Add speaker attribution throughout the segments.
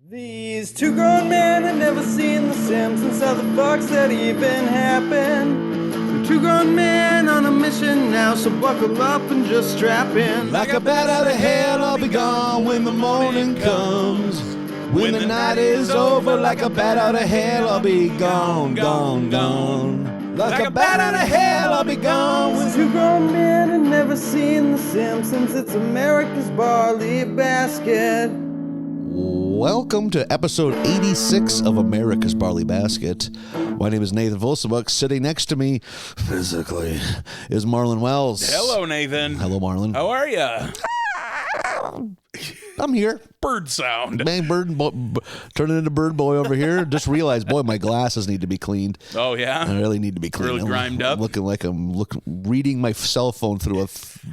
Speaker 1: These two grown men had never seen the Simpsons. How the fuck's that even happen? We're two grown men on a mission now, so buckle up and just strap in.
Speaker 2: Like a bat out of hell, I'll be gone when the morning comes. When the night is over, like a bat out of hell, I'll be gone, gone, gone. Like a bat out of hell, I'll be gone.
Speaker 1: These two grown men had never seen the Simpsons. It's America's barley basket.
Speaker 2: Welcome to episode 86 of America's Barley Basket. My name is Nathan Volsebuk. Sitting next to me, physically, is Marlin Wells.
Speaker 3: Hello, Nathan.
Speaker 2: Hello, Marlin.
Speaker 3: How are you?
Speaker 2: I'm here.
Speaker 3: Bird sound.
Speaker 2: Man, turning into bird boy over here. Just realized, boy, my glasses need to be cleaned.
Speaker 3: Oh, yeah?
Speaker 2: I really need to be cleaned.
Speaker 3: Really grimed up?
Speaker 2: Looking like I'm reading my cell phone through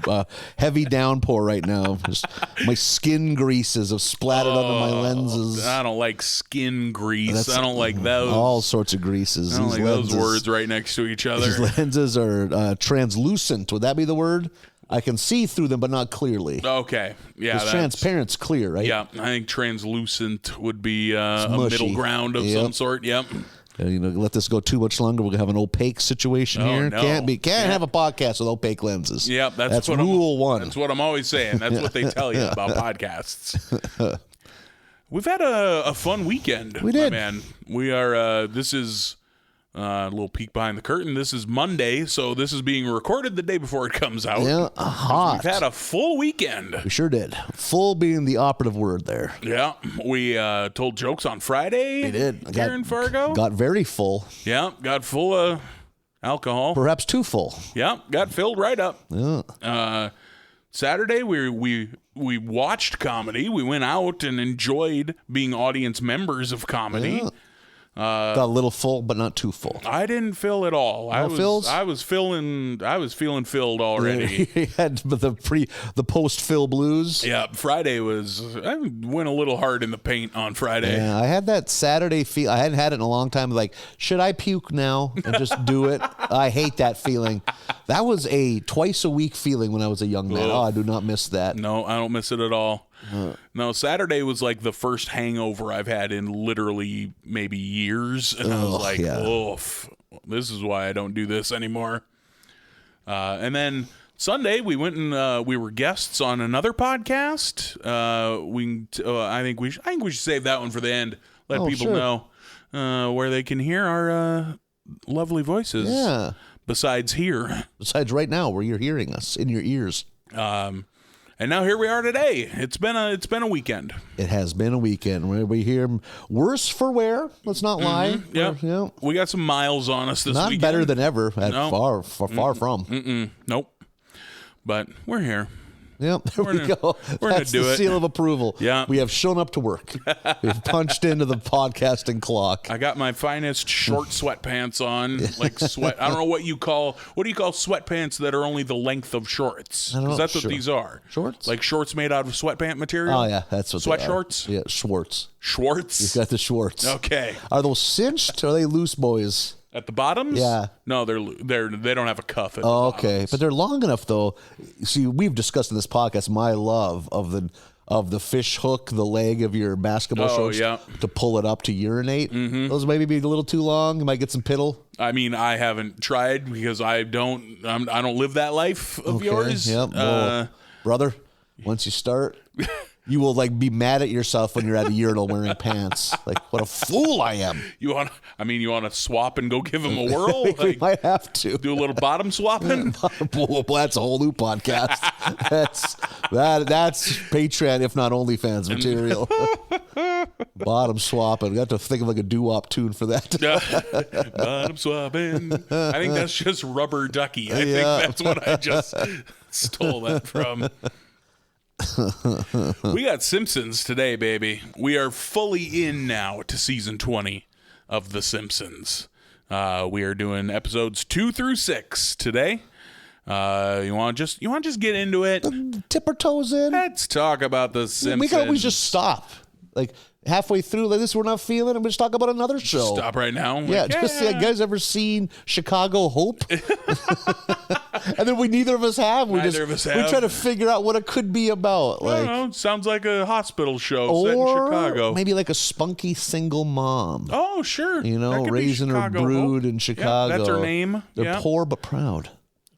Speaker 2: a heavy downpour right now. Just, my skin greases have splattered onto my lenses.
Speaker 3: I don't like skin grease. I don't like those.
Speaker 2: All sorts of greases.
Speaker 3: I don't like those words right next to each other.
Speaker 2: These lenses are translucent. Would that be the word? I can see through them, but not clearly.
Speaker 3: Okay. Yeah.
Speaker 2: Because transparent's clear, right?
Speaker 3: Yeah. I think translucent would be a middle ground of some sort. Yep.
Speaker 2: Let this go too much longer, we'll have an opaque situation here.
Speaker 3: No.
Speaker 2: Can't have a podcast with opaque lenses.
Speaker 3: Yep.
Speaker 2: That's rule one.
Speaker 3: That's what I'm always saying. That's what they tell you about podcasts. We've had a fun weekend.
Speaker 2: We did.
Speaker 3: Man. We are, this is... a little peek behind the curtain. This is Monday, so this is being recorded the day before it comes out.
Speaker 2: Yeah, hot.
Speaker 3: We've had a full weekend.
Speaker 2: We sure did. Full being the operative word there.
Speaker 3: Yeah, we told jokes on Friday.
Speaker 2: We did.
Speaker 3: Here in Fargo.
Speaker 2: Got very full.
Speaker 3: Yeah, got full of alcohol.
Speaker 2: Perhaps too full.
Speaker 3: Yeah, got filled right up.
Speaker 2: Yeah.
Speaker 3: Saturday, we watched comedy. We went out and enjoyed being audience members of comedy.
Speaker 2: Yeah. Got a little full, but not too full.
Speaker 3: I didn't fill at all. I was feeling filled already.
Speaker 2: You had the post-fill blues.
Speaker 3: Yeah, Friday I went a little hard in the paint on Friday.
Speaker 2: Yeah, I had that Saturday feel. I hadn't had it in a long time. Like, should I puke now and just do it? I hate that feeling. That was a twice a week feeling when I was a young man. Oh, I do not miss that.
Speaker 3: No, I don't miss it at all. No, Saturday was like the first hangover I've had in literally maybe years. And I was like, oof, this is why I don't do this anymore. And then Sunday we went and we were guests on another podcast. I think we should save that one for the end. Let people know where they can hear our lovely voices. Yeah. Besides
Speaker 2: right now where you're hearing us in your ears.
Speaker 3: And now here we are today. It's been a weekend.
Speaker 2: It has been a weekend. We hear worse for wear. Let's not lie.
Speaker 3: Yeah. We got some miles on us this weekend.
Speaker 2: Not better than ever. Far from.
Speaker 3: Nope. But we're here.
Speaker 2: Yep, there we go.
Speaker 3: We're going to do it.
Speaker 2: That's the seal of approval.
Speaker 3: Yeah.
Speaker 2: We have shown up to work. We've punched into the podcasting clock.
Speaker 3: I got my finest short sweatpants on, like sweat. I don't know what do you call sweatpants that are only the length of shorts? Because that's what these are.
Speaker 2: Shorts?
Speaker 3: Like shorts made out of sweatpant material?
Speaker 2: Oh, yeah, that's what
Speaker 3: sweat
Speaker 2: they are.
Speaker 3: Shorts?
Speaker 2: Yeah, Schwartz.
Speaker 3: Schwartz?
Speaker 2: You've got the Schwartz.
Speaker 3: Okay.
Speaker 2: Are those cinched or are they loose boys?
Speaker 3: At the bottoms?
Speaker 2: Yeah.
Speaker 3: No, they don't have a cuff at the
Speaker 2: okay,
Speaker 3: bottoms.
Speaker 2: But they're long enough though. See, we've discussed in this podcast my love of the fish hook, the leg of your basketball shorts to pull it up to urinate. Mm-hmm. Those maybe be a little too long. You might get some piddle.
Speaker 3: I mean, I haven't tried because I don't live that life of yours.
Speaker 2: Yep. Well, brother, once you start, you will be mad at yourself when you're at a urinal wearing pants. Like, what a fool I am.
Speaker 3: You want to swap and go give him a whirl?
Speaker 2: We might have to
Speaker 3: do a little bottom swapping.
Speaker 2: Well, that's a whole new podcast. That's Patreon, if not OnlyFans material. Bottom swapping. We got to think of a doo-wop tune for that.
Speaker 3: Bottom swapping. I think that's just Rubber Ducky. I think that's what I just stole that from. We got Simpsons today, baby. We are fully in now to season 20 of The Simpsons. We are doing episodes 2 through 6 today. You want to just get into it?
Speaker 2: Tip our toes in.
Speaker 3: Let's talk about The Simpsons.
Speaker 2: We can always just stop. Halfway through this, we're not feeling it. We just talk about another show.
Speaker 3: Stop right now.
Speaker 2: Yeah, you guys ever seen Chicago Hope? And then neither of us have. We try to figure out what it could be about.
Speaker 3: I don't know. Sounds like a hospital show set in Chicago.
Speaker 2: Maybe like a spunky single mom.
Speaker 3: Oh, sure.
Speaker 2: Raising her brood in Chicago.
Speaker 3: Yeah, that's her name.
Speaker 2: They're poor but proud.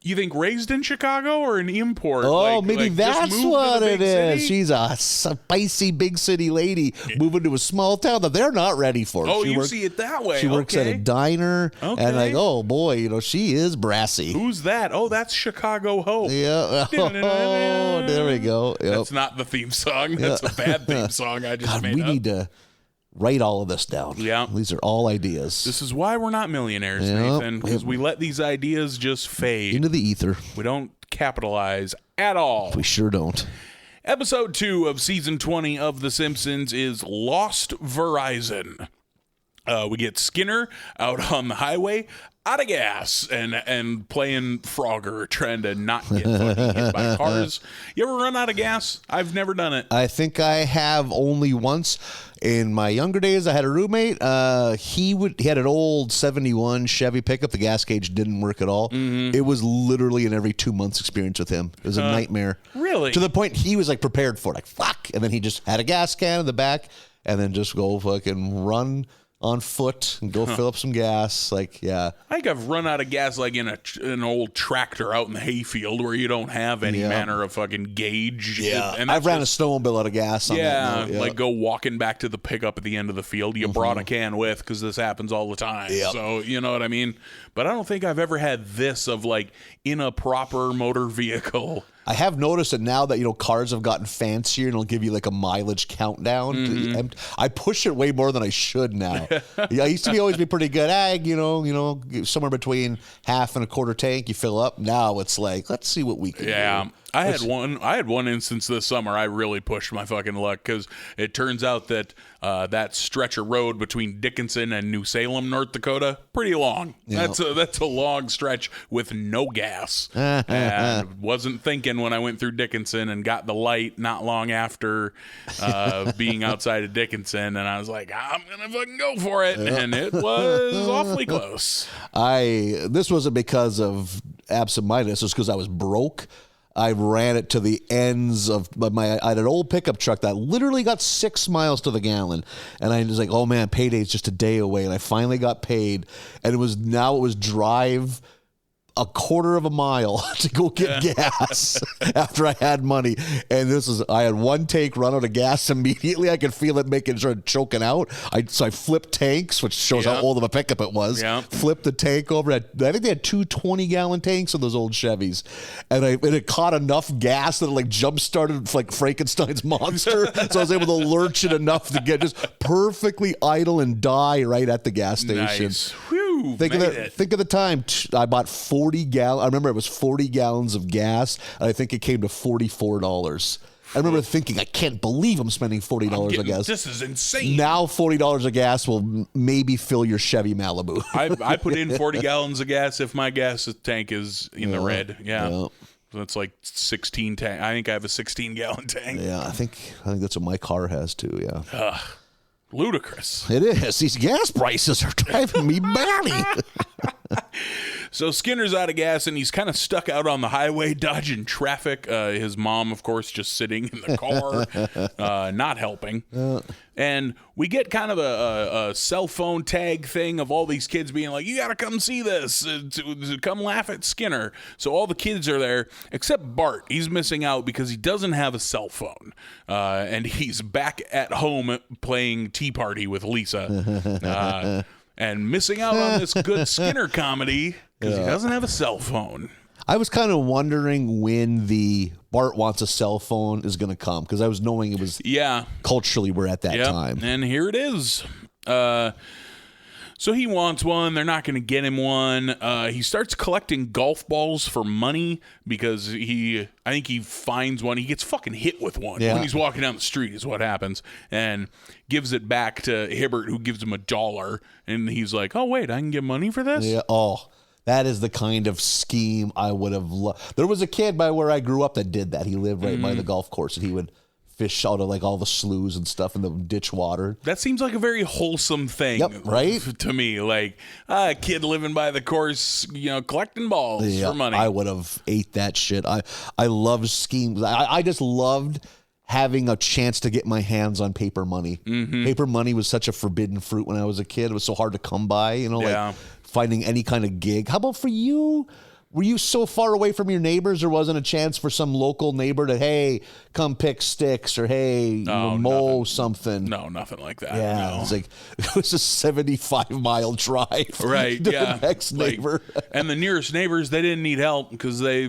Speaker 3: You think raised in Chicago or an import?
Speaker 2: Oh, maybe that's what it is.
Speaker 3: City?
Speaker 2: She's a spicy big city lady moving to a small town that they're not ready for.
Speaker 3: Oh, you see it that way.
Speaker 2: She works at a diner, and oh boy, she is brassy.
Speaker 3: Who's that? Oh, that's Chicago Hope.
Speaker 2: Yeah. Oh, there we go. Yep.
Speaker 3: That's not the theme song. That's a bad theme song I just made up.
Speaker 2: We need to write all of this down.
Speaker 3: Yeah.
Speaker 2: These are all ideas.
Speaker 3: This is why we're not millionaires, Nathan, because we let these ideas just fade
Speaker 2: into the ether.
Speaker 3: We don't capitalize at all.
Speaker 2: We sure don't.
Speaker 3: Episode 2 of Season 20 of The Simpsons is Lost Verizon. We get Skinner out on the highway, out of gas, and playing Frogger, trying to not get fucking hit by cars. You ever run out of gas? I've never done it.
Speaker 2: I think I have only once. In my younger days, I had a roommate. He had an old 71 Chevy pickup. The gas gauge didn't work at all. Mm-hmm. It was literally an every 2 months experience with him. It was a nightmare.
Speaker 3: Really?
Speaker 2: To the point he was like prepared for it. Like, fuck. And then he just had a gas can in the back and then just go fucking run on foot and go fill up some gas. Like, yeah.
Speaker 3: I think I've run out of gas like in an old tractor out in the hayfield where you don't have any manner of fucking gauge.
Speaker 2: Yeah. And I've ran a snowmobile out of gas on that note.
Speaker 3: Like go walking back to the pickup at the end of the field. You brought a can with because this happens all the time.
Speaker 2: Yep.
Speaker 3: So, you know what I mean? But I don't think I've ever had this of like in a proper motor vehicle.
Speaker 2: I have noticed that now that, cars have gotten fancier and it'll give you like a mileage countdown. Mm-hmm. I push it way more than I should now. I used to always be pretty good. Somewhere between half and a quarter tank, you fill up. Now it's like, let's see what we can do.
Speaker 3: I had one instance this summer. I really pushed my fucking luck because it turns out that that stretch of road between Dickinson and New Salem, North Dakota, pretty long. Yeah. That's a long stretch with no gas. And wasn't thinking when I went through Dickinson and got the light not long after being outside of Dickinson, and I was like, I'm gonna fucking go for it, and it was awfully close.
Speaker 2: This wasn't because of absent-mindedness. It was because I was broke. I ran it to the ends of I had an old pickup truck that literally got 6 miles to the gallon. And I was like, oh man, payday's just a day away. And I finally got paid. And it was drive a quarter of a mile to go get gas after I had money. And I had one tank run out of gas immediately. I could feel it sort of choking out. So I flipped tanks, which shows how old of a pickup it was. Yeah. Flipped the tank over. I think they had 2 20-gallon tanks on those old Chevys. And it caught enough gas that it like jump-started like Frankenstein's monster. So I was able to lurch it enough to get just perfectly idle and die right at the gas station.
Speaker 3: Nice. Whew.
Speaker 2: Think of the time I bought 40 gallons. I remember it was 40 gallons of gas, and I think it came to $44. I remember thinking, I can't believe I'm spending $40 on gas.
Speaker 3: This is insane.
Speaker 2: Now $40 of gas will maybe fill your Chevy Malibu.
Speaker 3: I put in 40 gallons of gas if my gas tank is in the red. Yeah. So that's like 16 tank. I think I have a 16-gallon tank.
Speaker 2: Yeah, I think that's what my car has too. Yeah.
Speaker 3: Ludicrous.
Speaker 2: It is. These gas prices are driving me batty.
Speaker 3: So Skinner's out of gas, and he's kind of stuck out on the highway dodging traffic. His mom, of course, just sitting in the car, not helping. And we get kind of a cell phone tag thing of all these kids being like, you got to come see this, to come laugh at Skinner. So all the kids are there, except Bart. He's missing out because he doesn't have a cell phone. And he's back at home playing Tea Party with Lisa. And missing out on this good Skinner comedy because he doesn't have a cell phone.
Speaker 2: I was kind of wondering when the Bart wants a cell phone is going to come, because I was knowing it was culturally we're at that time.
Speaker 3: And here it is. So he wants one. They're not going to get him one. He starts collecting golf balls for money because I think he finds one. He gets fucking hit with one when he's walking down the street is what happens, and gives it back to Hibbert, who gives him $1. And he's like, oh, wait, I can get money for this?
Speaker 2: Yeah. Oh, that is the kind of scheme I would have loved. There was a kid by where I grew up that did that. He lived right by the golf course, and he would fish out of like all the sloughs and stuff in the ditch water.
Speaker 3: That seems like a very wholesome thing,
Speaker 2: right?
Speaker 3: To me, like a kid living by the course, collecting balls for money.
Speaker 2: I would have ate that shit. I loved schemes. I just loved having a chance to get my hands on paper money. Mm-hmm. Paper money was such a forbidden fruit when I was a kid. It was so hard to come by, like finding any kind of gig. How about for you? Were you so far away from your neighbors, or wasn't a chance for some local neighbor to, hey, come pick sticks, or hey, mow something?
Speaker 3: No, nothing like that.
Speaker 2: Yeah,
Speaker 3: no.
Speaker 2: It was a 75-mile drive.
Speaker 3: Right,
Speaker 2: to the next neighbor.
Speaker 3: And the nearest neighbors, they didn't need help because they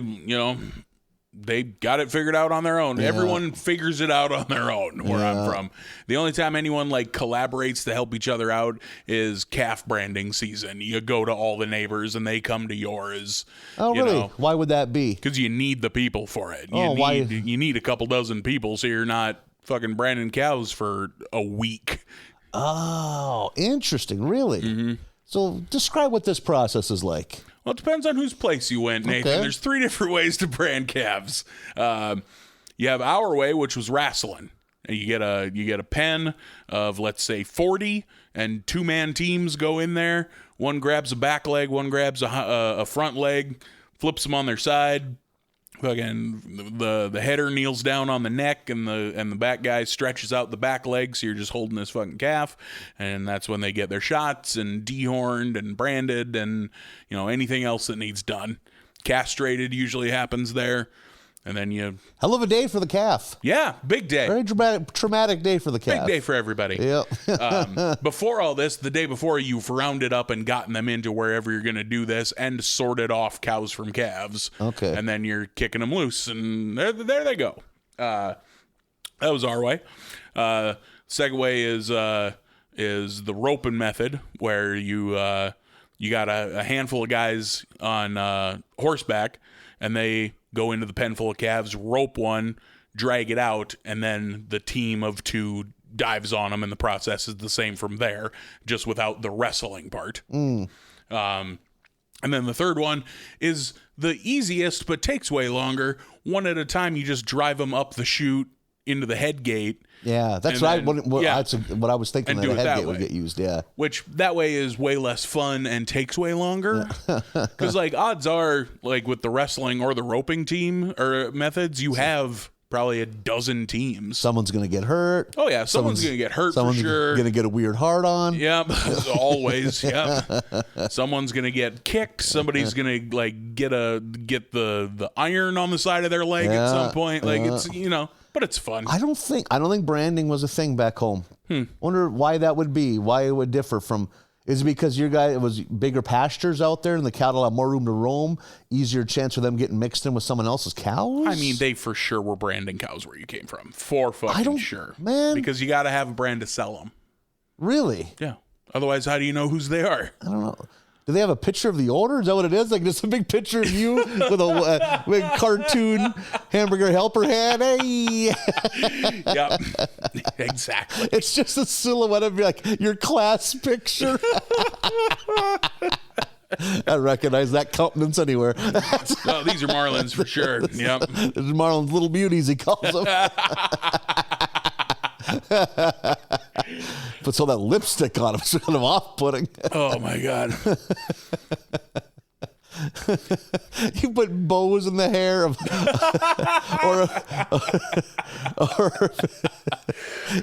Speaker 3: got it figured out on their own. Yeah. Everyone figures it out on their own where I'm from. The only time anyone collaborates to help each other out is calf branding season. You go to all the neighbors and they come to yours.
Speaker 2: Oh, really? Why would that be?
Speaker 3: Because you need the people for it.
Speaker 2: Why?
Speaker 3: You need a couple dozen people so you're not fucking branding cows for a week.
Speaker 2: Oh, interesting. Really? Mm-hmm. So describe what this process is like.
Speaker 3: Well, it depends on whose place you went, Nathan. Okay. There's 3 different ways to brand calves. You have our way, which was wrestling. You get a pen of, let's say, 40, and 2-man teams go in there. One grabs a back leg, one grabs a front leg, flips them on their side. Fucking the header kneels down on the neck, and the back guy stretches out the back leg, so you're just holding this fucking calf, and that's when they get their shots and dehorned and branded and anything else that needs done. Castrated usually happens there, and then
Speaker 2: hell of a day for the calf.
Speaker 3: Yeah, big day.
Speaker 2: Very traumatic day for the calf.
Speaker 3: Big day for everybody.
Speaker 2: Yep.
Speaker 3: Before all this, the day before, you've rounded up and gotten them into wherever you're going to do this and sorted off cows from calves.
Speaker 2: Okay.
Speaker 3: And then you're kicking them loose, and there they go. That was our way. Second way is the roping method, where you got a handful of guys on horseback, and they go into the pen full of calves, rope one, drag it out, and then the team of 2 dives on them, and the process is the same from there, just without the wrestling part. And then the third one is the easiest, but takes way longer. One at a time, you just drive them up the chute into the head gate.
Speaker 2: Yeah, that's right. That's what I was thinking. That a head gate would get used. Yeah,
Speaker 3: which that way is way less fun and takes way longer. Because odds are, with the wrestling or the roping team or methods, you have probably a dozen teams.
Speaker 2: Someone's going to get hurt.
Speaker 3: Oh yeah, someone's going to get hurt for sure.
Speaker 2: Someone's going to get a weird hard on.
Speaker 3: Yep, always. Yep. Someone's going to get kicked. Somebody's going to get the iron on the side of their leg at some point. It's but it's fun. I don't
Speaker 2: think branding was a thing back home. Wonder why that would be. Why it would differ from. Is it because it was bigger pastures out there and the cattle have more room to roam? Easier chance for them getting mixed in with someone else's cows?
Speaker 3: I mean, they for sure were branding cows where you came from. For fucking sure. Man. Because you got to have a brand to sell them.
Speaker 2: Really?
Speaker 3: Yeah. Otherwise, how do you know whose they are?
Speaker 2: I don't know. Do they have a picture of the owner? Is that what it is? Just a big picture of you with a big cartoon hamburger helper hand? Hey!
Speaker 3: Yep. Exactly.
Speaker 2: It's just a silhouette of your class picture. I recognize that countenance anywhere.
Speaker 3: Oh, these are Marlins for sure. Yep.
Speaker 2: There's Marlin's little beauties, he calls them. Puts all that lipstick on him. It's kind of off-putting.
Speaker 3: Oh, my God.
Speaker 2: You put bows in the hair of, or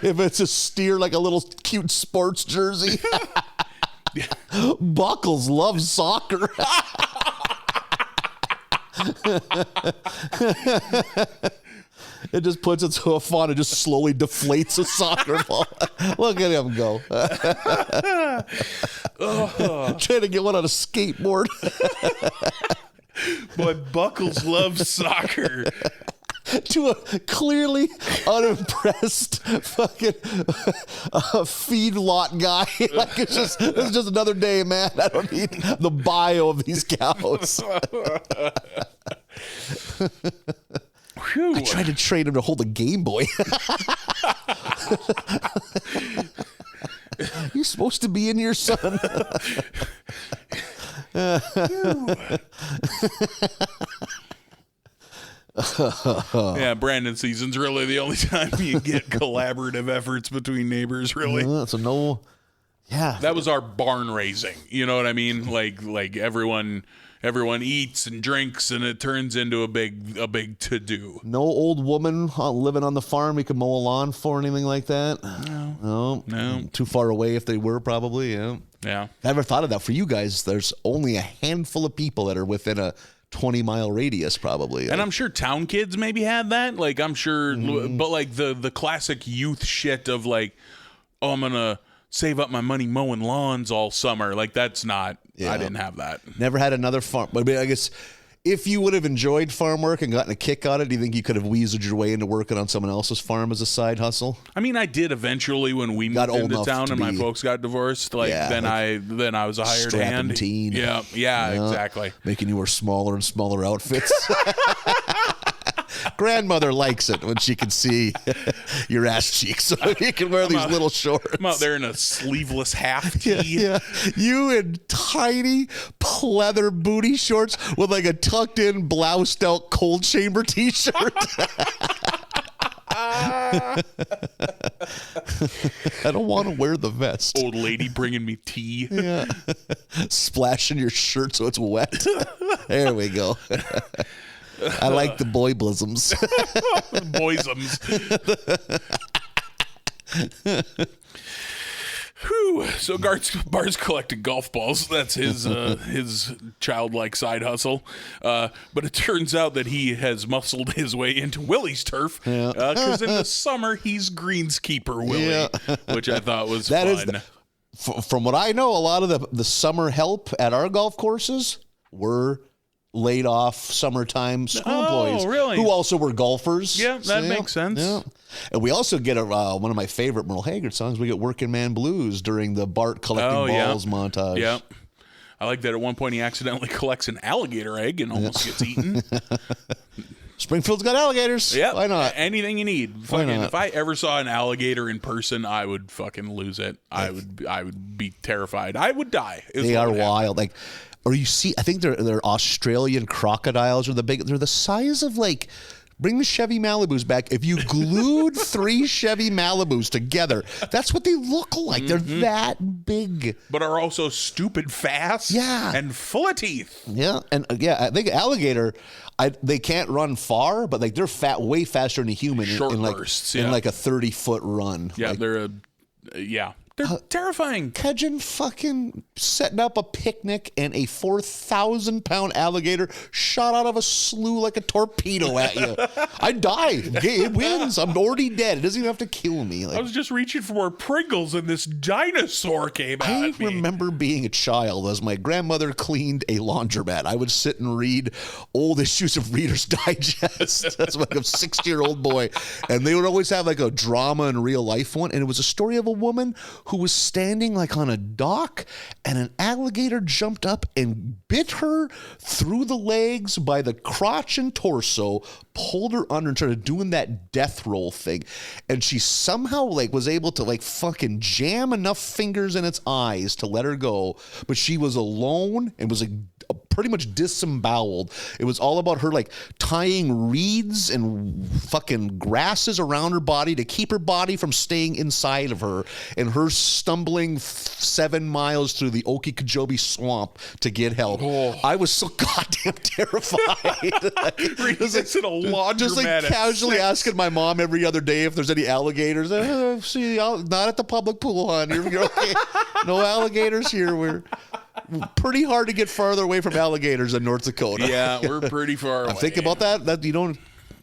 Speaker 2: if it's a steer, like a little cute sports jersey. Buckles loves soccer. It just puts its hoof on and just slowly deflates a soccer ball. Look at him go. Trying to get one on a skateboard.
Speaker 3: Boy, Buckles loves soccer.
Speaker 2: To a clearly unimpressed fucking feedlot guy. It's just another day, man. I don't need the bio of these cows. I tried to train him to hold a Game Boy. You're supposed to be in your son.
Speaker 3: Yeah, Brandon season's really the only time you get collaborative efforts between neighbors, really.
Speaker 2: So no, yeah.
Speaker 3: That was our barn raising. You know what I mean? Like everyone eats and drinks, and it turns into a big to-do.
Speaker 2: No old woman living on the farm you could mow a lawn for, anything like that? No. Too far away if they were, probably, yeah.
Speaker 3: Yeah.
Speaker 2: I never thought of that. For you guys, there's only a handful of people that are within a 20-mile radius, probably.
Speaker 3: And I'm sure town kids maybe had that. Like, I'm sure, but like the classic youth shit of like, oh, I'm going to save up my money mowing lawns all summer. Like, that's not, I didn't have that.
Speaker 2: Never had another farm. But I guess if you would have enjoyed farm work and gotten a kick out of it, do you think you could have weaseled your way into working on someone else's farm as a side hustle?
Speaker 3: I mean, I did eventually when we moved into town and my folks got divorced. Like, then I was a hired hand.
Speaker 2: Teen.
Speaker 3: Yeah, exactly.
Speaker 2: Making you wear smaller and smaller outfits. Grandmother likes it when she can see your ass cheeks, so you can wear these little shorts.
Speaker 3: I'm out there in a sleeveless half tee.
Speaker 2: Yeah. You in tiny pleather booty shorts with like a tucked in bloused out cold chamber t-shirt. I don't want to wear the vest.
Speaker 3: Old lady bringing me tea.
Speaker 2: Yeah. Splashing your shirt so it's wet. There we go. I like the boy bosoms.
Speaker 3: Boysoms. Whew. So Bart's collecting golf balls. That's his childlike side hustle. But it turns out that he has muscled his way into Willie's turf. Because in the summer, he's greenskeeper Willie, which I thought was fun.
Speaker 2: From what I know, a lot of the summer help at our golf courses were laid off summertime school employees who also were golfers.
Speaker 3: Yeah, that makes sense.
Speaker 2: Yeah. And we also get one of my favorite Merle Haggard songs. We get Working Man Blues during the Bart collecting balls montage.
Speaker 3: Yeah. I like that at one point he accidentally collects an alligator egg and almost gets eaten.
Speaker 2: Springfield's got alligators.
Speaker 3: Yeah.
Speaker 2: Why not?
Speaker 3: Anything you need.
Speaker 2: Why not?
Speaker 3: If I ever saw an alligator in person, I would fucking lose it. I would be terrified. I would die.
Speaker 2: They are wild. Like, or you see, I think they're Australian crocodiles, or they're the size of like, bring the Chevy Malibus back. If you glued 3 Chevy Malibus together, that's what they look like. They're that big.
Speaker 3: But are also stupid fast.
Speaker 2: Yeah.
Speaker 3: And full of teeth.
Speaker 2: Yeah. And I think alligator, they can't run far, but like they're way faster than a human.
Speaker 3: Short
Speaker 2: in like,
Speaker 3: bursts.
Speaker 2: In like a 30-foot run.
Speaker 3: Yeah,
Speaker 2: like,
Speaker 3: they're terrifying.
Speaker 2: Imagine fucking setting up a picnic and a 4,000-pound alligator shot out of a slough like a torpedo at you. I'd die. It wins. I'm already dead. It doesn't even have to kill me. Like,
Speaker 3: I was just reaching for more Pringles and this dinosaur came at me.
Speaker 2: I remember being a child as my grandmother cleaned a laundromat. I would sit and read old issues of Reader's Digest. That's like a 60-year-old boy. And they would always have like a drama and real life one. And it was a story of a woman who was standing like on a dock, and an alligator jumped up and bit her through the legs by the crotch and torso, pulled her under and started doing that death roll thing. And she somehow like was able to like fucking jam enough fingers in its eyes to let her go. But she was alone and was like pretty much disemboweled. It was all about her like tying reeds and fucking grasses around her body to keep her body from staying inside of her, and her stumbling 7 miles through the Okeechobee swamp to get help. I was so goddamn terrified. Just like casually asking my mom every other day if there's any alligators. See, not at the public pool, hon. You're okay. No alligators here. We're pretty hard to get farther away from alligators than North Dakota.
Speaker 3: Yeah, we're pretty far away.
Speaker 2: Think about that.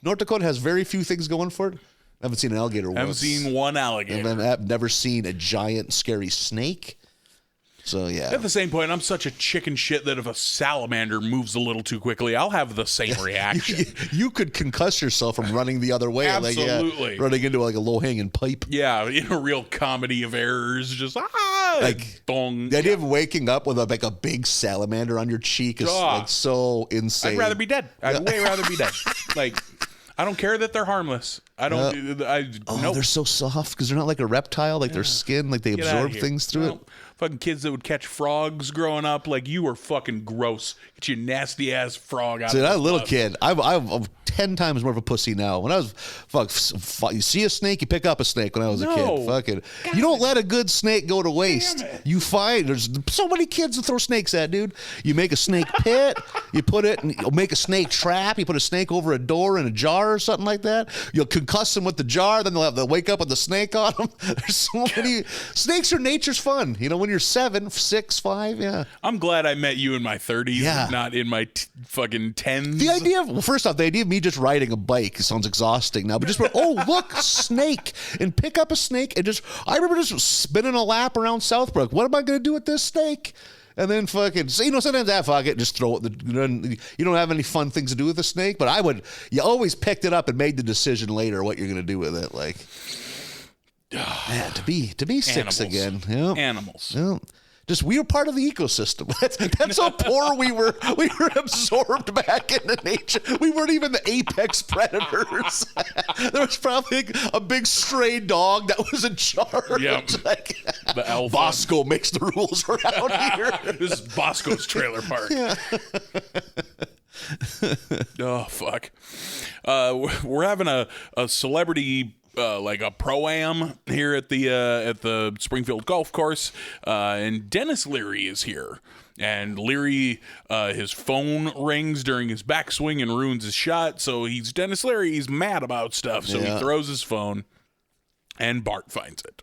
Speaker 2: North Dakota has very few things going for it. I haven't seen an alligator once.
Speaker 3: I haven't seen one alligator.
Speaker 2: I've never seen a giant, scary snake. So, yeah.
Speaker 3: At the same point, I'm such a chicken shit that if a salamander moves a little too quickly, I'll have the same reaction.
Speaker 2: You could concuss yourself from running the other way.
Speaker 3: Absolutely.
Speaker 2: Like, running into like a low-hanging pipe.
Speaker 3: Yeah, in a real comedy of errors. Just,
Speaker 2: like,
Speaker 3: thong.
Speaker 2: The idea of waking up with like a big salamander on your cheek is like so insane.
Speaker 3: I'd rather be dead. I'd way rather be dead. Like, I don't care that they're harmless. I don't. Nope.
Speaker 2: They're so soft because they're not like a reptile. Like their skin, like they absorb things through it.
Speaker 3: Fucking kids that would catch frogs growing up, like you were fucking gross. Get your nasty ass frog out.
Speaker 2: Dude, I was a little kid. I'm 10 times more of a pussy now. When I was you see a snake, you pick up a snake. When I was a kid, fucking, you don't let a good snake go to waste. You find there's so many kids to throw snakes at, dude. You make a snake pit, you put it, and you make a snake trap. You put a snake over a door in a jar or something like that. You'll concuss them with the jar, then they'll wake up with the snake on them. There's so many snakes are nature's fun. You know, when you're 7, 6, 5, yeah.
Speaker 3: I'm glad I met you in my 30s, not in my fucking 10s.
Speaker 2: The idea of, first off, the idea of me just riding a bike sounds exhausting now, but just, look, snake, and pick up a snake and I remember just spinning a lap around Southbrook. What am I going to do with this snake? And then fucking, so, sometimes fuck it, just throw it. You don't have any fun things to do with the snake, but you always picked it up and made the decision later what you're going to do with it. Like, man, to be 6 again. Yeah.
Speaker 3: Animals.
Speaker 2: Yeah. Just we were part of the ecosystem. That's how poor we were. We were absorbed back into nature. We weren't even the apex predators. There was probably a big stray dog that was in charge.
Speaker 3: Yep.
Speaker 2: Like,
Speaker 3: the alpha.
Speaker 2: Bosco makes the rules around here.
Speaker 3: This is Bosco's trailer park. Yeah. Oh, fuck. We're having a celebrity like a ProAm here at the Springfield Golf Course, and Dennis Leary is here. And Leary, his phone rings during his backswing and ruins his shot. So Dennis Leary. He's mad about stuff. So he throws his phone, and Bart finds it.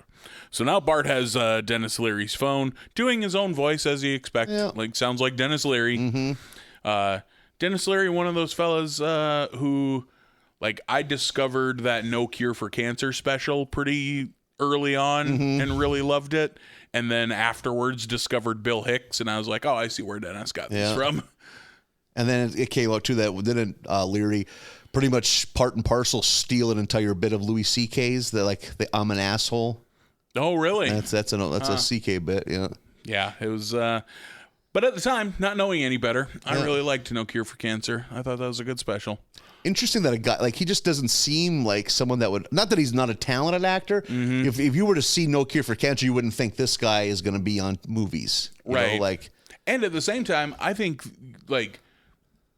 Speaker 3: So now Bart has Dennis Leary's phone, doing his own voice as you expect. Yeah. Like sounds like Dennis Leary. Mm-hmm. Dennis Leary, one of those fellas who. Like, I discovered that No Cure for Cancer special pretty early on and really loved it. And then afterwards discovered Bill Hicks, and I was like, oh, I see where Dennis got this from.
Speaker 2: And then it came out, too, that didn't Leary pretty much part and parcel steal an entire bit of Louis C.K.'s, I'm an asshole.
Speaker 3: Oh, really?
Speaker 2: That's a C.K. bit, yeah.
Speaker 3: Yeah, it was... but at the time, not knowing any better, I really liked No Cure for Cancer. I thought that was a good special.
Speaker 2: Interesting that a guy like he just doesn't seem like someone that would, not that he's not a talented actor. If you were to see No Cure for Cancer, you wouldn't think this guy is going to be on movies, right?
Speaker 3: And at the same time, I think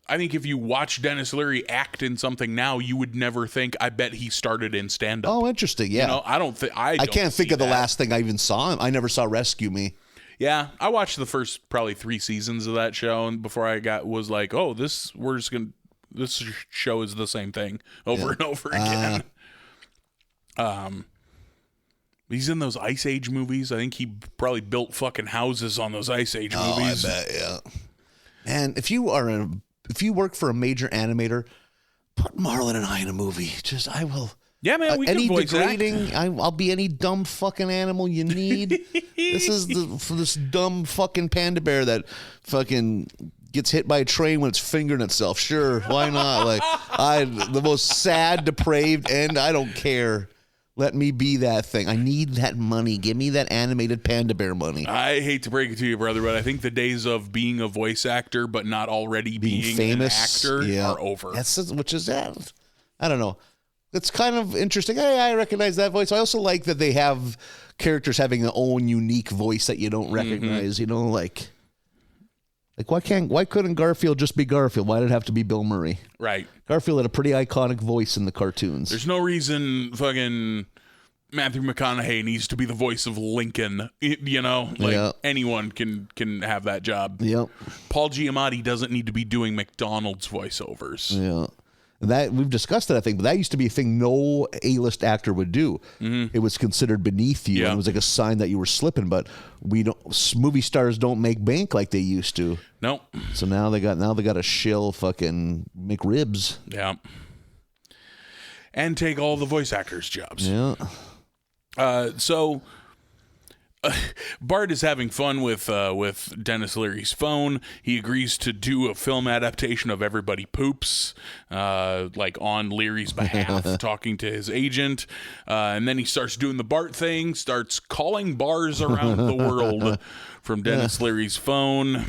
Speaker 3: if you watch Dennis Leary act in something now, you would never think. I bet he started in stand up.
Speaker 2: Oh, interesting. Yeah,
Speaker 3: I
Speaker 2: can't think of the last thing I even saw him. I never saw Rescue Me.
Speaker 3: Yeah, I watched the first probably 3 seasons of that show, and before I was like, oh, this show is the same thing over and over again. He's in those Ice Age movies. I think he probably built fucking houses on those Ice Age movies.
Speaker 2: I bet, yeah. And if you work for a major animator, put Marlin and I in a movie. I will.
Speaker 3: Yeah, man. We
Speaker 2: any
Speaker 3: can voice
Speaker 2: degrading. I'll be any dumb fucking animal you need. This is this dumb fucking panda bear that fucking gets hit by a train when it's fingering itself. Sure, why not? The most sad, depraved end. I don't care. Let me be that thing. I need that money. Give me that animated panda bear money.
Speaker 3: I hate to break it to you, brother, but I think the days of being a voice actor but not already being famous an actor are over.
Speaker 2: Which is that? I don't know. It's kind of interesting. Hey, I recognize that voice. I also like that they have characters having their own unique voice that you don't recognize. Why couldn't Garfield just be Garfield? Why did it have to be Bill Murray?
Speaker 3: Right.
Speaker 2: Garfield had a pretty iconic voice in the cartoons.
Speaker 3: There's no reason fucking Matthew McConaughey needs to be the voice of Lincoln. Anyone can have that job.
Speaker 2: Yep.
Speaker 3: Paul Giamatti doesn't need to be doing McDonald's voiceovers.
Speaker 2: Yeah. That we've discussed that, I think, but that used to be a thing no A-list actor would do. It was considered beneath you, and it was like a sign that you were slipping. But movie stars don't make bank like they used to.
Speaker 3: Nope.
Speaker 2: So now they got to shill fucking McRibs.
Speaker 3: Yeah. And take all the voice actors' jobs.
Speaker 2: Yeah.
Speaker 3: Bart is having fun with Dennis Leary's phone. He agrees to do a film adaptation of Everybody Poops, on Leary's behalf, talking to his agent. And then he starts doing the Bart thing, starts calling bars around the world from Dennis Leary's phone.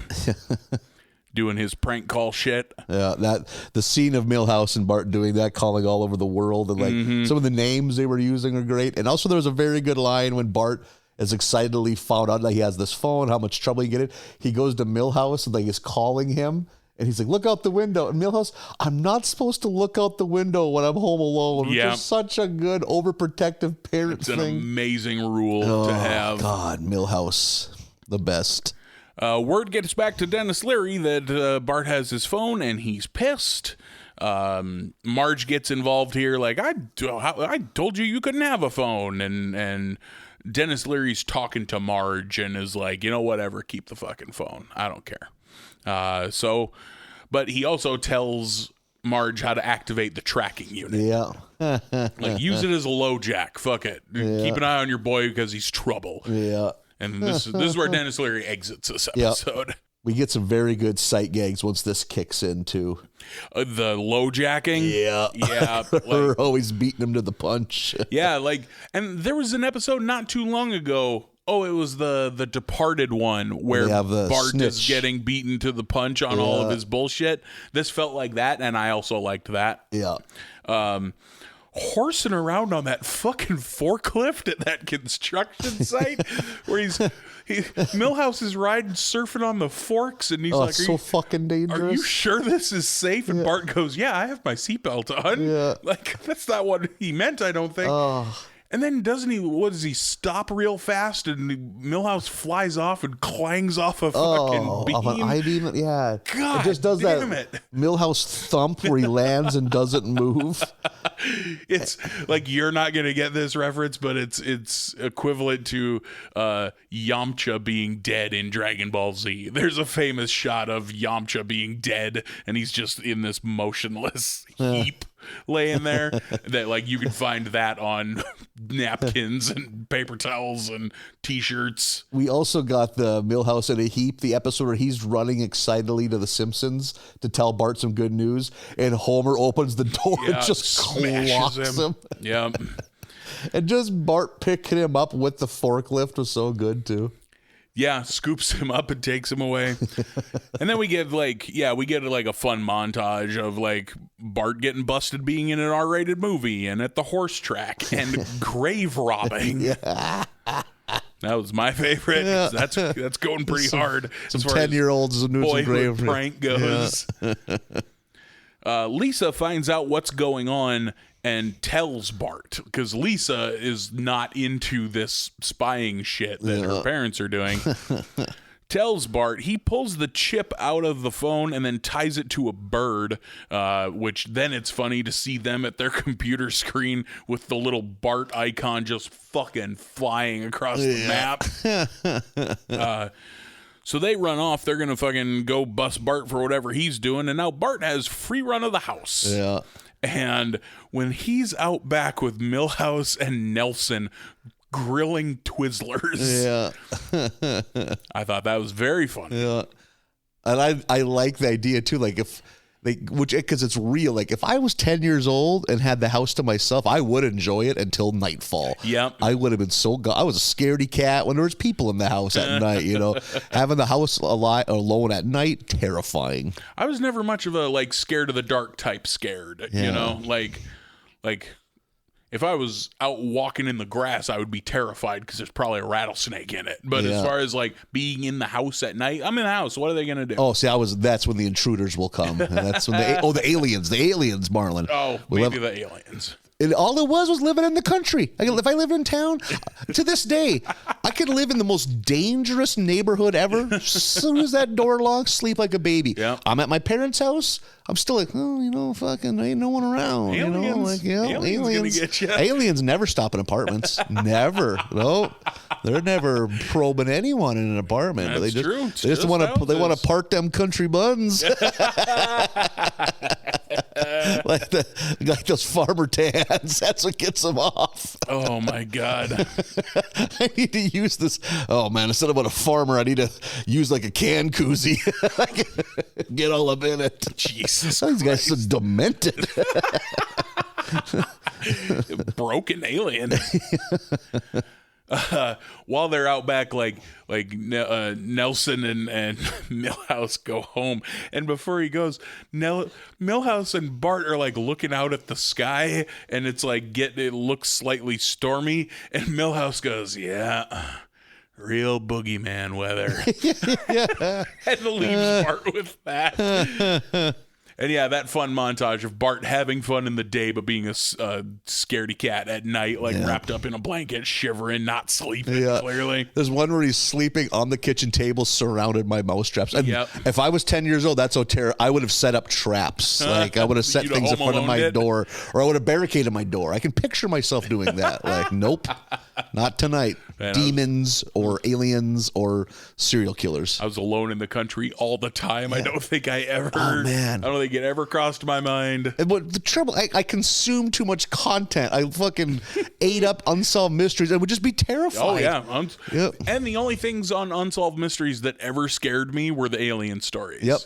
Speaker 3: doing his prank call shit.
Speaker 2: Yeah, the scene of Milhouse and Bart doing that, calling all over the world, and like some of the names they were using are great. And also there was a very good line when Bart is excitedly found out that he has this phone, how much trouble he get in. He goes to Milhouse and like is calling him. And he's like, look out the window. And Milhouse, I'm not supposed to look out the window when I'm home alone. Which is such a good overprotective parent thing.
Speaker 3: It's an amazing rule to have.
Speaker 2: God, Milhouse, the best.
Speaker 3: Word gets back to Dennis Leary that Bart has his phone and he's pissed. Marge gets involved here, like, I told you couldn't have a phone. And Dennis Leary's talking to Marge and is like, whatever, keep the fucking phone. I don't care. But he also tells Marge how to activate the tracking unit.
Speaker 2: Yeah.
Speaker 3: Like, use it as a low jack. Fuck it.
Speaker 2: Yeah.
Speaker 3: Keep an eye on your boy because he's trouble.
Speaker 2: Yeah.
Speaker 3: And this is where Dennis Leary exits this episode.
Speaker 2: Yep. We get some very good sight gags once this kicks in, too.
Speaker 3: The low jacking?
Speaker 2: Yeah.
Speaker 3: Yeah.
Speaker 2: We're always beating him to the punch.
Speaker 3: Yeah, and there was an episode not too long ago. Oh, it was the Departed one where Bart
Speaker 2: snitch.
Speaker 3: is getting beaten to the punch on all of his bullshit. This felt like that, and I also liked that.
Speaker 2: Yeah.
Speaker 3: Horsing around on that fucking forklift at that construction site where Milhouse is surfing on the forks, and he's like,
Speaker 2: so fucking dangerous.
Speaker 3: Are you sure this is safe? And Bart goes, yeah, I have my seatbelt on.
Speaker 2: Yeah.
Speaker 3: Like, that's not what he meant, I don't think. And then doesn't he stop real fast and Milhouse flies off and clangs off a fucking beam?
Speaker 2: Of an I-beam? Yeah.
Speaker 3: God,
Speaker 2: it just does
Speaker 3: damn
Speaker 2: that
Speaker 3: it.
Speaker 2: Milhouse thump where he lands and doesn't move.
Speaker 3: It's like, you're not going to get this reference, but it's equivalent to Yamcha being dead in Dragon Ball Z. There's a famous shot of Yamcha being dead, and he's just in this motionless heap laying there that, like, you can find that on napkins and paper towels and t-shirts.
Speaker 2: We also got the Milhouse in a heap, the episode where he's running excitedly to the Simpsons to tell Bart some good news, and Homer opens the door and just clocks him.
Speaker 3: Yep.
Speaker 2: And just Bart picking him up with the forklift was so good too.
Speaker 3: Yeah, scoops him up and takes him away. And then we get a fun montage of like Bart getting busted being in an R-rated movie and at the horse track and grave robbing.
Speaker 2: Yeah.
Speaker 3: That was my favorite. Yeah. That's going pretty hard.
Speaker 2: Some 10-year-olds doing some grave
Speaker 3: prank goes. Yeah. Lisa finds out what's going on and tells Bart, because Lisa is not into this spying shit that her parents are doing. Tells Bart. He pulls the chip out of the phone and then ties it to a bird, which then it's funny to see them at their computer screen with the little Bart icon just fucking flying across the map. So they run off. They're going to fucking go bust Bart for whatever he's doing. And now Bart has free run of the house.
Speaker 2: Yeah.
Speaker 3: And when he's out back with Milhouse and Nelson grilling Twizzlers, I thought that was very funny.
Speaker 2: Yeah. And I like the idea too. Like because it's real. Like if I was 10 years old and had the house to myself, I would enjoy it until nightfall.
Speaker 3: Yep.
Speaker 2: I would have been I was a scaredy cat when there was people in the house at night, having the house alone at night, terrifying.
Speaker 3: I was never much of a like scared of the dark type scared, like if I was out walking in the grass, I would be terrified because there's probably a rattlesnake in it. But as far as like being in the house at night, I'm in the house. What are they going to do?
Speaker 2: Oh, see, that's when the intruders will come. And that's when the aliens, Marlin.
Speaker 3: Oh, maybe the aliens.
Speaker 2: And all it was living in the country. If I lived in town, to this day, I could live in the most dangerous neighborhood ever. As soon as that door locks, sleep like a baby.
Speaker 3: Yep.
Speaker 2: I'm at my parents' house. I'm still like, fucking ain't no one around.
Speaker 3: Aliens. Aliens gonna get you.
Speaker 2: Aliens never stop in apartments. Never. No, they're never probing anyone in an apartment.
Speaker 3: That's
Speaker 2: but they just,
Speaker 3: true.
Speaker 2: They just want to part them country buns. like those farmer tans. That's what gets them off.
Speaker 3: Oh my God.
Speaker 2: I need to use this. Oh man, instead of a farmer, I need to use like a can koozie. Get all up in it.
Speaker 3: Jesus,
Speaker 2: these guys are so demented.
Speaker 3: Broken alien. while they're out back, Nelson and Milhouse go home, and before he goes, Milhouse and Bart are like looking out at the sky, and it's like it looks slightly stormy, and Milhouse goes, "Yeah, real boogeyman weather," and leaves Bart with that. And yeah, that fun montage of Bart having fun in the day, but being a scaredy cat at night, wrapped up in a blanket, shivering, not sleeping, clearly.
Speaker 2: There's one where he's sleeping on the kitchen table surrounded by mouse traps. And if I was 10 years old, that's so terrible. I would have set up traps. Like, I would have set things in front of my door, or I would have barricaded my door. I can picture myself doing that. Like, nope, not tonight. Man, demons or aliens or serial killers.
Speaker 3: I was alone in the country all the time.
Speaker 2: Yeah.
Speaker 3: I don't think I ever...
Speaker 2: Oh, man.
Speaker 3: I don't think it ever crossed my mind.
Speaker 2: And the trouble, I consumed too much content. I fucking ate up Unsolved Mysteries. I would just be terrified.
Speaker 3: Oh, yeah. And the only things on Unsolved Mysteries that ever scared me were the alien stories.
Speaker 2: Yep.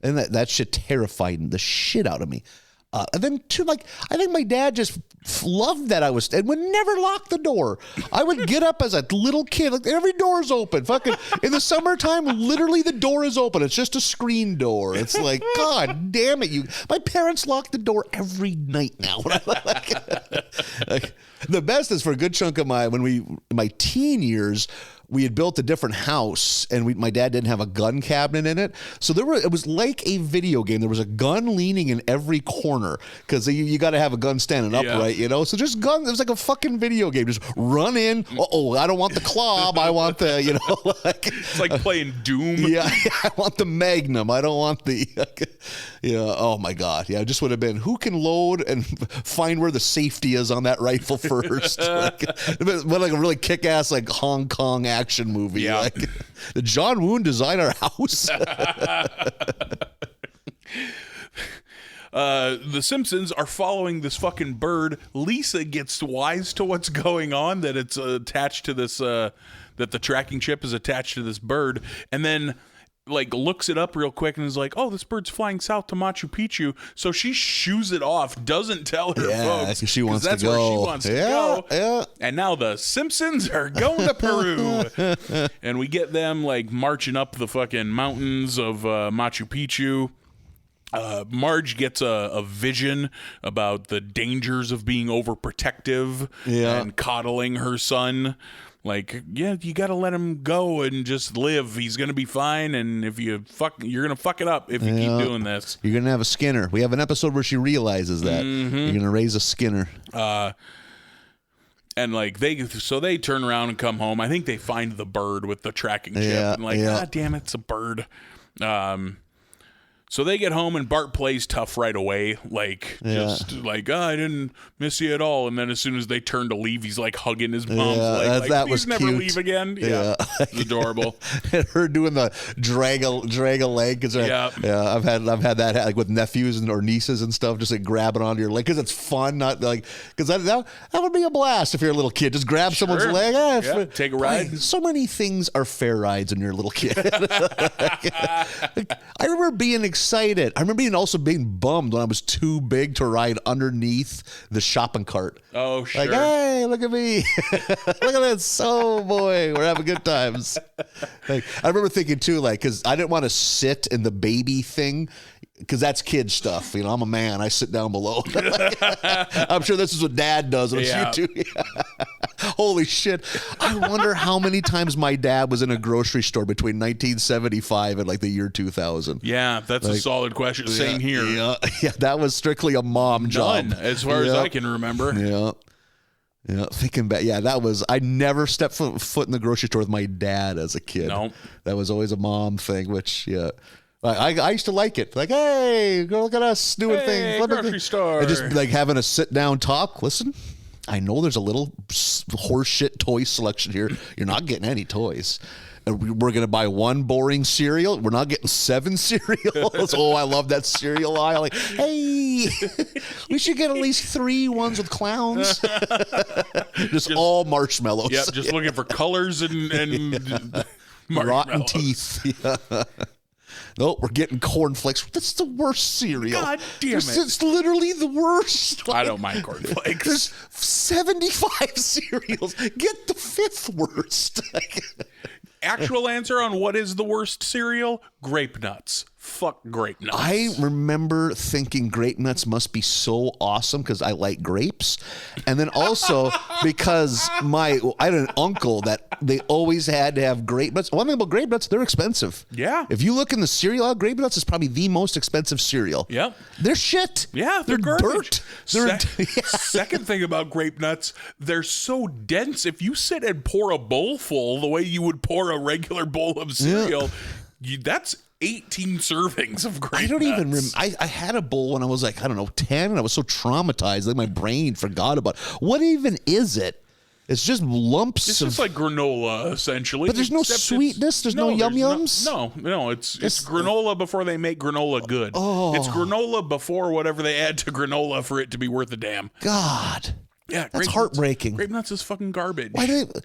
Speaker 2: And that shit terrified the shit out of me. And then, too, I think my dad just loved that and would never lock the door. I would get up as a little kid, every door's open. Fucking in the summertime, literally the door is open. It's just a screen door. It's like, God damn it, my parents lock the door every night now. The best is for a good chunk of my teen years. We had built a different house, and my dad didn't have a gun cabinet in it. So it was like a video game. There was a gun leaning in every corner because you got to have a gun standing upright, So just guns. It was like a fucking video game. Just run in. I don't want the club. I want the,
Speaker 3: it's like playing Doom.
Speaker 2: Yeah, I want the Magnum. I don't want the. Oh my God. Yeah, it just would have been who can load and find where the safety is on that rifle first. Like a really kick-ass Hong Kong action movie.
Speaker 3: Yeah.
Speaker 2: Did John Woon design our house?
Speaker 3: The Simpsons are following this fucking bird. Lisa gets wise to what's going on, that it's attached to this, that the tracking chip is attached to this bird, and then looks it up real quick and is like, oh, this bird's flying south to Machu Picchu. So she shoos it off, doesn't tell her folks.
Speaker 2: Because she wants to go.
Speaker 3: That's where she wants to go.
Speaker 2: Yeah.
Speaker 3: And now the Simpsons are going to Peru. And we get them marching up the fucking mountains of Machu Picchu. Marge gets a vision about the dangers of being overprotective and coddling her son. You got to let him go and just live. He's going to be fine. And if you're going to fuck it up if you keep doing this.
Speaker 2: You're going to have a Skinner. We have an episode where she realizes that.
Speaker 3: Mm-hmm.
Speaker 2: You're going to raise a Skinner.
Speaker 3: And they turn around and come home. I think they find the bird with the tracking chip. And God damn it, it's a bird. So they get home and Bart plays tough right away. I didn't miss you at all. And then as soon as they turn to leave, he's hugging his mom.
Speaker 2: That
Speaker 3: please
Speaker 2: was
Speaker 3: never
Speaker 2: cute.
Speaker 3: leave again. Yeah. It's adorable.
Speaker 2: And her doing the drag a leg. I've had that with nephews or nieces and stuff, just grabbing onto your leg because it's fun. Not because that would be a blast if you're a little kid. Just grab someone's leg.
Speaker 3: Take a ride.
Speaker 2: Boy, so many things are fair rides when you're a little kid. I remember being excited. I remember being bummed when I was too big to ride underneath the shopping cart.
Speaker 3: Oh, sure.
Speaker 2: Hey, look at me. Look at this. Oh, boy. We're having good times. I remember thinking, too, because I didn't want to sit in the baby thing because that's kid stuff. I'm a man. I sit down below. I'm sure this is what Dad does. And it's you too. Holy shit. I wonder how many times my dad was in a grocery store between 1975 and the year 2000.
Speaker 3: Yeah, that's a solid question. Same here.
Speaker 2: Yeah, that was strictly a mom job.
Speaker 3: None, as far as I can remember.
Speaker 2: Yeah, thinking back. Yeah, I never stepped foot in the grocery store with my dad as a kid.
Speaker 3: No.
Speaker 2: That was always a mom thing, which, I used to like it. Hey, go look at us doing things.
Speaker 3: Grocery store.
Speaker 2: And just having a sit down talk. Listen, I know there's a little horseshit toy selection here. You're not getting any toys. We're going to buy one boring cereal. We're not getting 7 cereals. Oh, I love that cereal aisle. Hey, we should get at least 3 ones with clowns. just all marshmallows.
Speaker 3: Yep, just looking for colors and
Speaker 2: rotten teeth. Yeah. Nope, we're getting cornflakes. That's the worst cereal.
Speaker 3: God damn it.
Speaker 2: It's literally the worst.
Speaker 3: I don't mind cornflakes.
Speaker 2: There's 75 cereals. Get the 5th worst.
Speaker 3: Actual answer on what is the worst cereal? Grape Nuts. Fuck Grape Nuts.
Speaker 2: I remember thinking Grape Nuts must be so awesome because I like grapes. And then also because I had an uncle that they always had to have Grape Nuts. One thing about Grape Nuts, they're expensive.
Speaker 3: Yeah.
Speaker 2: If you look in the cereal aisle, Grape Nuts is probably the most expensive cereal.
Speaker 3: Yep.
Speaker 2: They're shit.
Speaker 3: Yeah,
Speaker 2: they're
Speaker 3: garbage.
Speaker 2: Dirt.
Speaker 3: Second thing about Grape Nuts, they're so dense. If you sit and pour a bowl full the way you would pour a regular bowl of cereal, that's 18 servings of Grape Nuts.
Speaker 2: I don't even remember. I had a bowl when I was like, I don't know, 10, and I was so traumatized that my brain forgot about it. What even is it? It's just lumps
Speaker 3: It's
Speaker 2: of...
Speaker 3: just like granola, essentially.
Speaker 2: But there's no sweetness? There's no yum-yums?
Speaker 3: No, it's granola before they make granola good.
Speaker 2: Oh.
Speaker 3: It's granola before whatever they add to granola for it to be worth a damn.
Speaker 2: God.
Speaker 3: Yeah,
Speaker 2: That's heartbreaking.
Speaker 3: Grape Nuts is fucking garbage.
Speaker 2: Why do they...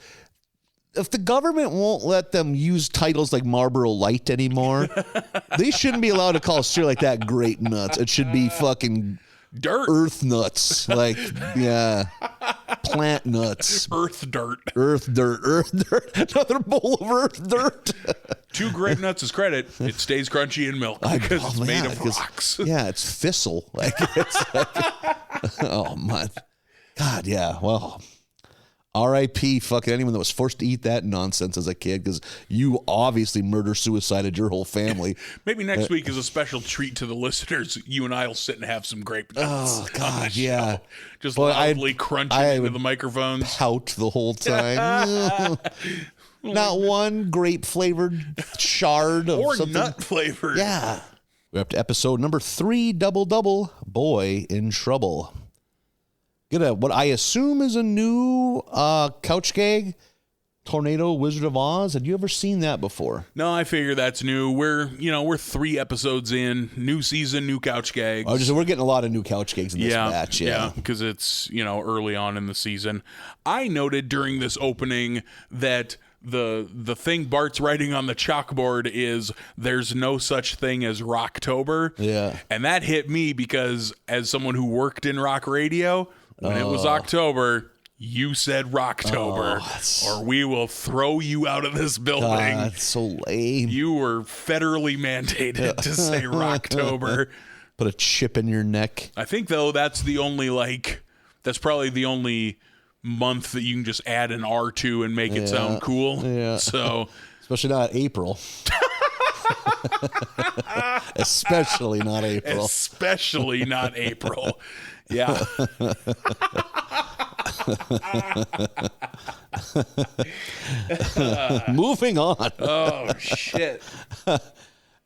Speaker 2: If the government won't let them use titles like Marlboro Light anymore, they shouldn't be allowed to call cereal like that Grape Nuts. It should be fucking
Speaker 3: dirt.
Speaker 2: Earth Nuts. Like, yeah. Plant nuts.
Speaker 3: Earth dirt.
Speaker 2: Earth dirt. Another bowl of earth dirt.
Speaker 3: To Grape Nuts' credit, it stays crunchy in milk because it's made of rocks.
Speaker 2: Yeah, it's thistle. Like, it's like, oh, man. God, yeah. Well... R.I.P. fucking anyone that was forced to eat that nonsense as a kid because you obviously murder-suicided your whole family.
Speaker 3: Maybe next week is a special treat to the listeners. You and I will sit and have some Grape Nuts.
Speaker 2: Oh, God, yeah.
Speaker 3: Just loudly crunching into the microphones.
Speaker 2: Pout the whole time. Not one grape-flavored shard of
Speaker 3: or
Speaker 2: something.
Speaker 3: nut-flavored.
Speaker 2: Yeah. We're up to episode number 3, Double, Boy in Trouble. Get what I assume is a new couch gag, Tornado Wizard of Oz. Had you ever seen that before?
Speaker 3: No, I figure that's new. We're 3 episodes in, new season, new couch gags.
Speaker 2: Oh, we're getting a lot of new couch gags in this batch.
Speaker 3: Yeah, because it's early on in the season. I noted during this opening that the thing Bart's writing on the chalkboard is there's no such thing as Rocktober.
Speaker 2: Yeah,
Speaker 3: and that hit me because as someone who worked in rock radio. When it was October, you said Rocktober, or we will throw you out of this building.
Speaker 2: That's so lame.
Speaker 3: You were federally mandated to say Rocktober.
Speaker 2: Put a chip in your neck.
Speaker 3: I think, though, that's probably the only month that you can just add an R to and make it sound cool.
Speaker 2: Yeah.
Speaker 3: So,
Speaker 2: especially not April. Especially not April.
Speaker 3: Especially not April. Yeah.
Speaker 2: Moving on.
Speaker 3: Oh, shit.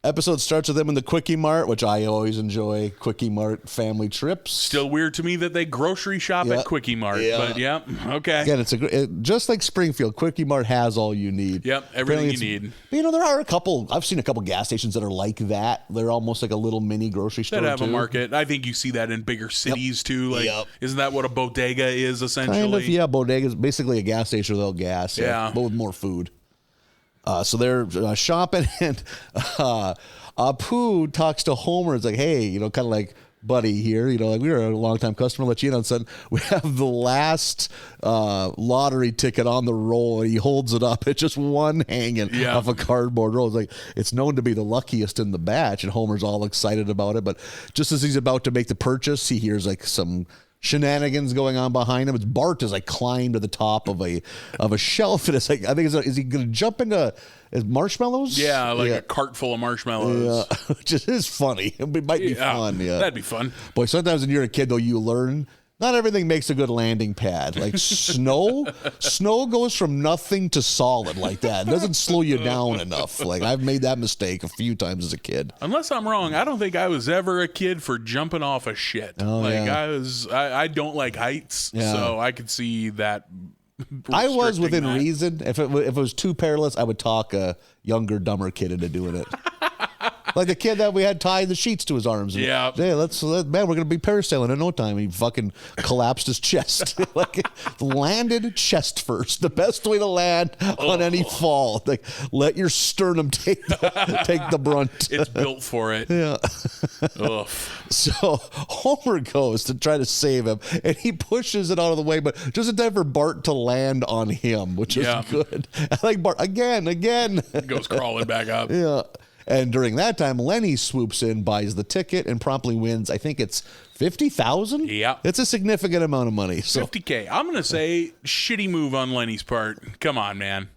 Speaker 2: Episode starts with them in the Quickie Mart, which I always enjoy. Quickie Mart family trips.
Speaker 3: Still weird to me that they grocery shop at Quickie Mart, but okay.
Speaker 2: Again, it's just like Springfield. Quickie Mart has all you need.
Speaker 3: Yep, everything you need.
Speaker 2: But, there are I've seen a couple gas stations that are like that. They're almost like a little mini grocery store.
Speaker 3: That have a market. I think you see that in bigger cities too. Like, isn't that what a bodega is essentially?
Speaker 2: Kind of, yeah. Bodega is basically a gas station without gas.
Speaker 3: Yeah,
Speaker 2: but with more food. So they're shopping, and Apu talks to Homer. It's like, hey, kind of like buddy here, like we were a long-time customer, let you in on sudden. We have the last lottery ticket on the roll, and he holds it up. It's just one hanging off a cardboard roll. It's like, it's known to be the luckiest in the batch, and Homer's all excited about it. But just as he's about to make the purchase, he hears like some shenanigans going on behind him. It's Bart as I climb to the top of a shelf, and it's like, I think is he going to jump into marshmallows?
Speaker 3: Yeah, like a cart full of marshmallows.
Speaker 2: Yeah, which is funny. It might be fun. Yeah,
Speaker 3: that'd be fun.
Speaker 2: Boy, sometimes when you're a kid, though, you learn not everything makes a good landing pad. Like snow goes from nothing to solid like that. It doesn't slow you down enough. Like, I've made that mistake a few times as a kid.
Speaker 3: Unless I'm wrong, I don't think I was ever a kid for jumping off a shit. I don't like heights, so I could see that.
Speaker 2: I was within reason. If it was too perilous, I would talk a younger, dumber kid into doing it. Like the kid that we had tied the sheets to his arms. And,
Speaker 3: yeah.
Speaker 2: Hey, man, we're going to be parasailing in no time. He fucking collapsed his chest. Like, landed chest first. The best way to land on any fall. Like, let your sternum take the brunt.
Speaker 3: It's built for it.
Speaker 2: Yeah.
Speaker 3: Ugh.
Speaker 2: So Homer goes to try to save him, and he pushes it out of the way, but just in time for Bart to land on him, which is good. I like Bart again.
Speaker 3: Goes crawling back up.
Speaker 2: Yeah. And during that time, Lenny swoops in, buys the ticket, and promptly wins. I think it's $50,000.
Speaker 3: Yeah,
Speaker 2: it's a significant amount of money. So
Speaker 3: $50K. I'm gonna say shitty move on Lenny's part. Come on, man.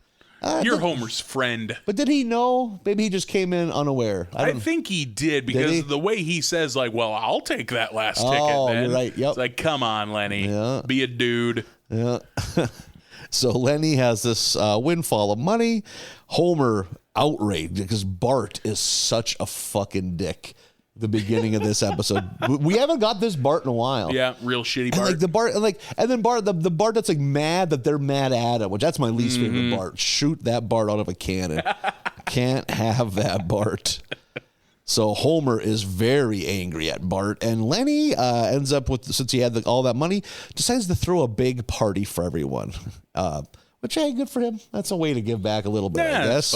Speaker 3: You're Homer's friend.
Speaker 2: But did he know? Maybe he just came in unaware.
Speaker 3: I think he did, because the way he says, like, well, I'll take that last ticket, man.
Speaker 2: You're right. Yep.
Speaker 3: It's like, come on, Lenny.
Speaker 2: Yeah.
Speaker 3: Be a dude.
Speaker 2: Yeah. So Lenny has this windfall of money. Homer outraged because Bart is such a fucking dick. The beginning of this episode, we haven't got this Bart in a while.
Speaker 3: Yeah, real shitty Bart.
Speaker 2: And like the Bart, and then Bart, the Bart that's like mad that they're mad at him, which that's my least favorite Bart. Shoot that Bart out of a cannon. Can't have that Bart. So Homer is very angry at Bart, and Lenny ends up with, since he had all that money, decides to throw a big party for everyone. Which, hey, good for him. That's a way to give back a little bit, I guess.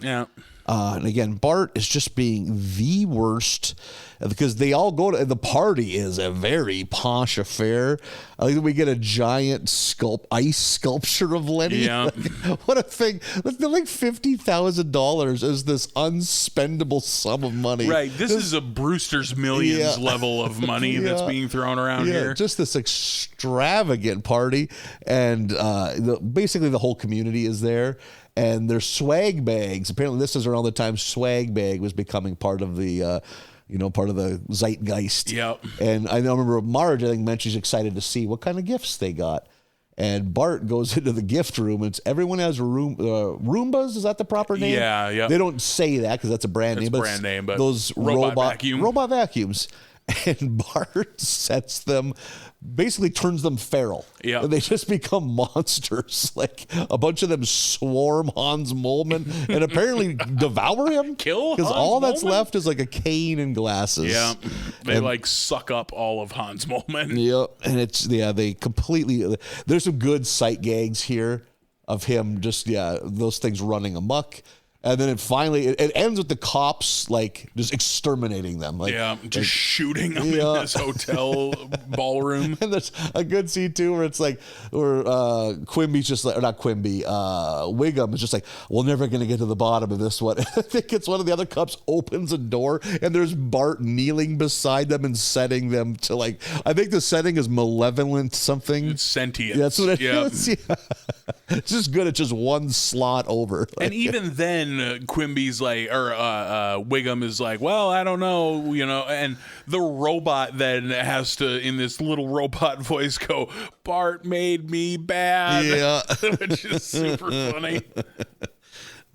Speaker 3: Yeah.
Speaker 2: And again, Bart is just being the worst because they all go to the party is a very posh affair. I think we get a giant ice sculpture of Lenny.
Speaker 3: Yeah.
Speaker 2: Like, what a thing. Like $50,000 is this unspendable sum of money.
Speaker 3: Right. This is a Brewster's Millions level of money that's being thrown around here.
Speaker 2: Just this extravagant party. And basically the whole community is there. And there's swag bags. Apparently, this is around the time swag bag was becoming part of the, part of the zeitgeist.
Speaker 3: Yep.
Speaker 2: And I remember Marge, I think, mentioned she's excited to see what kind of gifts they got. And Bart goes into the gift room, and everyone has Roombas. Is that the proper name?
Speaker 3: Yeah.
Speaker 2: They don't say that because that's a brand name.
Speaker 3: But
Speaker 2: those robot vacuums. And Bart sets them, basically turns them feral.
Speaker 3: Yeah.
Speaker 2: And they just become monsters. Like a bunch of them swarm Hans Moleman and apparently devour him.
Speaker 3: Kill
Speaker 2: because
Speaker 3: Hans
Speaker 2: all that's
Speaker 3: Moleman?
Speaker 2: left is like a cane and glasses.
Speaker 3: Yeah. They suck up all of Hans Moleman.
Speaker 2: Yeah. And they completely, there's some good sight gags here of him just, those things running amok. And then it ends with the cops just exterminating them.
Speaker 3: Shooting them in this hotel ballroom.
Speaker 2: And there's a good scene too where it's where Quimby's just or not Quimby, Wiggum is just like, we're never gonna get to the bottom of this one. I think it's one of the other cops opens a door and there's Bart kneeling beside them and setting them to I think the setting is malevolent something.
Speaker 3: It's sentient.
Speaker 2: That's what it is. Yeah. It's just good. It's just one slot over.
Speaker 3: And even then, Quimby's Wiggum is like, well, I don't know, and the robot then has to, in this little robot voice, go, Bart made me bad.
Speaker 2: Yeah.
Speaker 3: Which is super funny.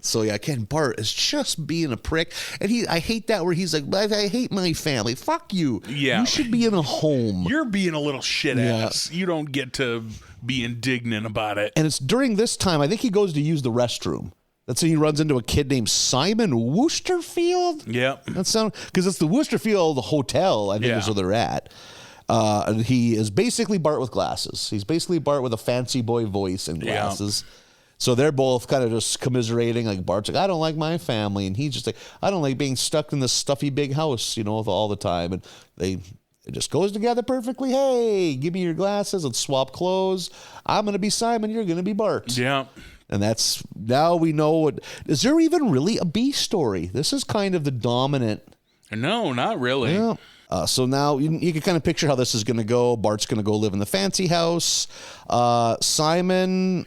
Speaker 2: So again, Bart is just being a prick, and I hate that where he's like, I hate my family. Fuck you.
Speaker 3: Yeah.
Speaker 2: You should be in a home.
Speaker 3: You're being a little shit ass. You don't get to be indignant about it.
Speaker 2: And it's during this time, I think he goes to use the restroom. That's when he runs into a kid named Simon Woosterfield.
Speaker 3: Yeah.
Speaker 2: Because it's the Woosterfield Hotel, I think is where they're at. And he is basically Bart with glasses. He's basically Bart with a fancy boy voice and glasses. Yeah. So they're both kind of just commiserating. Like Bart's like, I don't like my family. And he's just like, I don't like being stuck in this stuffy big house, all the time. And it just goes together perfectly. Hey, give me your glasses. Let's swap clothes. I'm going to be Simon. You're going to be Bart.
Speaker 3: Yeah.
Speaker 2: And now we know is there even really a B story? This is kind of the dominant.
Speaker 3: No, not really.
Speaker 2: Yeah. So now you can kind of picture how this is going to go. Bart's going to go live in the fancy house. Simon,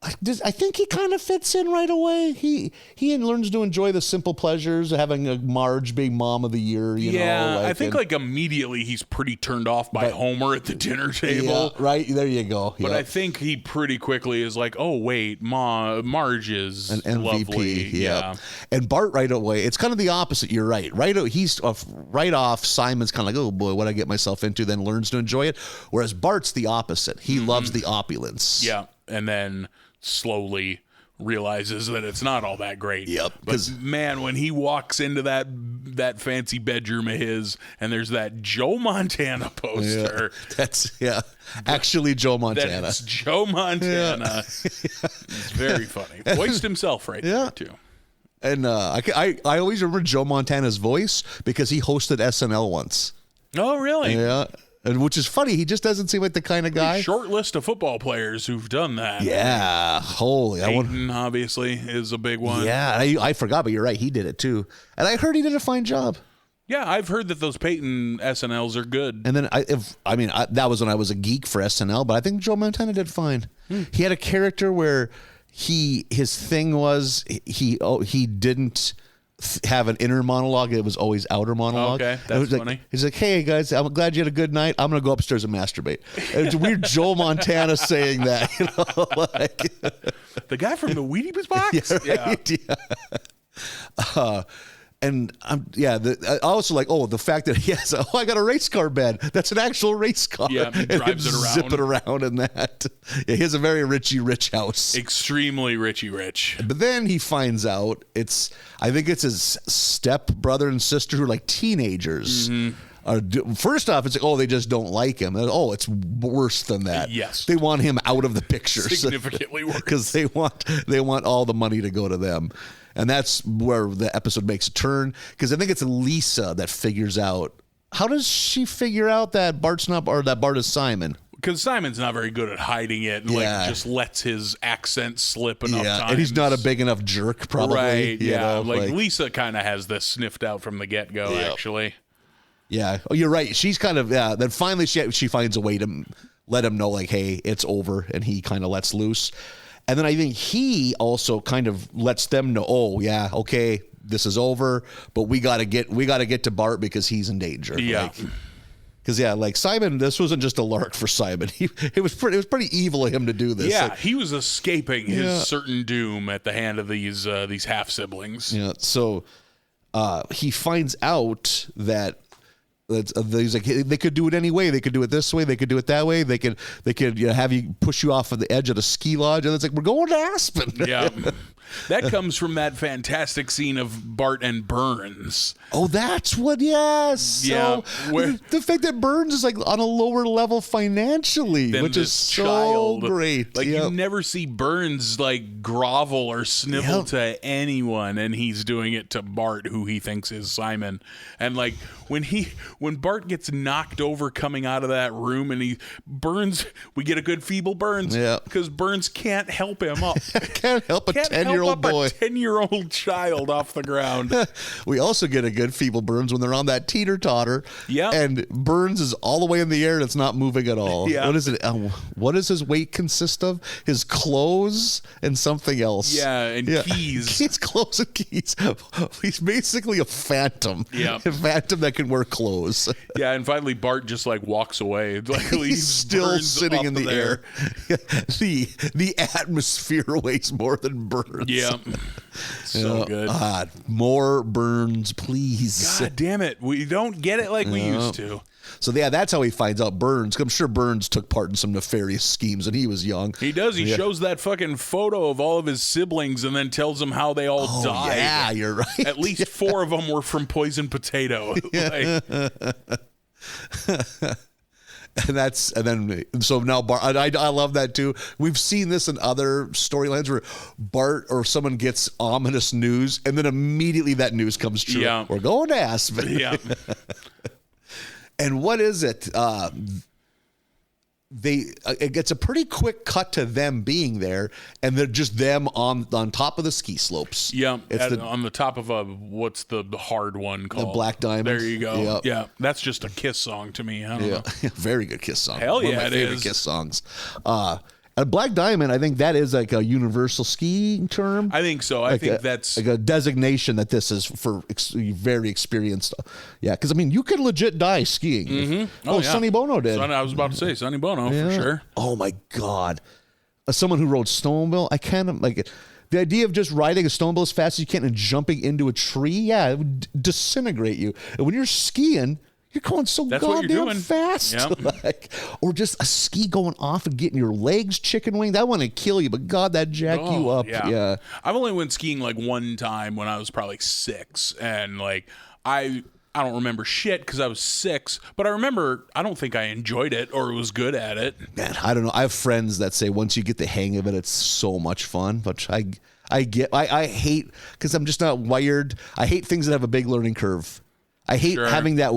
Speaker 2: I think he kind of fits in right away. He learns to enjoy the simple pleasures of having a Marge being mom of the year.
Speaker 3: I think immediately he's pretty turned off by Homer at the dinner table.
Speaker 2: Yeah, right there you go.
Speaker 3: But I think he pretty quickly is like, oh wait, Marge is
Speaker 2: an MVP.
Speaker 3: Lovely.
Speaker 2: Yeah. And Bart right away, it's kind of the opposite. You're right. He's right off. Simon's kind of like, oh boy, what I get myself into. Then learns to enjoy it. Whereas Bart's the opposite. He loves the opulence.
Speaker 3: Yeah, and then slowly realizes that it's not all that great.
Speaker 2: Yep.
Speaker 3: But man, when he walks into that fancy bedroom of his and there's that Joe Montana poster.
Speaker 2: That's actually Joe Montana.
Speaker 3: That's Joe Montana. It's very funny. Voiced himself right there too.
Speaker 2: And I always remember Joe Montana's voice because he hosted SNL once.
Speaker 3: Oh, really?
Speaker 2: Yeah. And which is funny. He just doesn't seem like the kind of guy.
Speaker 3: Short list of football players who've done that.
Speaker 2: Yeah. Holy.
Speaker 3: Peyton, obviously, is a big one.
Speaker 2: Yeah. I forgot, but you're right. He did it too. And I heard he did a fine job.
Speaker 3: Yeah, I've heard that those Peyton SNLs are good.
Speaker 2: And then that was when I was a geek for SNL, but I think Joe Montana did fine. He had a character where his thing was he didn't have an inner monologue. It was always outer monologue.
Speaker 3: Okay, that's funny.
Speaker 2: He's like, hey, guys, I'm glad you had a good night. I'm going to go upstairs and masturbate. And it's weird Joe Montana saying that.
Speaker 3: The guy from the Wheaties box?
Speaker 2: Yeah. Right? Yeah. And I also like, the fact that he has, I got a race car bed. That's an actual race car.
Speaker 3: Yeah, he drives it around.
Speaker 2: Zip it around in that. Yeah, he has a very richy rich house.
Speaker 3: Extremely richy rich.
Speaker 2: But then he finds out I think it's his step brother and sister who are like teenagers. First off, it's like, they just don't like him. And, it's worse than that.
Speaker 3: Yes.
Speaker 2: They want him out of the picture.
Speaker 3: Significantly worse.
Speaker 2: Because they want all the money to go to them. And that's where the episode makes a turn. Because I think it's Lisa that figures out. How does she figure out that Bart is Simon?
Speaker 3: Because Simon's not very good at hiding it. And just lets his accent slip enough times.
Speaker 2: And he's not a big enough jerk, probably.
Speaker 3: Right, yeah. Lisa kind of has this sniffed out from the get-go, actually.
Speaker 2: Yeah. Oh, you're right. She's kind of, then finally she finds a way to let him know, like, hey, it's over. And he kind of lets loose. And then I think he also kind of lets them know, okay, this is over, but we got to get to Bart because he's in danger.
Speaker 3: Yeah.
Speaker 2: Because like Simon, this wasn't just a lark for Simon. It was pretty evil of him to do this.
Speaker 3: Yeah, he was escaping his certain doom at the hand of these half siblings.
Speaker 2: Yeah. So he finds out that. He's like, they could do it any way. They could do it this way. They could do it that way. They could have you push you off of the edge of the ski lodge. And it's like, we're going to Aspen.
Speaker 3: Yeah. That comes from that fantastic scene of Bart and Burns.
Speaker 2: Oh, that's what, yes.
Speaker 3: Yeah.
Speaker 2: So, the fact that Burns is like on a lower level financially, which is so great.
Speaker 3: Like you never see Burns like grovel or snivel to anyone, and he's doing it to Bart, who he thinks is Simon. And like when Bart gets knocked over coming out of that room, and we get a good feeble Burns.
Speaker 2: Yeah.
Speaker 3: Because Burns can't help him up.
Speaker 2: Can't help a 10-year-old boy.
Speaker 3: A 10-year-old child off the ground.
Speaker 2: We also get a good feeble Burns when they're on that teeter-totter.
Speaker 3: Yeah.
Speaker 2: And Burns is all the way in the air and it's not moving at all.
Speaker 3: Yeah.
Speaker 2: What is it? What does his weight consist of? His clothes and something else.
Speaker 3: Yeah, and keys.
Speaker 2: Keys, clothes, and keys. He's basically a phantom.
Speaker 3: Yeah.
Speaker 2: A phantom that can wear clothes.
Speaker 3: Yeah, and finally Bart just like walks away. Like
Speaker 2: he's still
Speaker 3: Burns
Speaker 2: sitting in the
Speaker 3: air.
Speaker 2: The atmosphere weighs more than Burns.
Speaker 3: Yeah. So good.
Speaker 2: More Burns, please.
Speaker 3: God damn it. We don't get it like we used to.
Speaker 2: So that's how he finds out Burns. I'm sure Burns took part in some nefarious schemes and he was young.
Speaker 3: He does. He shows that fucking photo of all of his siblings and then tells them how they all died.
Speaker 2: Yeah, you're right.
Speaker 3: At least 4 of them were from poisoned potato.
Speaker 2: So now Bart, I love that too. We've seen this in other storylines where Bart or someone gets ominous news and then immediately that news comes true.
Speaker 3: Yeah.
Speaker 2: We're going to Aspen.
Speaker 3: Yeah.
Speaker 2: And what is it? It gets a pretty quick cut to them being there, and they're just them on top of the ski slopes.
Speaker 3: Yeah, on the top of what's the hard one called?
Speaker 2: The Black Diamond.
Speaker 3: There you go.
Speaker 2: Yep.
Speaker 3: Yeah, that's just a Kiss song to me. I don't know.
Speaker 2: Very good Kiss song.
Speaker 3: Hell yeah,
Speaker 2: one of my favorite
Speaker 3: is.
Speaker 2: Kiss songs. Black Diamond, I think that is like a universal skiing term.
Speaker 3: I think so. I think that's
Speaker 2: like a designation that this is for very experienced. Yeah, because I mean, you could legit die skiing.
Speaker 3: Mm-hmm.
Speaker 2: Sonny Bono did.
Speaker 3: I was about to say Sonny Bono for sure.
Speaker 2: Oh my God, as someone who rode snowmobile, I can't like it. The idea of just riding a snowmobile as fast as you can and jumping into a tree, it would disintegrate you. And when you're skiing, You're going so
Speaker 3: That's what you're
Speaker 2: goddamn
Speaker 3: doing.
Speaker 2: fast.
Speaker 3: Yep.
Speaker 2: Like, or just a ski going off and getting your legs chicken winged. That want to kill you, but God, that jack you up. Yeah.
Speaker 3: I've only went skiing like one time when I was probably 6, and like I don't remember shit because I was 6, but I remember I don't think I enjoyed it or was good at it.
Speaker 2: Man, I don't know. I have friends that say once you get the hang of it, it's so much fun. But I hate, because I'm just not wired. I hate things that have a big learning curve. I hate having that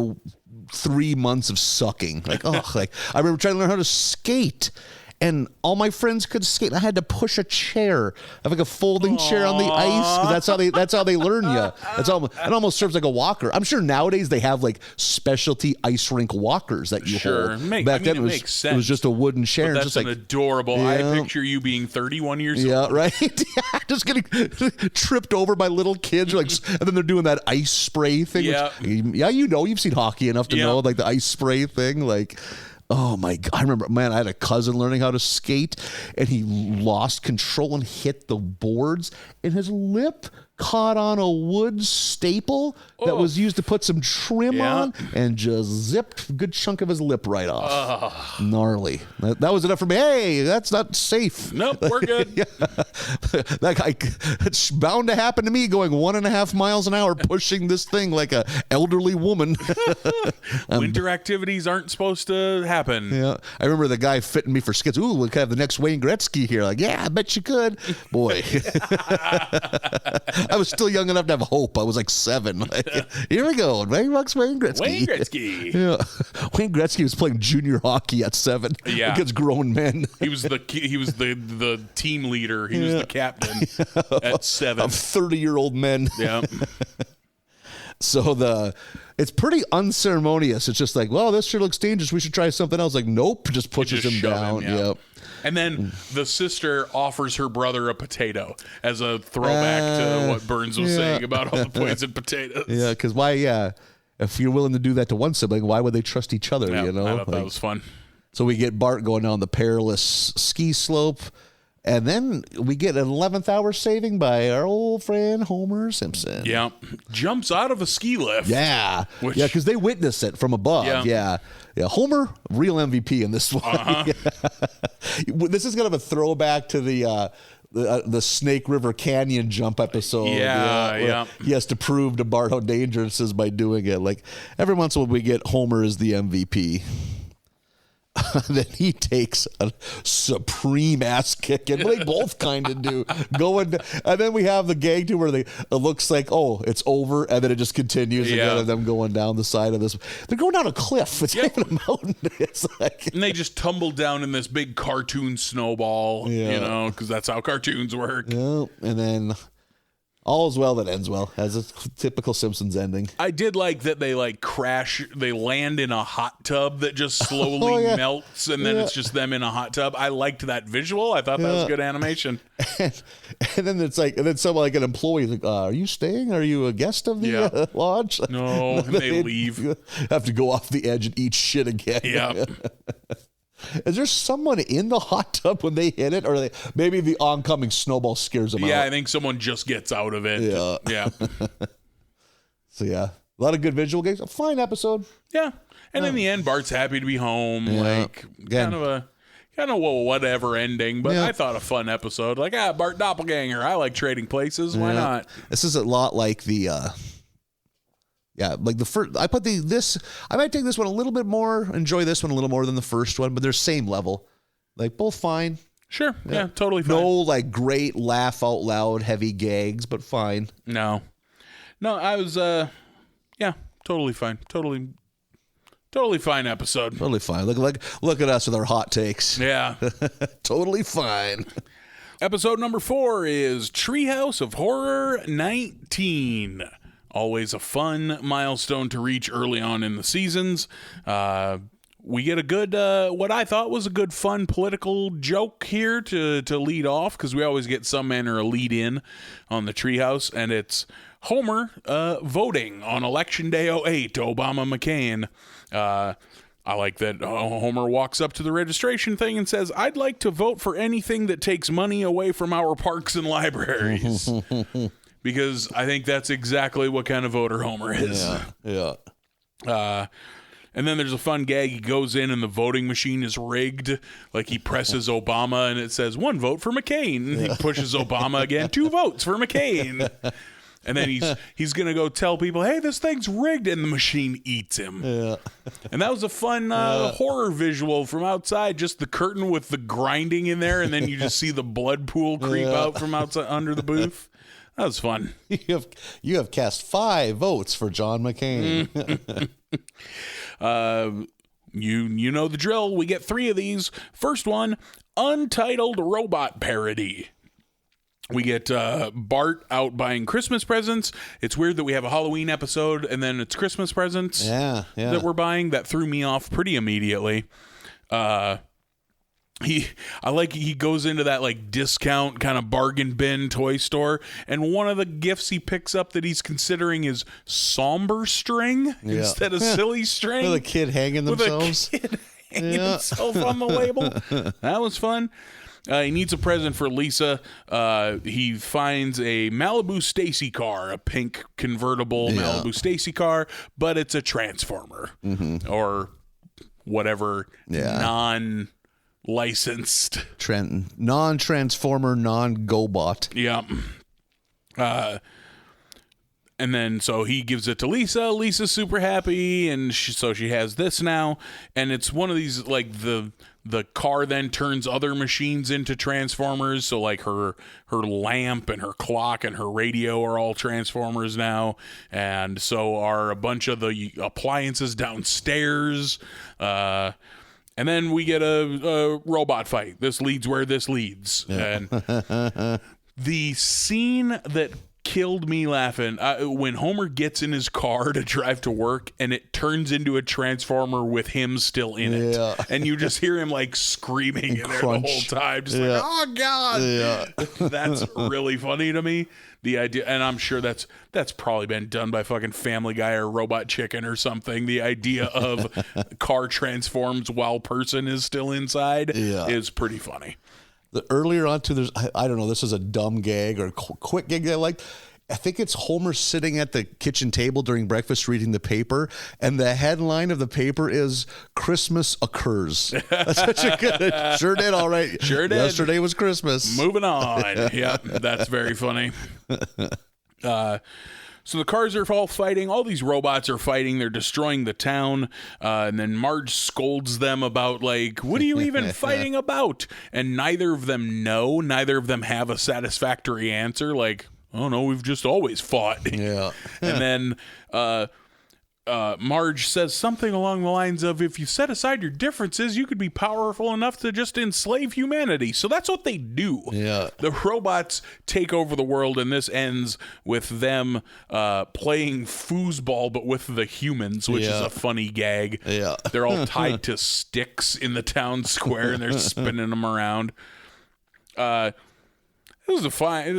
Speaker 2: 3 months of sucking. Like, like I remember trying to learn how to skate, and all my friends could skate. I had to push a chair, have like a folding chair on the ice, because that's how they learn you. It almost serves like a walker. I'm sure nowadays they have like specialty ice rink walkers that you hold. Back then
Speaker 3: makes sense.
Speaker 2: It was just a wooden chair.
Speaker 3: But that's
Speaker 2: just
Speaker 3: adorable. I picture you being 31 years old.
Speaker 2: Yeah, right. Just getting tripped over by little kids, like, and then they're doing that ice spray thing.
Speaker 3: Yeah,
Speaker 2: you've seen hockey enough to know, like the ice spray thing, like. Oh my God. I remember, man, I had a cousin learning how to skate, and he lost control and hit the boards, and his lip caught on a wood staple that was used to put some trim on, and just zipped a good chunk of his lip right off. Gnarly. That was enough for me. Hey, that's not safe.
Speaker 3: Nope, we're good.
Speaker 2: That guy, it's bound to happen to me going 1.5 miles an hour pushing this thing like a elderly woman.
Speaker 3: Winter activities aren't supposed to happen.
Speaker 2: Yeah, I remember the guy fitting me for skits. Ooh, we could have the next Wayne Gretzky here. Like, yeah, I bet you could. Boy. I was still young enough to have hope. I was like 7. Like, here we go. Wayne Gretzky.
Speaker 3: Wayne Gretzky.
Speaker 2: Yeah. Wayne Gretzky was playing junior hockey at 7 against grown men.
Speaker 3: He was the team leader. He was the captain at 7
Speaker 2: of 30-year-old men.
Speaker 3: Yeah.
Speaker 2: So it's pretty unceremonious. It's just like, well, this sure looks dangerous. We should try something else. Like, nope, just pushes him down. Yep.
Speaker 3: And then the sister offers her brother a potato as a throwback to what Burns was saying about all the poison potatoes.
Speaker 2: Yeah, because why? Yeah, if you're willing to do that to one sibling, why would they trust each other?
Speaker 3: Yeah,
Speaker 2: you know,
Speaker 3: I thought that was fun.
Speaker 2: So we get Bart going down the perilous ski slope, and then we get an 11th hour saving by our old friend Homer Simpson.
Speaker 3: Yeah, jumps out of a ski lift.
Speaker 2: Yeah, because they witness it from above. Yeah. Homer, real MVP in this one. This is kind of a throwback to the Snake River Canyon jump episode.
Speaker 3: Yeah.
Speaker 2: He has to prove to Bart how dangerous it is by doing it. Like, every once in a while we get Homer as the MVP. Then he takes a supreme ass kicking. They both kind of do. And then we have the gag too, where it looks like, oh, it's over, and then it just continues again of them going down the side of this. They're going down a cliff. It's not even a mountain. It's like,
Speaker 3: and they just tumble down in this big cartoon snowball, you know, because that's how cartoons work.
Speaker 2: Yeah. And then all is well that ends well, as a typical Simpsons ending.
Speaker 3: I did like that they they land in a hot tub that just slowly melts, and then it's just them in a hot tub. I liked that visual. I thought that was good animation.
Speaker 2: And then it's like, and then someone like an employee is like, are you staying? Are you a guest of the lodge?
Speaker 3: No, and they leave.
Speaker 2: Have to go off the edge and eat shit again.
Speaker 3: Yeah.
Speaker 2: Is there someone in the hot tub when they hit it, or maybe the oncoming snowball scares them out?
Speaker 3: Yeah, I think someone just gets out of it. Yeah.
Speaker 2: So a lot of good visual gags. A fine episode.
Speaker 3: Yeah, and in the end, Bart's happy to be home. Like, kind of a whatever ending, but I thought a fun episode. Like, Bart Doppelganger. I like trading places. Why not?
Speaker 2: This is a lot like the. Like the first, I might take this one a little bit more, enjoy this one a little more than the first one, but they're same level. Like, both fine.
Speaker 3: Sure. Yeah, totally fine.
Speaker 2: No, like, great laugh out loud, heavy gags, but fine.
Speaker 3: No, I was, totally fine. Totally fine episode.
Speaker 2: Totally fine. Look at us with our hot takes.
Speaker 3: Yeah.
Speaker 2: Totally fine.
Speaker 3: Episode number 4 is Treehouse of Horror 19. Always a fun milestone to reach early on in the seasons. We get a good, what I thought was a good, fun political joke here to lead off, because we always get some manner of lead in on the Treehouse, and it's Homer voting on Election Day 08, Obama-McCain. I like that Homer walks up to the registration thing and says, "I'd like to vote for anything that takes money away from our parks and libraries." Because I think that's exactly what kind of voter Homer is.
Speaker 2: Yeah.
Speaker 3: And then there's a fun gag. He goes in and the voting machine is rigged. Like he presses Obama and it says 1 vote for McCain. And he pushes Obama again, 2 votes for McCain. And then he's going to go tell people, hey, this thing's rigged. And the machine eats him. Yeah. And that was a fun horror visual from outside. Just the curtain with the grinding in there. And then you just see the blood pool creep out from outside under the booth. That was fun.
Speaker 2: You have cast 5 votes for John McCain.
Speaker 3: You know the drill. We get 3 of these. First one, untitled robot parody. We get Bart out buying Christmas presents. It's weird that we have a Halloween episode and then it's Christmas presents that we're buying. That threw me off pretty immediately. He goes into that like discount kind of bargain bin toy store, and one of the gifts he picks up that he's considering is somber string instead of silly string.
Speaker 2: With a kid hanging themselves.
Speaker 3: With a kid hanging himself on the label. That was fun. He needs a present for Lisa. He finds a Malibu Stacy car, a pink convertible Malibu Stacy car, but it's a Transformer or whatever non-licensed.
Speaker 2: Non-Transformer, non-GoBot.
Speaker 3: Yeah. And then so he gives it to Lisa. Lisa's super happy, and so she has this now. And it's one of these, like, the car then turns other machines into Transformers. So like her lamp and her clock and her radio are all Transformers now. And so are a bunch of the appliances downstairs. And then we get a robot fight. This leads where this leads. Yeah. And the scene that killed me laughing when Homer gets in his car to drive to work and it turns into a Transformer with him still in it, and you just hear him like screaming in there the whole time, just like, oh god. That's really funny to me, the idea. And I'm sure that's probably been done by fucking Family Guy or Robot Chicken or something. The idea of car transforms while person is still inside is pretty funny.
Speaker 2: The earlier on too, I don't know, this is a dumb gag or a quick gag that I liked. I think it's Homer sitting at the kitchen table during breakfast reading the paper, and the headline of the paper is "Christmas Occurs." That's such a good. Sure did, all right.
Speaker 3: Sure did.
Speaker 2: Yesterday was Christmas.
Speaker 3: Moving on. Yeah, that's very funny. So the cars are all fighting. All these robots are fighting. They're destroying the town. And then Marge scolds them about, like, what are you even fighting about? And neither of them know. Neither of them have a satisfactory answer. Like, oh, no, we've just always fought.
Speaker 2: Yeah.
Speaker 3: And then Marge says something along the lines of, if you set aside your differences, you could be powerful enough to just enslave humanity. So that's what they do.
Speaker 2: Yeah.
Speaker 3: The robots take over the world, and this ends with them playing foosball, but with the humans, which is a funny gag.
Speaker 2: Yeah.
Speaker 3: They're all tied to sticks in the town square, and they're spinning them around. It was fine.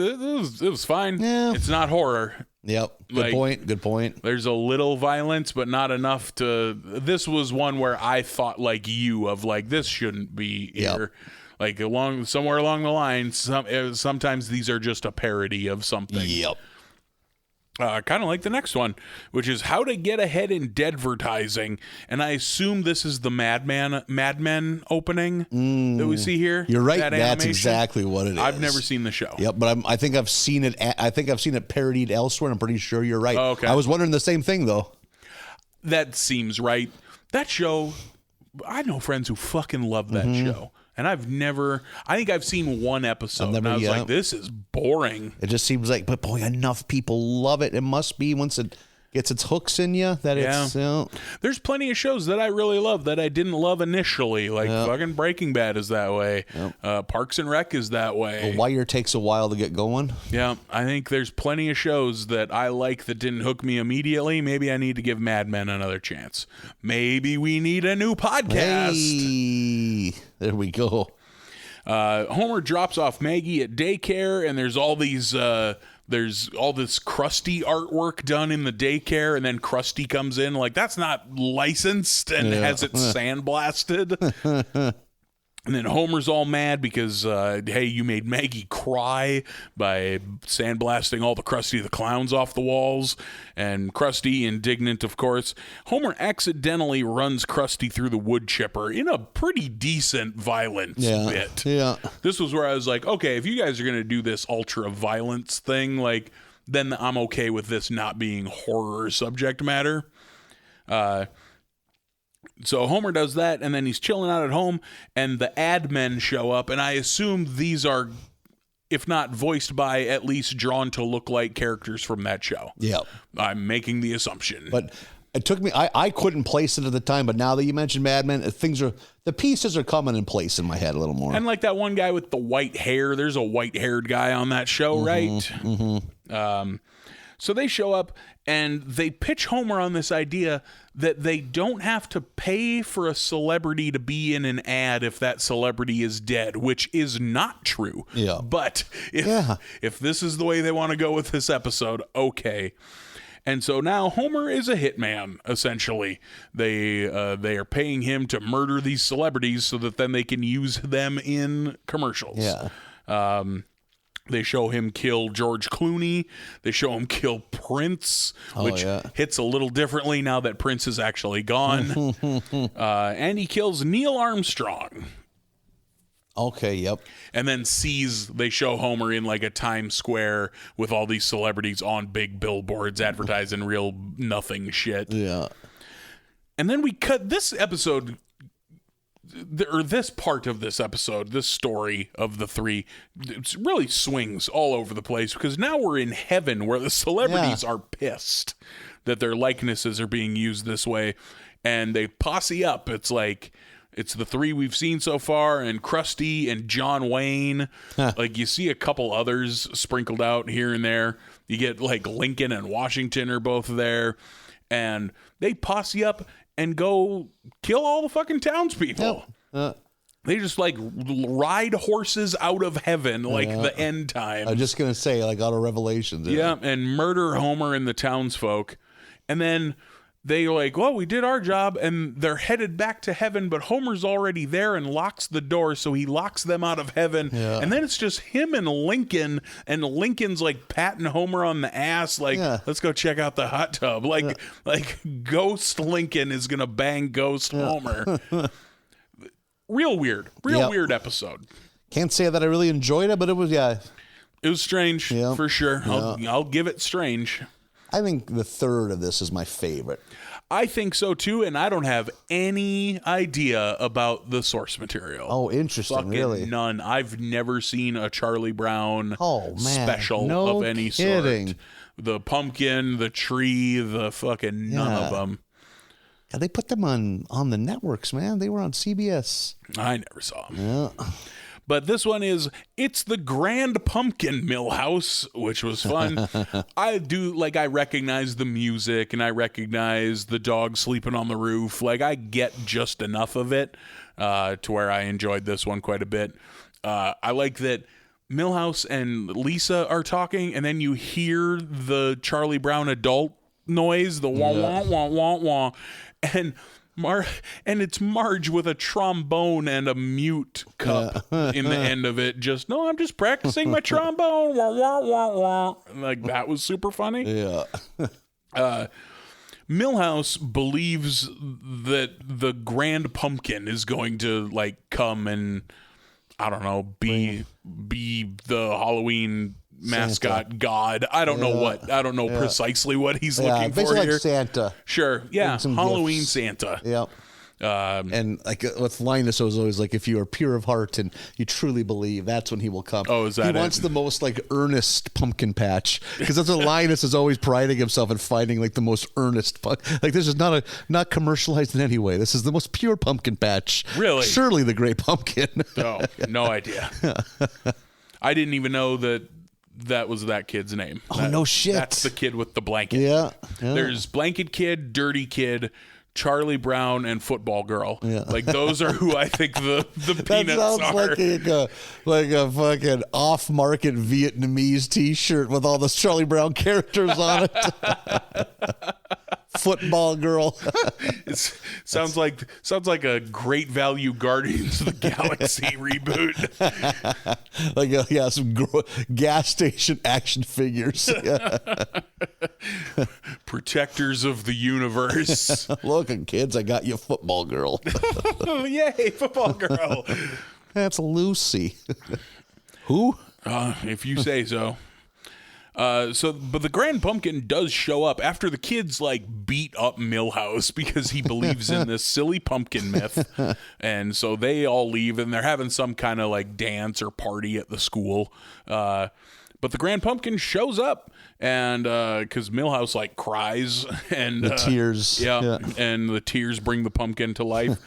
Speaker 2: Yeah.
Speaker 3: It's not horror.
Speaker 2: Yep. Good point. There's
Speaker 3: a little violence, but not enough to. This was one where I thought like you of like, this shouldn't be here. Like somewhere along the line, sometimes these are just a parody of something.
Speaker 2: Yep.
Speaker 3: Kind of like the next one, which is how to get ahead in deadvertising. And I assume this is the Mad Men opening that we see here.
Speaker 2: You're right.
Speaker 3: That's
Speaker 2: animation. Exactly what it is.
Speaker 3: I've never seen the show.
Speaker 2: Yep, but I think I've seen it. I think I've seen it parodied elsewhere. And I'm pretty sure you're right.
Speaker 3: Oh, okay.
Speaker 2: I was wondering the same thing though.
Speaker 3: That seems right. That show, I know friends who fucking love that show. And I think I've seen one episode, and I was like, this is boring.
Speaker 2: It just seems like, but boy, enough people love it. It must be once it gets its hooks in you that it's...
Speaker 3: There's plenty of shows that I really love that I didn't love initially. Like fucking Breaking Bad is that way. Parks and Rec is that way.
Speaker 2: The Wire takes a while to get going.
Speaker 3: Yeah, I think there's plenty of shows that I like that didn't hook me immediately. Maybe I need to give Mad Men another chance. Maybe we need a new podcast.
Speaker 2: Hey, there we go.
Speaker 3: Homer drops off Maggie at daycare, and there's all these... there's all this Krusty artwork done in the daycare, and then Krusty comes in like, that's not licensed, and has it sandblasted. And then Homer's all mad because, hey, you made Maggie cry by sandblasting all the Krusty the Clowns off the walls. And Krusty, indignant, of course. Homer accidentally runs Krusty through the wood chipper in a pretty decent violence bit.
Speaker 2: Yeah.
Speaker 3: This was where I was like, okay, if you guys are going to do this ultra violence thing, like, then I'm okay with this not being horror subject matter. So Homer does that, and then he's chilling out at home, and the ad men show up, and I assume these are, if not voiced by, at least drawn to look like characters from that show.
Speaker 2: Yeah.
Speaker 3: I'm making the assumption.
Speaker 2: But it took me, I couldn't place it at the time, but now that you mentioned Mad Men, the pieces are coming in place in my head a little more.
Speaker 3: And like that one guy with the white hair, there's a white-haired guy on that show, right?
Speaker 2: Mm-hmm.
Speaker 3: So they show up, and they pitch Homer on this idea that they don't have to pay for a celebrity to be in an ad if that celebrity is dead, which is not true.
Speaker 2: Yeah.
Speaker 3: But if this is the way they want to go with this episode, okay. And so now Homer is a hitman, essentially. They are paying him to murder these celebrities so that then they can use them in commercials.
Speaker 2: Yeah.
Speaker 3: They show him kill George Clooney. They show him kill Prince, which hits a little differently now that Prince is actually gone. And he kills Neil Armstrong.
Speaker 2: Okay, yep.
Speaker 3: And then they show Homer in like a Times Square with all these celebrities on big billboards advertising real nothing shit.
Speaker 2: Yeah.
Speaker 3: And then we cut this episode, or this part of this episode, this story of the three, it really swings all over the place because now we're in heaven where the celebrities are pissed that their likenesses are being used this way, and they posse up. It's like, it's the three we've seen so far, and Krusty and John Wayne. Like, you see a couple others sprinkled out here and there. You get like Lincoln and Washington are both there, and they posse up and go kill all the fucking townspeople. They just like ride horses out of heaven like the end times.
Speaker 2: I'm just going to say, like, out of Revelations.
Speaker 3: Yeah, and murder Homer and the townsfolk. And then they're like, well, we did our job, and they're headed back to heaven, but Homer's already there and locks the door, so he locks them out of heaven. Yeah. And then it's just him and Lincoln's like patting Homer on the ass, like, let's go check out the hot tub. Like Ghost Lincoln is going to bang Ghost Homer. Real weird weird episode.
Speaker 2: Can't say that I really enjoyed it, but it was,
Speaker 3: it was strange for sure. I'll give it strange.
Speaker 2: I think the third of this is my favorite.
Speaker 3: I think so too, and I don't have any idea about the source material.
Speaker 2: Oh, interesting.
Speaker 3: Fucking
Speaker 2: really?
Speaker 3: None. I've never seen a Charlie Brown special
Speaker 2: no
Speaker 3: of any
Speaker 2: kidding.
Speaker 3: sort. The pumpkin, the tree, the fucking none of them.
Speaker 2: Yeah, they put them on the networks, man. They were on CBS.
Speaker 3: I never saw them.
Speaker 2: Yeah.
Speaker 3: But this one it's the Grand Pumpkin Milhouse, which was fun. I recognize the music and I recognize the dog sleeping on the roof. Like, I get just enough of it to where I enjoyed this one quite a bit. I like that Milhouse and Lisa are talking, and then you hear the Charlie Brown adult noise, the wah, wah, wah, wah, wah. And it's Marge with a trombone and a mute cup in the end of it. I'm just practicing my trombone. Wah, wah, wah, wah. Like, that was super funny.
Speaker 2: Yeah.
Speaker 3: Milhouse believes that the Grand Pumpkin is going to like come and, I don't know, be the Halloween mascot Santa. God. I don't know what. I don't know precisely what he's looking for
Speaker 2: basically
Speaker 3: here.
Speaker 2: Like Santa.
Speaker 3: Sure. Yeah. Halloween
Speaker 2: gifts.
Speaker 3: Santa.
Speaker 2: Yeah. And like with Linus, it was always like, if you are pure of heart and you truly believe, that's when he will come.
Speaker 3: Oh, is that
Speaker 2: He wants the most like earnest pumpkin patch, because that's what Linus is always priding himself in finding, like the most earnest. Like, this is not commercialized in any way. This is the most pure pumpkin patch.
Speaker 3: Really?
Speaker 2: Surely the Great Pumpkin.
Speaker 3: Oh, no idea. I didn't even know that was that kid's name.
Speaker 2: No shit.
Speaker 3: That's the kid with the blanket.
Speaker 2: Yeah.
Speaker 3: There's Blanket Kid, Dirty Kid, Charlie Brown, and Football Girl.
Speaker 2: Yeah.
Speaker 3: Like, those are who I think the peanuts
Speaker 2: sounds
Speaker 3: are.
Speaker 2: like a fucking off-market Vietnamese T-shirt with all the Charlie Brown characters on it. Football girl.
Speaker 3: It sounds like a Great Value Guardians of the Galaxy reboot.
Speaker 2: Like some gas station action figures.
Speaker 3: Protectors of the universe.
Speaker 2: Look, kids, I got you a football girl.
Speaker 3: Yay, football girl.
Speaker 2: That's Lucy. Who?
Speaker 3: If you say so. But the Grand Pumpkin does show up after the kids beat up Milhouse because he believes in this silly pumpkin myth, and so they all leave and they're having some kind of dance or party at the school. But the Grand Pumpkin shows up, and because Milhouse cries and
Speaker 2: the tears,
Speaker 3: yeah, and the tears bring the pumpkin to life,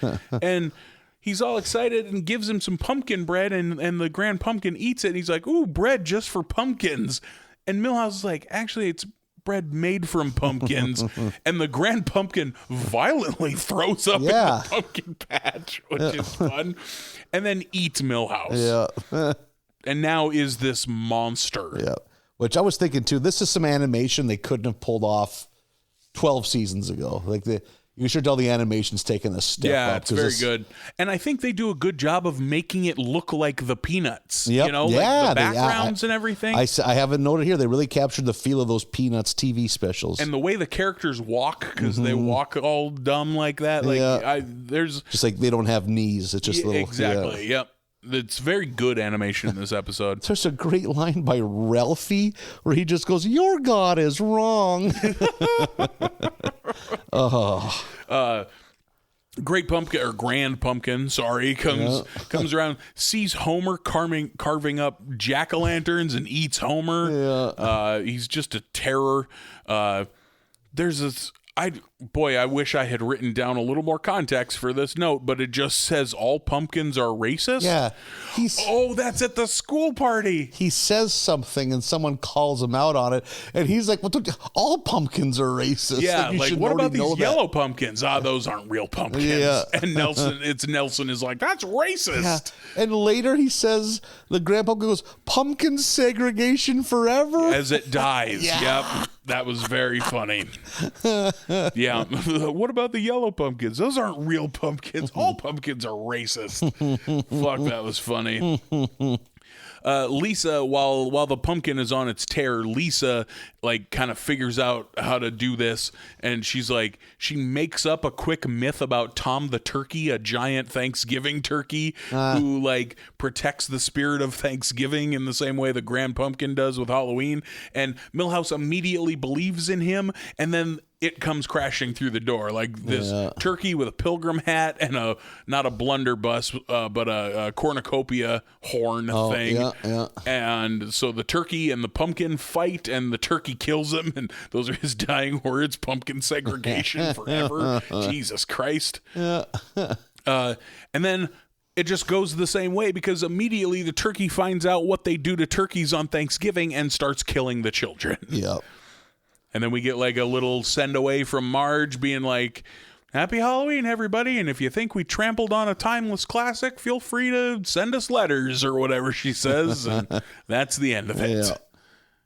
Speaker 3: and he's all excited and gives him some pumpkin bread, and the Grand Pumpkin eats it. And he's like, "Ooh, bread just for pumpkins." And Milhouse is like, actually, it's bread made from pumpkins. And the Grand Pumpkin violently throws up in the pumpkin patch, which is fun, and then eats Milhouse.
Speaker 2: Yeah.
Speaker 3: And now is this monster.
Speaker 2: Yeah. Which I was thinking, too, this is some animation they couldn't have pulled off 12 seasons ago. You should tell the animation's taking a step up.
Speaker 3: Yeah, it's very good. And I think they do a good job of making it look like the Peanuts.
Speaker 2: Yep.
Speaker 3: You know, the backgrounds and everything.
Speaker 2: I have it noted here. They really captured the feel of those Peanuts TV specials.
Speaker 3: And the way the characters walk, because they walk all dumb like that. There's
Speaker 2: just they don't have knees. It's just little.
Speaker 3: Exactly, yep. It's very good animation in this episode.
Speaker 2: There's a great line by Ralphie where he just goes, "Your God is wrong."
Speaker 3: Great Pumpkin or Grand Pumpkin, sorry, comes around, sees Homer carving up jack-o'-lanterns and eats Homer.
Speaker 2: Yeah.
Speaker 3: He's just a terror. There's this. I wish I had written down a little more context for this note, but it just says all pumpkins are racist.
Speaker 2: Yeah.
Speaker 3: That's at the school party.
Speaker 2: He says something and someone calls him out on it, and he's like, "Well, all pumpkins are racist."
Speaker 3: Yeah, what about these yellow pumpkins? Those aren't real pumpkins.
Speaker 2: Yeah.
Speaker 3: And Nelson is like, "That's racist."
Speaker 2: Yeah. And later he says, the Grand Pumpkin goes, "Pumpkin segregation forever."
Speaker 3: As it dies.
Speaker 2: Yeah.
Speaker 3: Yep. That was very funny. Yeah. What about the yellow pumpkins? Those aren't real pumpkins. All pumpkins are racist. Fuck, that was funny. Lisa, while the pumpkin is on its tear, Lisa kind of figures out how to do this, and she makes up a quick myth about Tom the turkey, a giant Thanksgiving turkey who protects the spirit of Thanksgiving in the same way the Grand Pumpkin does with Halloween. And Milhouse immediately believes in him, and then it comes crashing through the door this turkey with a pilgrim hat and not a blunderbuss, but a cornucopia horn thing.
Speaker 2: Yeah.
Speaker 3: And so the turkey and the pumpkin fight, and the turkey kills him, and those are his dying words: pumpkin segregation forever. Jesus Christ.
Speaker 2: Yeah.
Speaker 3: And then it just goes the same way, because immediately the turkey finds out what they do to turkeys on Thanksgiving and starts killing the children.
Speaker 2: Yeah.
Speaker 3: And then we get a little send away from Marge being like, "Happy Halloween, everybody. And if you think we trampled on a timeless classic, feel free to send us letters," or whatever she says. And that's the end of it.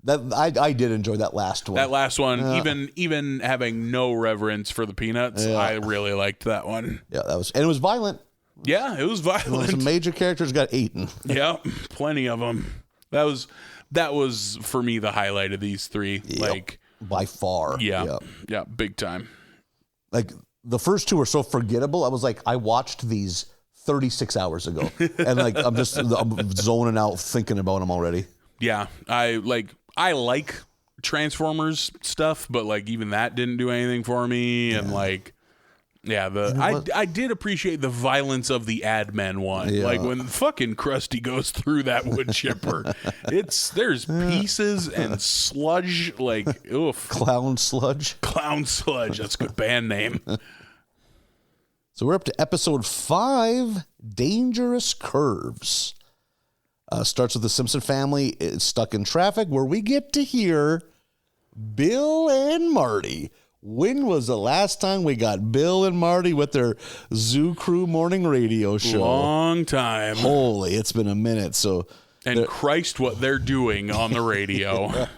Speaker 2: Yeah. I did enjoy that last one.
Speaker 3: That last one, even having no reverence for the Peanuts, I really liked that one.
Speaker 2: Yeah, it was violent.
Speaker 3: Yeah, it was violent.
Speaker 2: Some major characters got eaten.
Speaker 3: Yeah, plenty of them. That was for me the highlight of these three.
Speaker 2: Yep. By far.
Speaker 3: Yeah, big time.
Speaker 2: The first two are so forgettable. I was like, I watched these 36 hours ago, and I'm zoning out thinking about them already.
Speaker 3: Yeah, I like Transformers stuff, but even that didn't do anything for me. And I did appreciate the violence of the Ad Men one.
Speaker 2: Yeah.
Speaker 3: When fucking Krusty goes through that wood chipper, there's pieces and sludge. Oof.
Speaker 2: Clown Sludge.
Speaker 3: Clown Sludge. That's a good band name.
Speaker 2: So we're up to episode 5, Dangerous Curves. Starts with the Simpson family stuck in traffic, where we get to hear Bill and Marty. When was the last time we got Bill and Marty with their Zoo Crew morning radio show?
Speaker 3: Long time.
Speaker 2: Holy, it's been a minute.
Speaker 3: And Christ, what they're doing on the radio.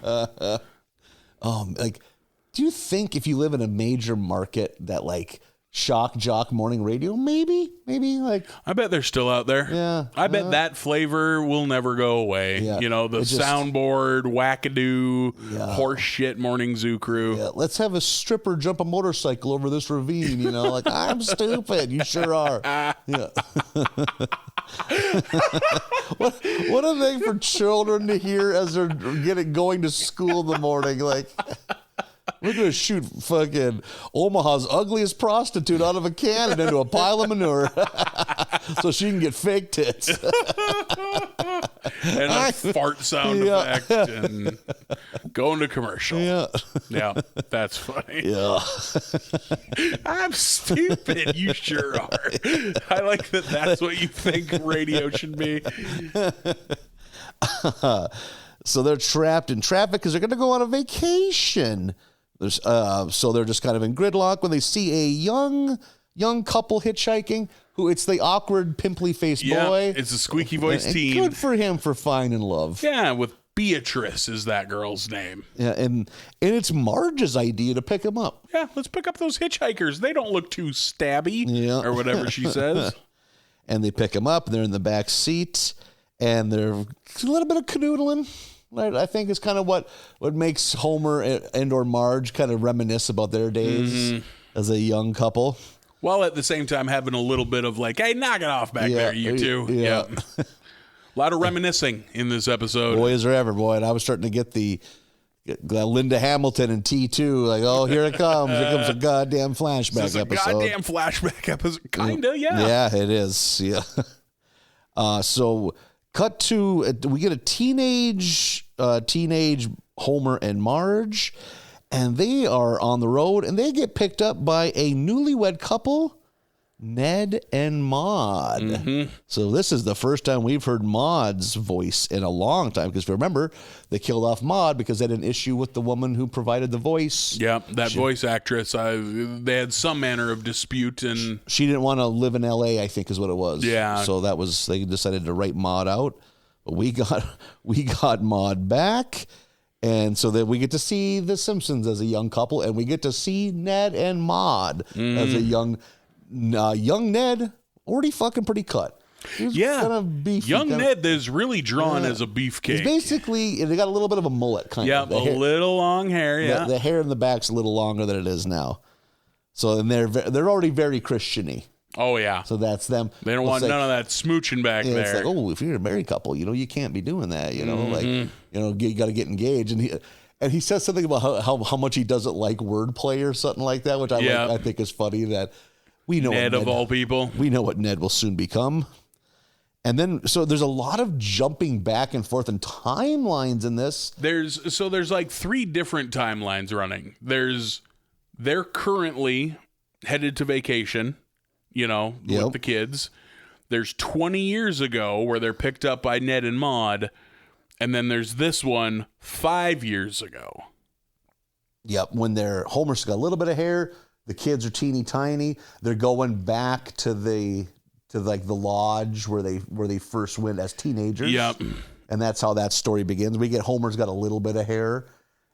Speaker 2: Do you think if you live in a major market that like shock jock morning radio, maybe like
Speaker 3: I bet they're still out there.
Speaker 2: Yeah.
Speaker 3: I bet that flavor will never go away.
Speaker 2: Yeah.
Speaker 3: You know, the soundboard, wackadoo, horse shit morning zoo crew.
Speaker 2: Yeah, let's have a stripper jump a motorcycle over this ravine, you know, like I'm stupid. You sure are. Yeah. what a thing for children to hear as they're going to school in the morning, like we're going to shoot fucking Omaha's ugliest prostitute out of a cannon into a pile of manure so she can get fake tits.
Speaker 3: And a fart sound effect and going to commercial. Yeah, that's funny.
Speaker 2: Yeah.
Speaker 3: I'm stupid. You sure are. I like that that's what you think radio should be.
Speaker 2: So they're trapped in traffic because they're going to go on a vacation. So they're just kind of in gridlock when they see a young couple hitchhiking. Who it's the awkward, pimply-faced boy.
Speaker 3: It's a squeaky-voiced teen.
Speaker 2: Good for him for finding love.
Speaker 3: Yeah, with Beatrice is that girl's name.
Speaker 2: Yeah, and it's Marge's idea to pick him up.
Speaker 3: Yeah, let's pick up those hitchhikers. They don't look too stabby, or whatever she says.
Speaker 2: And they pick him up. They're in the back seat, and they're a little bit of canoodling. Right, I think is kind of what makes Homer and or Marge kind of reminisce about their days as a young couple.
Speaker 3: While at the same time having a little bit of like, hey, knock it off back there, you two. Yeah. A lot of reminiscing in this episode.
Speaker 2: Boys are ever, boy. And I was starting to get the Linda Hamilton and T2. Like, oh, here it comes. Here comes a goddamn flashback
Speaker 3: Is this
Speaker 2: episode.
Speaker 3: a goddamn flashback episode? Kinda, yeah.
Speaker 2: Yeah, it is. Yeah. So cut to, we get a teenage Homer and Marge. And they are on the road, and they get picked up by a newlywed couple, Ned and Maude. So this is the first time we've heard Maude's voice in a long time. Because remember, they killed off Maude because they had an issue with the woman who provided the voice.
Speaker 3: Yeah, that voice actress. They had some manner of dispute, and
Speaker 2: she didn't want to live in L.A., I think is what it was.
Speaker 3: Yeah.
Speaker 2: So they decided to write Maude out. But we got Maude back. And so that we get to see the Simpsons as a young couple, and we get to see Ned and Maude as a young Ned, already fucking pretty cut. Kind of beefy.
Speaker 3: Young Ned is really drawn as a beefcake.
Speaker 2: He's basically, they got a little bit of a mullet kind of.
Speaker 3: Yeah, little long hair, yeah.
Speaker 2: The hair in the back's a little longer than it is now. So and they're already very Christian-y.
Speaker 3: Oh, yeah.
Speaker 2: So that's them.
Speaker 3: They don't want none of that smooching back there.
Speaker 2: It's like, oh, if you're a married couple, you can't be doing that. You got to get engaged. And he says something about how much he doesn't like wordplay or something like that, which I think is funny. That we know
Speaker 3: Ned of all people.
Speaker 2: We know what Ned will soon become. And then, so there's a lot of jumping back and forth and timelines in this.
Speaker 3: There's like 3 different timelines running. They're currently headed to vacation. With the kids. There's 20 years ago where they're picked up by Ned and Maude. And then there's this one 5 years ago.
Speaker 2: Yep. When Homer's got a little bit of hair, the kids are teeny tiny. They're going back to the lodge where they first went as teenagers.
Speaker 3: Yep.
Speaker 2: And that's how that story begins. We get Homer's got a little bit of hair.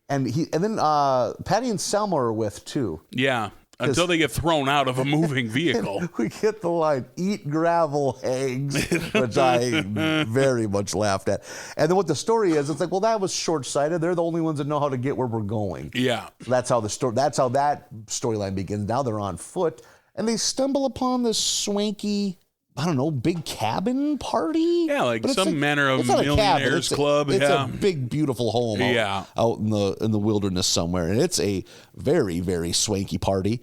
Speaker 2: And then Patty and Selma are with too.
Speaker 3: Yeah. Until they get thrown out of a moving vehicle.
Speaker 2: We get the line, eat gravel, hags, which I very much laughed at. And then what the story is, it's like, well, that was short-sighted. They're the only ones that know how to get where we're going.
Speaker 3: Yeah.
Speaker 2: So that's how that storyline begins. Now they're on foot, and they stumble upon this swanky, I don't know, big cabin party?
Speaker 3: Yeah, like some manner of millionaires club.
Speaker 2: It's a big, beautiful home out in the wilderness somewhere. And it's a very, very swanky party.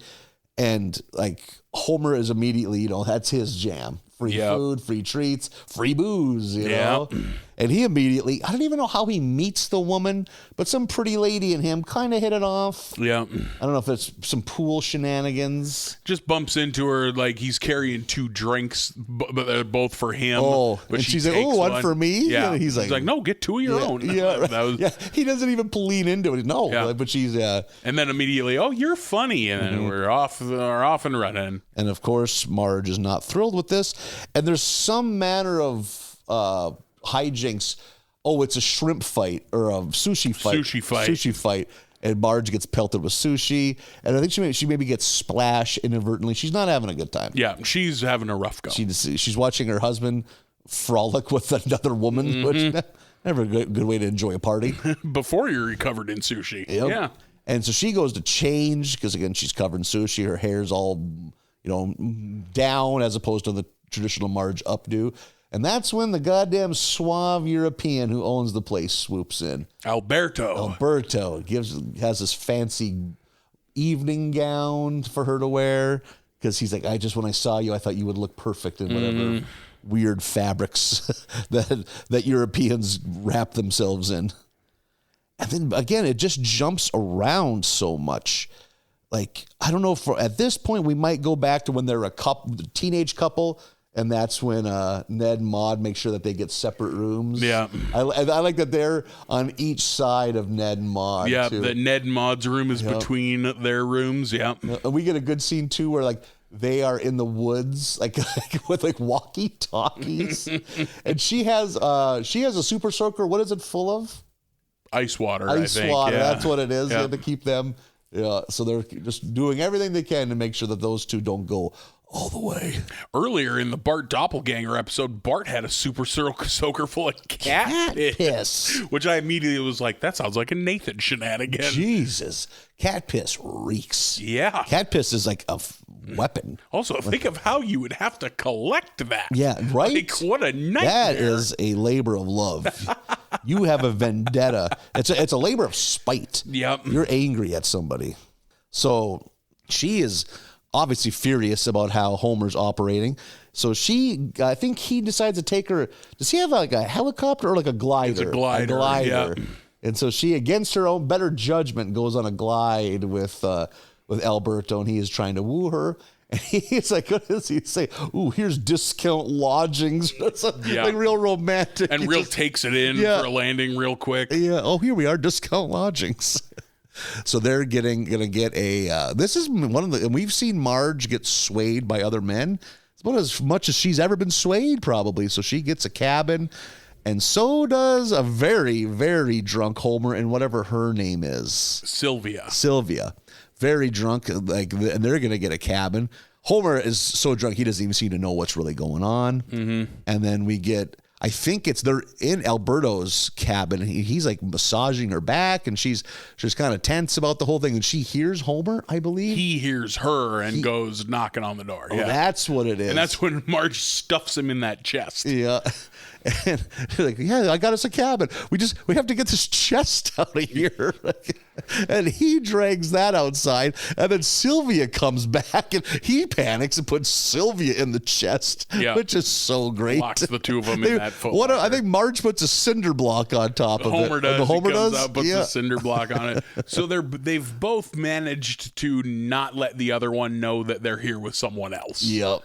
Speaker 2: And like Homer is immediately, that's his jam. Free food, free treats, free booze, you know? And he immediately, I don't even know how he meets the woman, but some pretty lady and him kind of hit it off.
Speaker 3: Yeah.
Speaker 2: I don't know if it's some pool shenanigans.
Speaker 3: Just bumps into her like he's carrying 2 drinks, but they're both for him.
Speaker 2: Oh,
Speaker 3: but
Speaker 2: and she's like, oh, one for me?
Speaker 3: Yeah.
Speaker 2: He's like,
Speaker 3: no, get 2 of your own.
Speaker 2: Yeah. He doesn't even lean into it. No, but she's...
Speaker 3: and then immediately, oh, you're funny. And then we're off and running.
Speaker 2: And of course, Marge is not thrilled with this. And there's some manner of hijinks. Oh, it's a shrimp fight or a sushi fight.
Speaker 3: Sushi fight.
Speaker 2: and Marge gets pelted with sushi, and I think she maybe gets splashed inadvertently. She's not having a good time.
Speaker 3: Yeah, she's having a rough go.
Speaker 2: She's watching her husband frolic with another woman, which never a good way to enjoy a party.
Speaker 3: Before you're covered in sushi.
Speaker 2: Yep.
Speaker 3: Yeah.
Speaker 2: And so she goes to change because, again, she's covered in sushi. Her hair's all, down as opposed to the traditional Marge updo. And that's when the goddamn suave European who owns the place swoops in.
Speaker 3: Alberto
Speaker 2: has this fancy evening gown for her to wear because he's like, when I saw you, I thought you would look perfect in whatever weird fabrics that Europeans wrap themselves in. And then again, it just jumps around so much. Like, I don't know, at this point, we might go back to when they're a teenage couple. And that's when Ned and Maude make sure that they get separate rooms.
Speaker 3: Yeah.
Speaker 2: I like that they're on each side of Ned and Maude.
Speaker 3: Yeah,
Speaker 2: too.
Speaker 3: that Ned and Maude's room is between their rooms. Yeah.
Speaker 2: And we get a good scene, too, where, like, they are in the woods, like with, like, walkie-talkies. And she has a super soaker. What is it full of?
Speaker 3: Ice water,
Speaker 2: Ice
Speaker 3: I think.
Speaker 2: water,
Speaker 3: Yeah.
Speaker 2: that's what it is.
Speaker 3: Yeah.
Speaker 2: To keep them. Yeah, so they're just doing everything they can to make sure that those two don't go all the way.
Speaker 3: Earlier in the Bart Doppelganger episode, Bart had a super soaker full of cat piss, which I immediately was like, that sounds like a Nathan shenanigan.
Speaker 2: Jesus. Cat piss reeks.
Speaker 3: Yeah.
Speaker 2: Cat piss is like a weapon.
Speaker 3: Also, think of how you would have to collect that.
Speaker 2: Yeah, right?
Speaker 3: Like, what a nightmare.
Speaker 2: That is a labor of love. You have a vendetta. It's a labor of spite.
Speaker 3: Yep.
Speaker 2: You're angry at somebody. So she is obviously furious about how Homer's operating. So I think he decides to take her. Does he have like a helicopter or like a glider?
Speaker 3: It's a glider.
Speaker 2: Yeah. And so she, against her own better judgment, goes on a glide with Alberto, and he is trying to woo her. And he's like, what does he say? Ooh, here's discount lodgings. Like real romantic.
Speaker 3: And takes it in for a landing real quick.
Speaker 2: Yeah. Oh, here we are, discount lodgings. So they're gonna get a. This is one of the. And we've seen Marge get swayed by other men. It's about as much as she's ever been swayed, probably. So she gets a cabin, and so does a very, very drunk Homer and whatever her name is, Sylvia. Very drunk, and they're gonna get a cabin. Homer is so drunk he doesn't even seem to know what's really going on. Mm-hmm. And then we get. I think they're in Alberto's cabin. He's like massaging her back, and she's kind of tense about the whole thing. And she hears Homer, I believe.
Speaker 3: He hears her and goes knocking on the door.
Speaker 2: Oh, that's what it is.
Speaker 3: And that's when Marge stuffs him in that chest.
Speaker 2: Yeah. And they're like, yeah, I got us a cabin. We have to get this chest out of here. And he drags that outside. And then Sylvia comes back and he panics and puts Sylvia in the chest, which is so great.
Speaker 3: Locks the two of them in that foot.
Speaker 2: I think Marge puts a cinder block on top of it.
Speaker 3: Homer does.
Speaker 2: Homer
Speaker 3: comes out, puts a cinder block on it. So they've both managed to not let the other one know that they're here with someone else.
Speaker 2: Yep.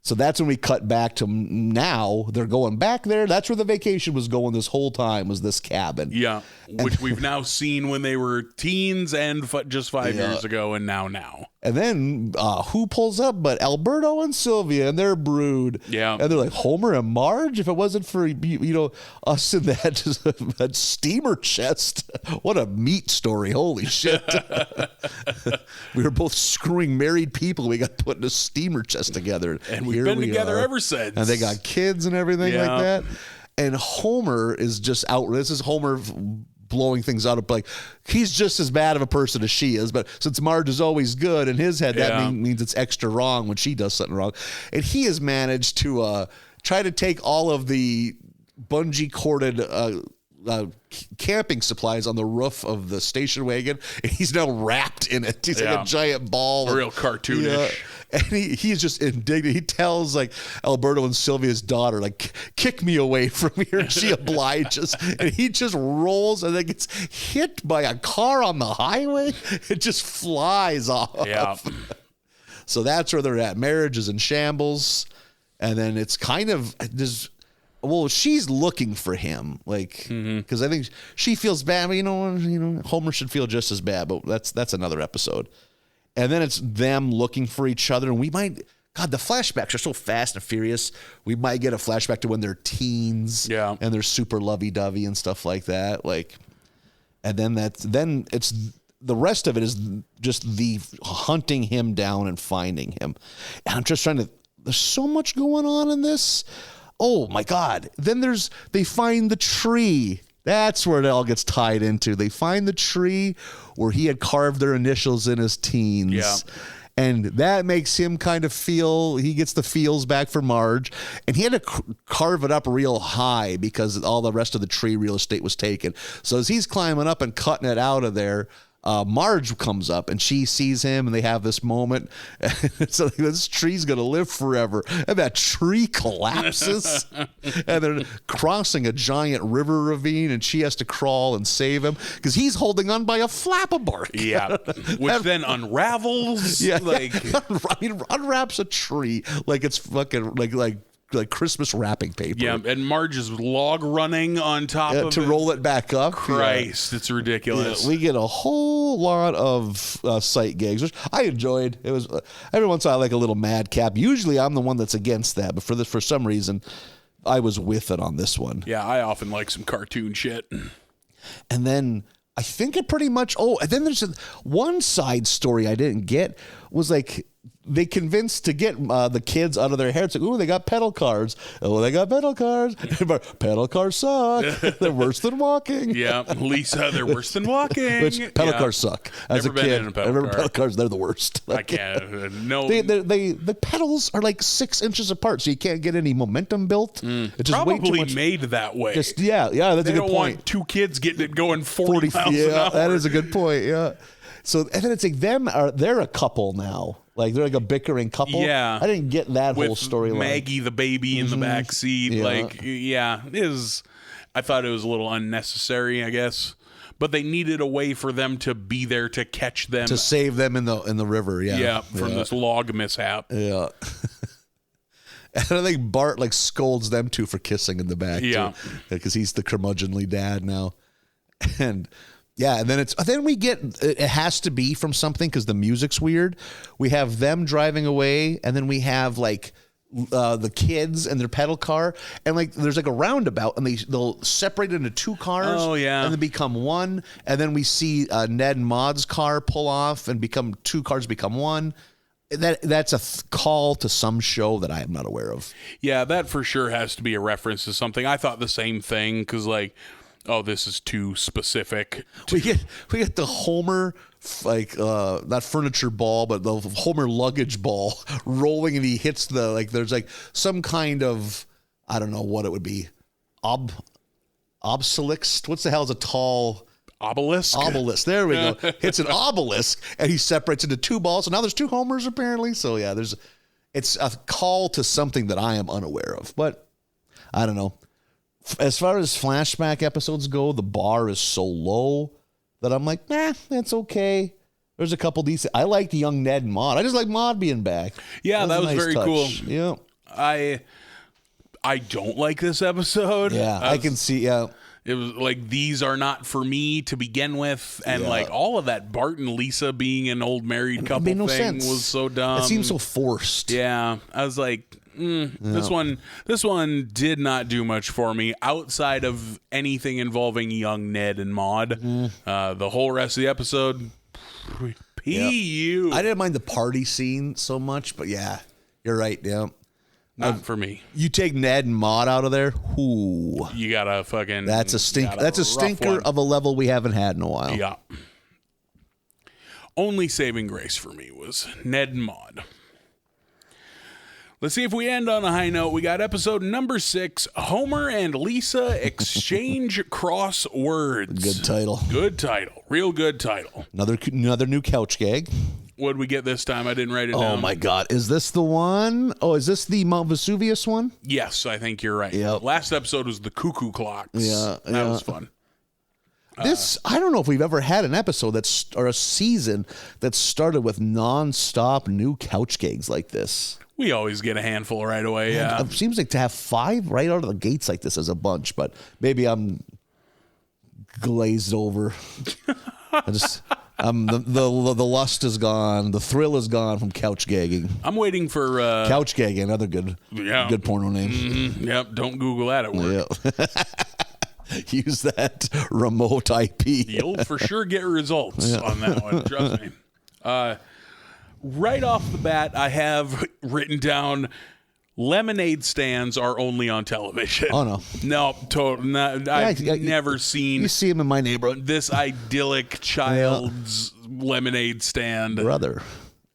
Speaker 2: So that's when we cut back to now. They're going back there. That's where the vacation was going this whole time, was this cabin.
Speaker 3: Yeah, which we've now seen when they were teens and just 5 years ago, and now. And
Speaker 2: then who pulls up but Alberto and Sylvia and their brood.
Speaker 3: Yeah.
Speaker 2: And they're like, Homer and Marge, if it wasn't for, us in that steamer chest. What a meat story. Holy shit. We were both screwing married people. We got put in a steamer chest together.
Speaker 3: And we've been together ever since.
Speaker 2: And they got kids and everything like that. And Homer is just out. This is Homer blowing things out of, like, he's just as bad of a person as she is, but since Marge is always good in his head, that means it's extra wrong when she does something wrong. And he has managed to try to take all of the bungee corded camping supplies on the roof of the station wagon, and he's now wrapped in it. He's like a giant ball.
Speaker 3: Real cartoonish.
Speaker 2: Yeah. And he's just indignant. He tells, like, Alberto and Sylvia's daughter, like, kick me away from here. And she obliges. And he just rolls and then gets hit by a car on the highway. It just flies off.
Speaker 3: Yeah.
Speaker 2: So that's where they're at. Marriage is in shambles. And then it's kind of this. Well, she's looking for him, like, because I think she feels bad. But Homer should feel just as bad. But that's another episode. And then it's them looking for each other. And we might, God, the flashbacks are so fast and furious. We might get a flashback to when they're teens.
Speaker 3: Yeah.
Speaker 2: And they're super lovey-dovey and stuff like that. Like, And then it's the rest of it is just the hunting him down and finding him. And I'm just there's so much going on in this. Oh my God. Then they find the tree. That's where it all gets tied into. They find the tree where he had carved their initials in his teens.
Speaker 3: Yeah.
Speaker 2: And that makes him kind of he gets the feels back for Marge. And he had to carve it up real high because all the rest of the tree real estate was taken. So as he's climbing up and cutting it out of there, Marge comes up and she sees him and they have this moment. So this tree's going to live forever. And that tree collapses and they're crossing a giant river ravine and she has to crawl and save him because he's holding on by a flap of bark.
Speaker 3: Yeah. Which then unravels.
Speaker 2: Yeah.
Speaker 3: Like,
Speaker 2: I mean, unwraps a tree like it's fucking like Christmas wrapping paper.
Speaker 3: Yeah, and Marge is log running on top of
Speaker 2: to roll it back up.
Speaker 3: Christ, it's ridiculous.
Speaker 2: Yeah, we get a whole lot of sight gags, which I enjoyed. It was every once in a while I like a little madcap. Usually I'm the one that's against that, but for some reason I was with it on this one.
Speaker 3: Yeah, I often like some cartoon shit.
Speaker 2: And then I think it pretty much. Oh, and then there's one side story I didn't get was like. They convinced to get the kids out of their hair. It's like, ooh, they got pedal cars. Oh, they got pedal cars. Pedal cars suck. They're worse than walking.
Speaker 3: Yeah, Lisa, they're worse than walking.
Speaker 2: Which pedal cars suck. As
Speaker 3: Never
Speaker 2: a
Speaker 3: been
Speaker 2: kid,
Speaker 3: in a pedal
Speaker 2: cars, they're the worst.
Speaker 3: I can't. No,
Speaker 2: the pedals are like 6 inches apart, so you can't get any momentum built. It's just
Speaker 3: probably
Speaker 2: way too much.
Speaker 3: made that way.
Speaker 2: Yeah, that's
Speaker 3: they
Speaker 2: a good
Speaker 3: don't
Speaker 2: point.
Speaker 3: want 2 kids getting it going 40 miles an
Speaker 2: Yeah,
Speaker 3: hour.
Speaker 2: that is a good point. Yeah. So and then it's like they're a couple now. Like they're like a bickering couple.
Speaker 3: Yeah,
Speaker 2: I didn't get that
Speaker 3: with
Speaker 2: whole storyline.
Speaker 3: Maggie, the baby in the back seat.
Speaker 2: Yeah.
Speaker 3: Like, yeah, I thought it was a little unnecessary, I guess. But they needed a way for them to be there to catch them,
Speaker 2: to save them in the river. Yeah,
Speaker 3: yeah, from this log mishap.
Speaker 2: Yeah. And I think Bart like scolds them two for kissing in the back.
Speaker 3: Yeah,
Speaker 2: because he's the curmudgeonly dad now, and. Yeah, and then we get it has to be from something because the music's weird. We have them driving away, and then we have like the kids and their pedal car, and like there's like a roundabout, and they'll separate into 2 cars.
Speaker 3: Oh yeah,
Speaker 2: and then become one, and then we see Ned and Maud's car pull off and become 2 cars become one. That's a call to some show that I am not aware of.
Speaker 3: Yeah, that for sure has to be a reference to something. I thought the same thing because like. Oh, this is too specific.
Speaker 2: We get the Homer, like not furniture ball, but the Homer luggage ball rolling, and he hits there's like some kind of, I don't know what it would be, obelisk. What's the hell is a tall
Speaker 3: obelisk?
Speaker 2: Obelisk. There we go. Hits an obelisk, and he separates into 2 balls. So now there's 2 Homers apparently. So yeah, it's a call to something that I am unaware of, but I don't know. As far as flashback episodes go, the bar is so low that I'm like, that's okay. There's a couple decent. I liked young Ned and Maud. I just like Maud being back.
Speaker 3: Yeah, that was
Speaker 2: a nice
Speaker 3: very
Speaker 2: touch.
Speaker 3: cool.
Speaker 2: Yeah.
Speaker 3: I don't like this episode.
Speaker 2: Yeah, I can see. Yeah.
Speaker 3: It was like, these are not for me to begin with. And like all of that Bart and Lisa being an old married couple thing was so dumb.
Speaker 2: It seemed so forced.
Speaker 3: Yeah. I was like, this one did not do much for me outside of anything involving young Ned and Maud. The whole rest of the episode, P.U.
Speaker 2: I didn't mind the party scene so much, but yeah, you're right. Yeah.
Speaker 3: Not for me.
Speaker 2: You take Ned and Maud out of there, ooh.
Speaker 3: You gotta fucking.
Speaker 2: That's a stink. That's a stinker of a level we haven't had in a while.
Speaker 3: Yeah. Only saving grace for me was Ned and Maud. Let's see if we end on a high note. We got episode number 6, Homer and Lisa exchange crosswords.
Speaker 2: Good title.
Speaker 3: Good title. Real good title.
Speaker 2: Another new couch gag.
Speaker 3: What'd we get this time? I didn't write it down.
Speaker 2: Oh my God. Is this the one? Oh, is this the Mount Vesuvius one?
Speaker 3: Yes, I think you're right.
Speaker 2: Yep.
Speaker 3: Last episode was the cuckoo clocks.
Speaker 2: Yeah.
Speaker 3: That was fun.
Speaker 2: I don't know if we've ever had an episode or a season that started with non-stop new couch gags like this.
Speaker 3: We always get a handful right away, yeah.
Speaker 2: It seems like to have 5 right out of the gates like this is a bunch, but maybe I'm glazed over. The lust is gone. The thrill is gone from couch gagging.
Speaker 3: I'm waiting for...
Speaker 2: couch gagging, another good porno name.
Speaker 3: Mm-hmm. Yep, don't Google that at work.
Speaker 2: Yep. Use that remote IP.
Speaker 3: You'll for sure get results on that one. Trust me. Right off the bat, I have written down lemonade stands are only on television.
Speaker 2: Oh, no.
Speaker 3: No, I've never seen.
Speaker 2: You see them in my neighborhood.
Speaker 3: This idyllic child's lemonade stand.
Speaker 2: Brother,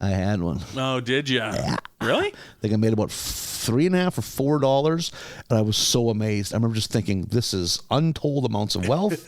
Speaker 2: I had one.
Speaker 3: Oh, did you?
Speaker 2: Yeah.
Speaker 3: Really?
Speaker 2: I think I made about $3.50 or $4, and I was so amazed. I remember just thinking, this is untold amounts of wealth.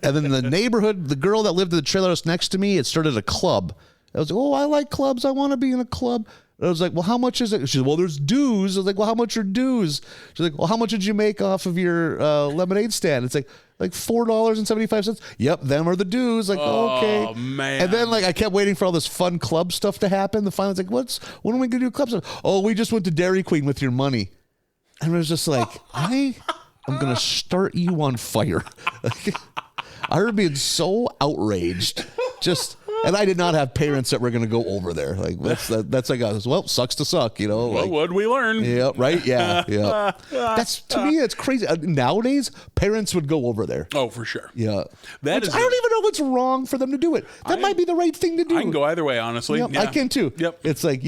Speaker 2: And then in the neighborhood, the girl that lived in the trailer house next to me, it started a club. I was like, oh, I like clubs. I want to be in a club. And I was like, well, how much is it? She said, well, there's dues. I was like, well, how much are dues? She's like, well, how much did you make off of your lemonade stand? It's like $4.75. Yep, them are the dues. Like, okay.
Speaker 3: Oh, man.
Speaker 2: And then, like, I kept waiting for all this fun club stuff to happen. The finally, it's like, when are we going to do club stuff? Oh, we just went to Dairy Queen with your money. And I was just like, I am going to start you on fire. I remember being so outraged. And I did not have parents that were going to go over there. Like that's like, well, sucks to suck, you know.
Speaker 3: Well, what'd we learn?
Speaker 2: Yeah, right. Yeah. That's, to me, it's crazy. Nowadays, parents would go over there.
Speaker 3: Oh, for sure.
Speaker 2: Yeah. I don't even know what's wrong for them to do it. That might be the right thing to do.
Speaker 3: I can go either way, honestly.
Speaker 2: Yep, yeah. I can too.
Speaker 3: Yep.
Speaker 2: It's like,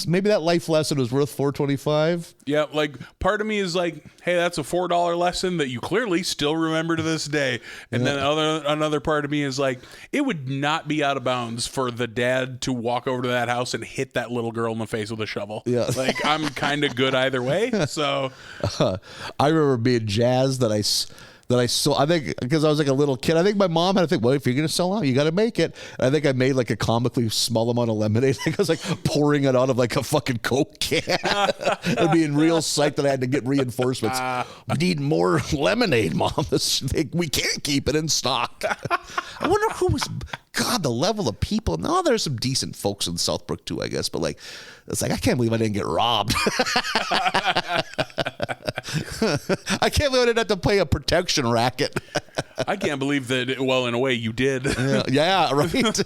Speaker 2: maybe that life lesson was worth $4.25.
Speaker 3: Yeah, like part of me is like, hey, that's a $4 lesson that you clearly still remember to this day. And then another part of me is like, it would not be out of bounds for the dad to walk over to that house and hit that little girl in the face with a shovel. Yeah. Like, I'm kind of good either way. So
Speaker 2: I remember being jazzed that I sold, I think, because I was like a little kid, I think my mom had to think, well, if you're going to sell out, you got to make it. And I think I made like a comically small amount of lemonade. I think I was like pouring it out of like a fucking Coke can and being real psyched that I had to get reinforcements. We need more lemonade, Mom. We can't keep it in stock. I wonder who was, God, the level of people. No, there's some decent folks in Southbrook too, I guess. But like, it's like, I can't believe I didn't get robbed. I can't believe I didn't have to play a protection racket.
Speaker 3: I can't believe that, well, in a way you did.
Speaker 2: Yeah, right.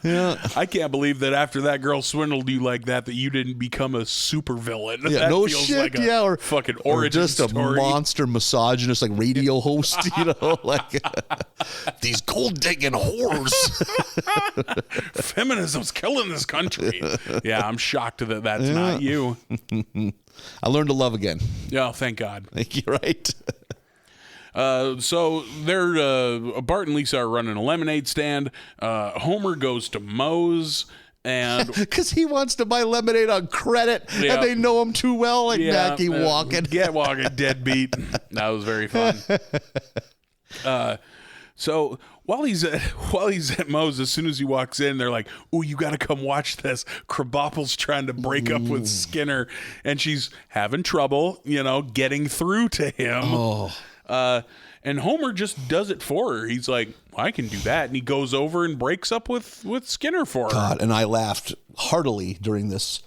Speaker 2: Yeah.
Speaker 3: I can't believe that after that girl swindled you like that you didn't become a super villain.
Speaker 2: Yeah,
Speaker 3: that
Speaker 2: no
Speaker 3: feels
Speaker 2: shit.
Speaker 3: Like
Speaker 2: yeah, or
Speaker 3: fucking origin
Speaker 2: or just
Speaker 3: story.
Speaker 2: A monster misogynist like radio host, like these gold digging whores.
Speaker 3: Feminism's killing this country. Yeah, I'm shocked that that's not you.
Speaker 2: I learned to love again.
Speaker 3: Yeah, thank God.
Speaker 2: Thank you. Right.
Speaker 3: So they're Bart and Lisa are running a lemonade stand. Homer goes to Moe's and
Speaker 2: because he wants to buy lemonade on credit, and they know him too well, like Mackie walking.
Speaker 3: Get walking, deadbeat. That was very fun. So while he's at Moe's, as soon as he walks in, they're like, "Ooh, you got to come watch this." Krabappel's trying to break up with Skinner, and she's having trouble, getting through to him.
Speaker 2: Oh.
Speaker 3: And Homer just does it for her. He's like, well, I can do that. And he goes over and breaks up with Skinner for her.
Speaker 2: God, and I laughed heartily during this.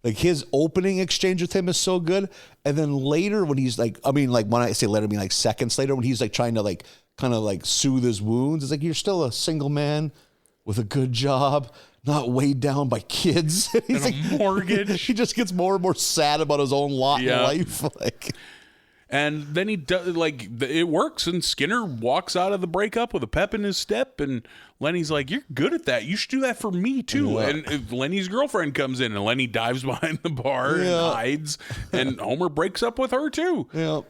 Speaker 2: Like, his opening exchange with him is so good. And then later when he's like, when I say later, I mean like seconds later, when he's like trying to like kind of like soothe his wounds. It's like, you're still a single man with a good job, not weighed down by kids. He's
Speaker 3: and a mortgage.
Speaker 2: He just gets more and more sad about his own lot in life.
Speaker 3: And then he does, it works, and Skinner walks out of the breakup with a pep in his step, and Lenny's like, you're good at that. You should do that for me, too. Yeah. And Lenny's girlfriend comes in, and Lenny dives behind the bar and hides, and Homer breaks up with her, too.
Speaker 2: Yeah.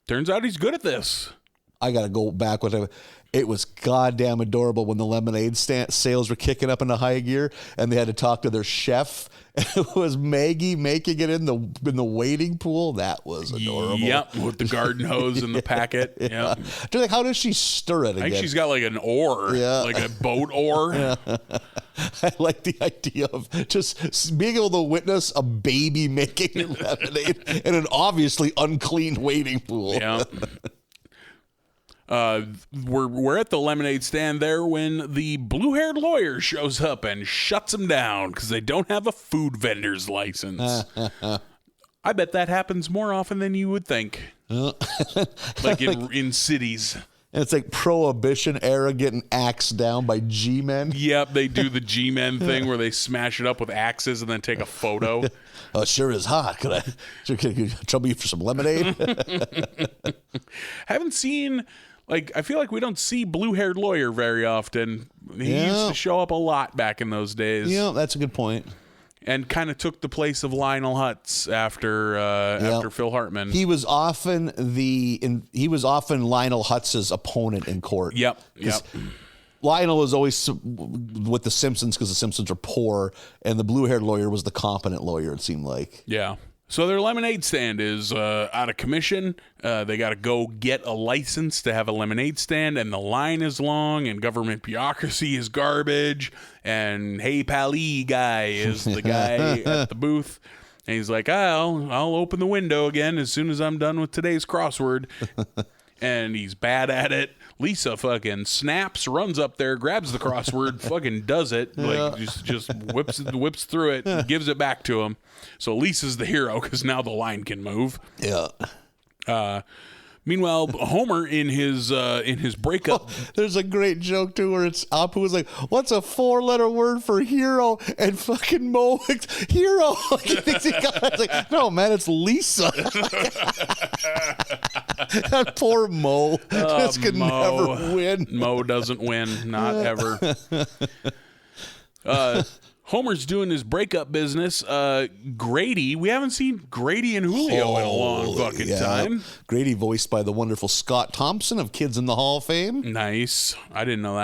Speaker 3: Turns out he's good at this.
Speaker 2: I got to go back with him. It was goddamn adorable when the lemonade sales were kicking up into high gear, and they had to talk to their chef. It was Maggie making it in the wading pool. That was adorable.
Speaker 3: Yep, with the garden hose and the packet.
Speaker 2: Yeah. Yep. Like, how does she stir it again?
Speaker 3: I think she's got like an oar, like a boat oar.
Speaker 2: Yeah. I like the idea of just being able to witness a baby making lemonade in an obviously unclean wading pool.
Speaker 3: Yeah. We're at the lemonade stand there when the blue-haired lawyer shows up and shuts them down because they don't have a food vendor's license. I bet that happens more often than you would think. Like in cities.
Speaker 2: And it's like Prohibition era getting axed down by G-men.
Speaker 3: Yep, they do the G-men thing where they smash it up with axes and then take a photo.
Speaker 2: Sure is hot. Could I trouble you for some lemonade?
Speaker 3: Haven't seen Like, I feel like we don't see blue-haired lawyer very often. He used to show up a lot back in those days.
Speaker 2: Yeah, that's a good point.
Speaker 3: And kind of took the place of Lionel Hutz after Phil Hartman.
Speaker 2: He was often Lionel Hutz's opponent in court.
Speaker 3: Yep.
Speaker 2: Lionel was always with the Simpsons because the Simpsons are poor, and the blue-haired lawyer was the competent lawyer, it seemed like.
Speaker 3: Yeah. So their lemonade stand is out of commission. They got to go get a license to have a lemonade stand, and the line is long, and government bureaucracy is garbage, and Hey Pally guy is the guy at the booth. And he's like, I'll open the window again as soon as I'm done with today's crossword. And he's bad at it. Lisa fucking snaps, runs up there, grabs the crossword, fucking does it, like just whips through it, and gives it back to him. So Lisa's the hero because now the line can move.
Speaker 2: Yeah.
Speaker 3: Meanwhile, Homer in his breakup.
Speaker 2: There's a great joke too where it's Apu was like, "What's a 4-letter word for hero?" And fucking Mo, hero. He thinks he got it. It's like, no man, it's Lisa. That poor Mo just could never win.
Speaker 3: Mo doesn't win, not ever. Homer's doing his breakup business. Grady, we haven't seen Grady and Julio in a long fucking time.
Speaker 2: Grady voiced by the wonderful Scott Thompson of Kids in the Hall of Fame.
Speaker 3: Nice. I didn't know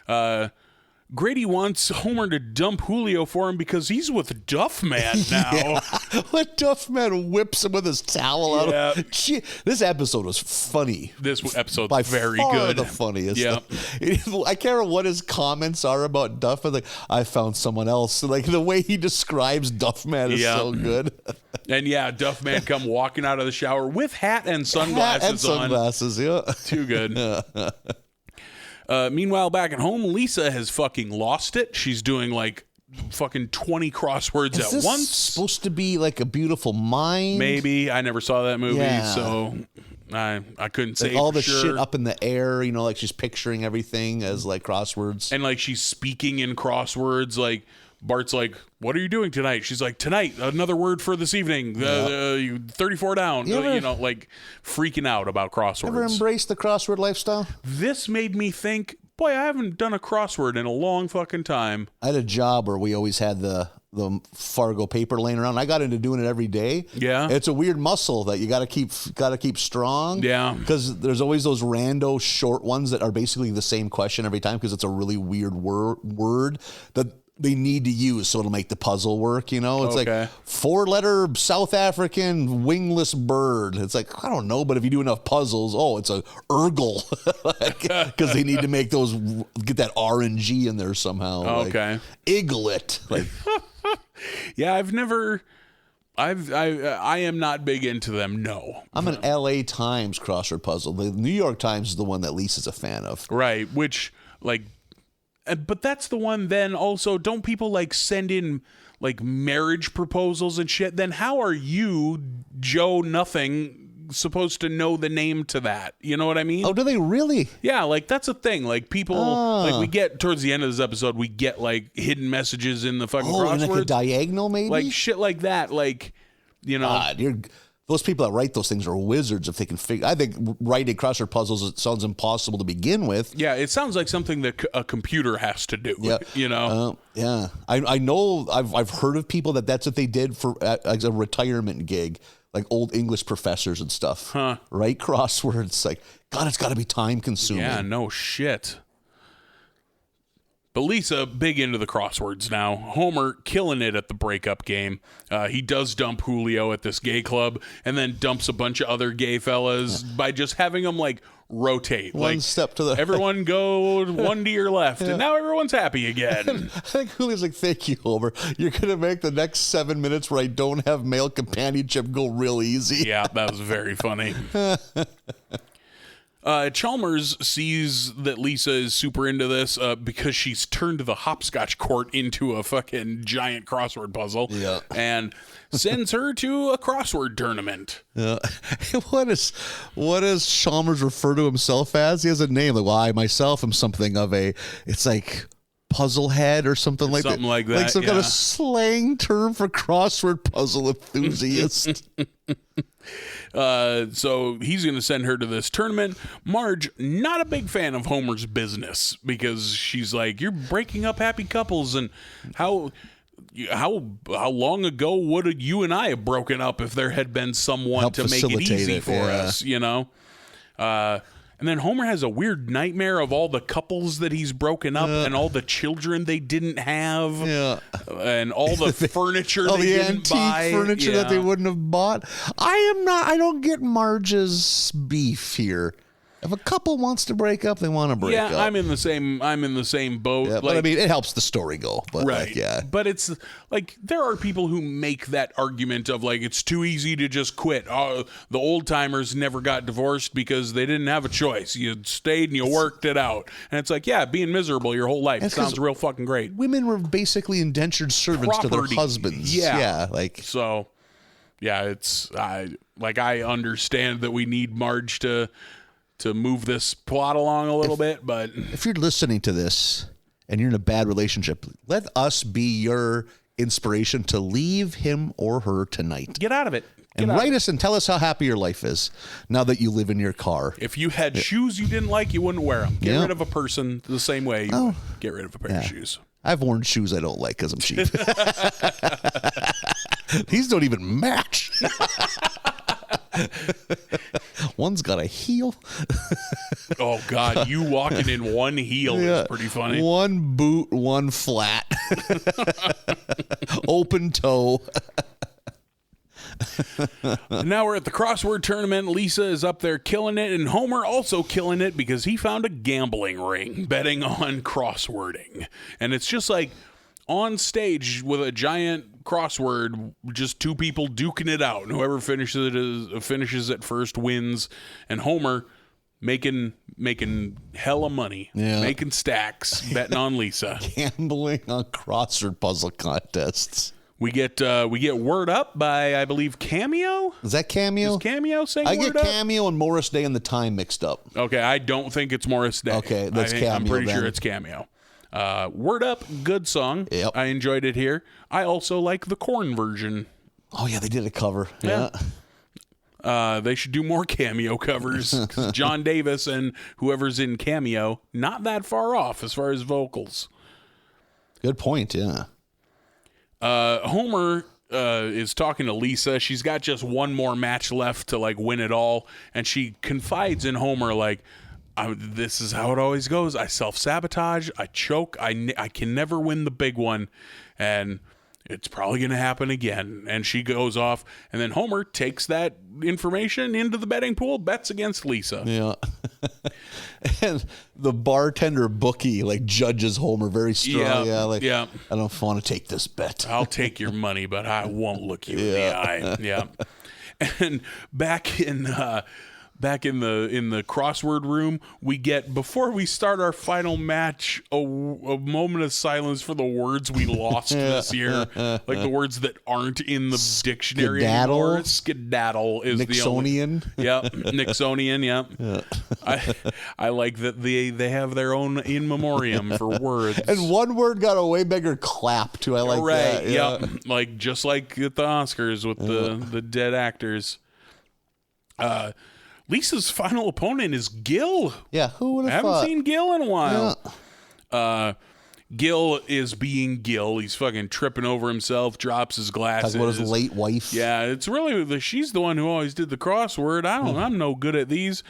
Speaker 3: that. Grady wants Homer to dump Julio for him because he's with Duffman now.
Speaker 2: When Duffman whips him with his towel out of this episode was funny.
Speaker 3: This episode's
Speaker 2: by
Speaker 3: very
Speaker 2: far
Speaker 3: good.
Speaker 2: The funniest.
Speaker 3: Yeah.
Speaker 2: I can't remember what his comments are about Duffman. Like, I found someone else. Like the way he describes Duffman is so good.
Speaker 3: And Duffman come walking out of the shower with hat and sunglasses on.
Speaker 2: Yeah.
Speaker 3: Too good. Meanwhile, back at home, Lisa has fucking lost it. She's doing like fucking 20 crosswords
Speaker 2: is
Speaker 3: at
Speaker 2: this
Speaker 3: once.
Speaker 2: Supposed to be like A Beautiful Mind?
Speaker 3: Maybe. I never saw that movie, so I couldn't say
Speaker 2: like all the
Speaker 3: sure.
Speaker 2: shit up in the air, like she's picturing everything as like crosswords.
Speaker 3: And like she's speaking in crosswords, like Bart's like, "What are you doing tonight?" She's like, "Tonight, another word for this evening. 34 down." Like freaking out about crosswords.
Speaker 2: Ever embraced the crossword lifestyle?
Speaker 3: This made me think, boy, I haven't done a crossword in a long fucking time.
Speaker 2: I had a job where we always had the Fargo paper laying around. I got into doing it every day.
Speaker 3: Yeah,
Speaker 2: it's a weird muscle that you got to keep strong.
Speaker 3: Yeah,
Speaker 2: because there's always those rando short ones that are basically the same question every time because it's a really weird word that they need to use so it'll make the puzzle work, It's like 4-letter South African wingless bird. It's like, I don't know, but if you do enough puzzles, it's a Urgle. Because they need to make those, get that R and G in there somehow.
Speaker 3: Okay.
Speaker 2: Like, Iglet. Like,
Speaker 3: yeah, I am not big into them, no.
Speaker 2: I'm an LA Times crossword puzzle. The New York Times is the one that Lisa's a fan of.
Speaker 3: Right, which, like, but that's the one then also, don't people like send in like marriage proposals and shit? Then how are you, Joe Nothing, supposed to know the name to that? You know what I mean?
Speaker 2: Oh, do they really?
Speaker 3: Yeah, like that's a thing. Like people, like we get towards the end of this episode, we get like hidden messages in the fucking crosswords.
Speaker 2: And like a diagonal maybe?
Speaker 3: Like shit like that. Like,
Speaker 2: those people that write those things are wizards if they can figure. I think writing crossword puzzles, it sounds impossible to begin with.
Speaker 3: Yeah, it sounds like something that a computer has to do.
Speaker 2: Yeah, yeah. I know. I've heard of people that's what they did for as a retirement gig, like old English professors and stuff.
Speaker 3: Huh?
Speaker 2: Write crosswords. Like, God, it's got to be time consuming.
Speaker 3: Yeah, no shit. But Lisa, big into the crosswords now. Homer killing it at the breakup game. He does dump Julio at this gay club and then dumps a bunch of other gay fellas by just having them like rotate.
Speaker 2: One step to the
Speaker 3: everyone go one to your left and now everyone's happy again.
Speaker 2: I think Julio's like, thank you, Homer. You're going to make the next 7 minutes where I don't have male companionship go real easy.
Speaker 3: Yeah, that was very funny. Chalmers sees that Lisa is super into this because she's turned the hopscotch court into a fucking giant crossword puzzle and sends her to a crossword tournament.
Speaker 2: What does Chalmers refer to himself as? He has a name. Like, well, I myself am something of it's like puzzle head or something like that.
Speaker 3: Something like that,
Speaker 2: Like some kind of slang term for crossword puzzle enthusiast.
Speaker 3: So he's going to send her to this tournament. Marge, not a big fan of Homer's business because she's like, you're breaking up happy couples, and how long ago would you and I have broken up if there had been someone
Speaker 2: Help
Speaker 3: to make it easy for
Speaker 2: yeah.
Speaker 3: us, you know? And then Homer has a weird nightmare of all the couples that he's broken up and all the children they didn't have, and all the furniture
Speaker 2: all
Speaker 3: they
Speaker 2: the
Speaker 3: didn't buy.
Speaker 2: antique furniture that they wouldn't have bought. I don't get Marge's beef here. If a couple wants to break up, they want to break up.
Speaker 3: Yeah, I'm in the same boat.
Speaker 2: Yeah, but I mean, it helps the story go. But
Speaker 3: right.
Speaker 2: Like, yeah.
Speaker 3: But it's like there are people who make that argument of like it's too easy to just quit. The old timers never got divorced because they didn't have a choice. You stayed and you worked it out. And it's like, yeah, being miserable your whole life sounds real fucking great.
Speaker 2: Women were basically indentured servants to their husbands.
Speaker 3: Yeah.
Speaker 2: Like
Speaker 3: so. Yeah, I understand that we need Marge to move this plot along a little bit, but
Speaker 2: if you're listening to this and you're in a bad relationship, let us be your inspiration to leave him or her tonight.
Speaker 3: Get out of it.
Speaker 2: And write us and tell us how happy your life is now that you live in your car.
Speaker 3: If you had shoes you didn't like, you wouldn't wear them. Get rid of a person the same way you would get rid of a pair of shoes.
Speaker 2: I've worn shoes I don't like because I'm cheap. These don't even match. One's got a heel.
Speaker 3: Oh, God. You walking in one heel is pretty funny.
Speaker 2: One boot, one flat. Open toe.
Speaker 3: Now we're at the crossword tournament. Lisa is up there killing it, and Homer also killing it because he found a gambling ring betting on crosswording. And it's just like on stage with a giant crossword, just two people duking it out, and whoever finishes it first wins. And Homer making hella money, making stacks, betting on Lisa.
Speaker 2: Gambling on crossword puzzle contests.
Speaker 3: We get Word Up by, I believe, Cameo.
Speaker 2: Is that Cameo?
Speaker 3: Is Cameo saying
Speaker 2: I
Speaker 3: Word
Speaker 2: get
Speaker 3: Up?
Speaker 2: Cameo and Morris Day and the Time mixed up.
Speaker 3: Okay, I don't think it's Morris Day.
Speaker 2: Okay, that's Cameo.
Speaker 3: I'm pretty
Speaker 2: then.
Speaker 3: sure it's Cameo. Word Up, good song.
Speaker 2: Yep.
Speaker 3: I enjoyed it here. I also like the Korn version.
Speaker 2: Oh, yeah, they did a cover.
Speaker 3: Yeah. They should do more Cameo covers. 'Cause John Davis and whoever's in Cameo, not that far off as far as vocals.
Speaker 2: Good point, yeah.
Speaker 3: Homer is talking to Lisa. She's got just one more match left to like win it all, and she confides in Homer like, this is how it always goes. I self-sabotage. I choke. I can never win the big one, and it's probably going to happen again. And she goes off, and then Homer takes that information into the betting pool, bets against Lisa.
Speaker 2: Yeah. And the bartender bookie like judges Homer very strong. I don't want to take this bet.
Speaker 3: I'll take your money, but I won't look you in the eye. Yeah. And back in the crossword room, we get, before we start our final match, a moment of silence for the words we lost this year, like the words that aren't in the dictionary anymore. Skedaddle is
Speaker 2: Nixonian.
Speaker 3: the only. Yep, Nixonian. Yep. I like that they have their own in memoriam for words.
Speaker 2: And one word got a way bigger clap too. I like that.
Speaker 3: Right. Yep. Like just like at the Oscars with the dead actors. Lisa's final opponent is Gil.
Speaker 2: Yeah, who would have
Speaker 3: thought?
Speaker 2: thought?
Speaker 3: Haven't seen Gil in a while. Gil is being Gil. He's fucking tripping over himself, drops his glasses.
Speaker 2: Talking about his late wife.
Speaker 3: Yeah, it's really she's the one who always did the crossword. I'm no good at these.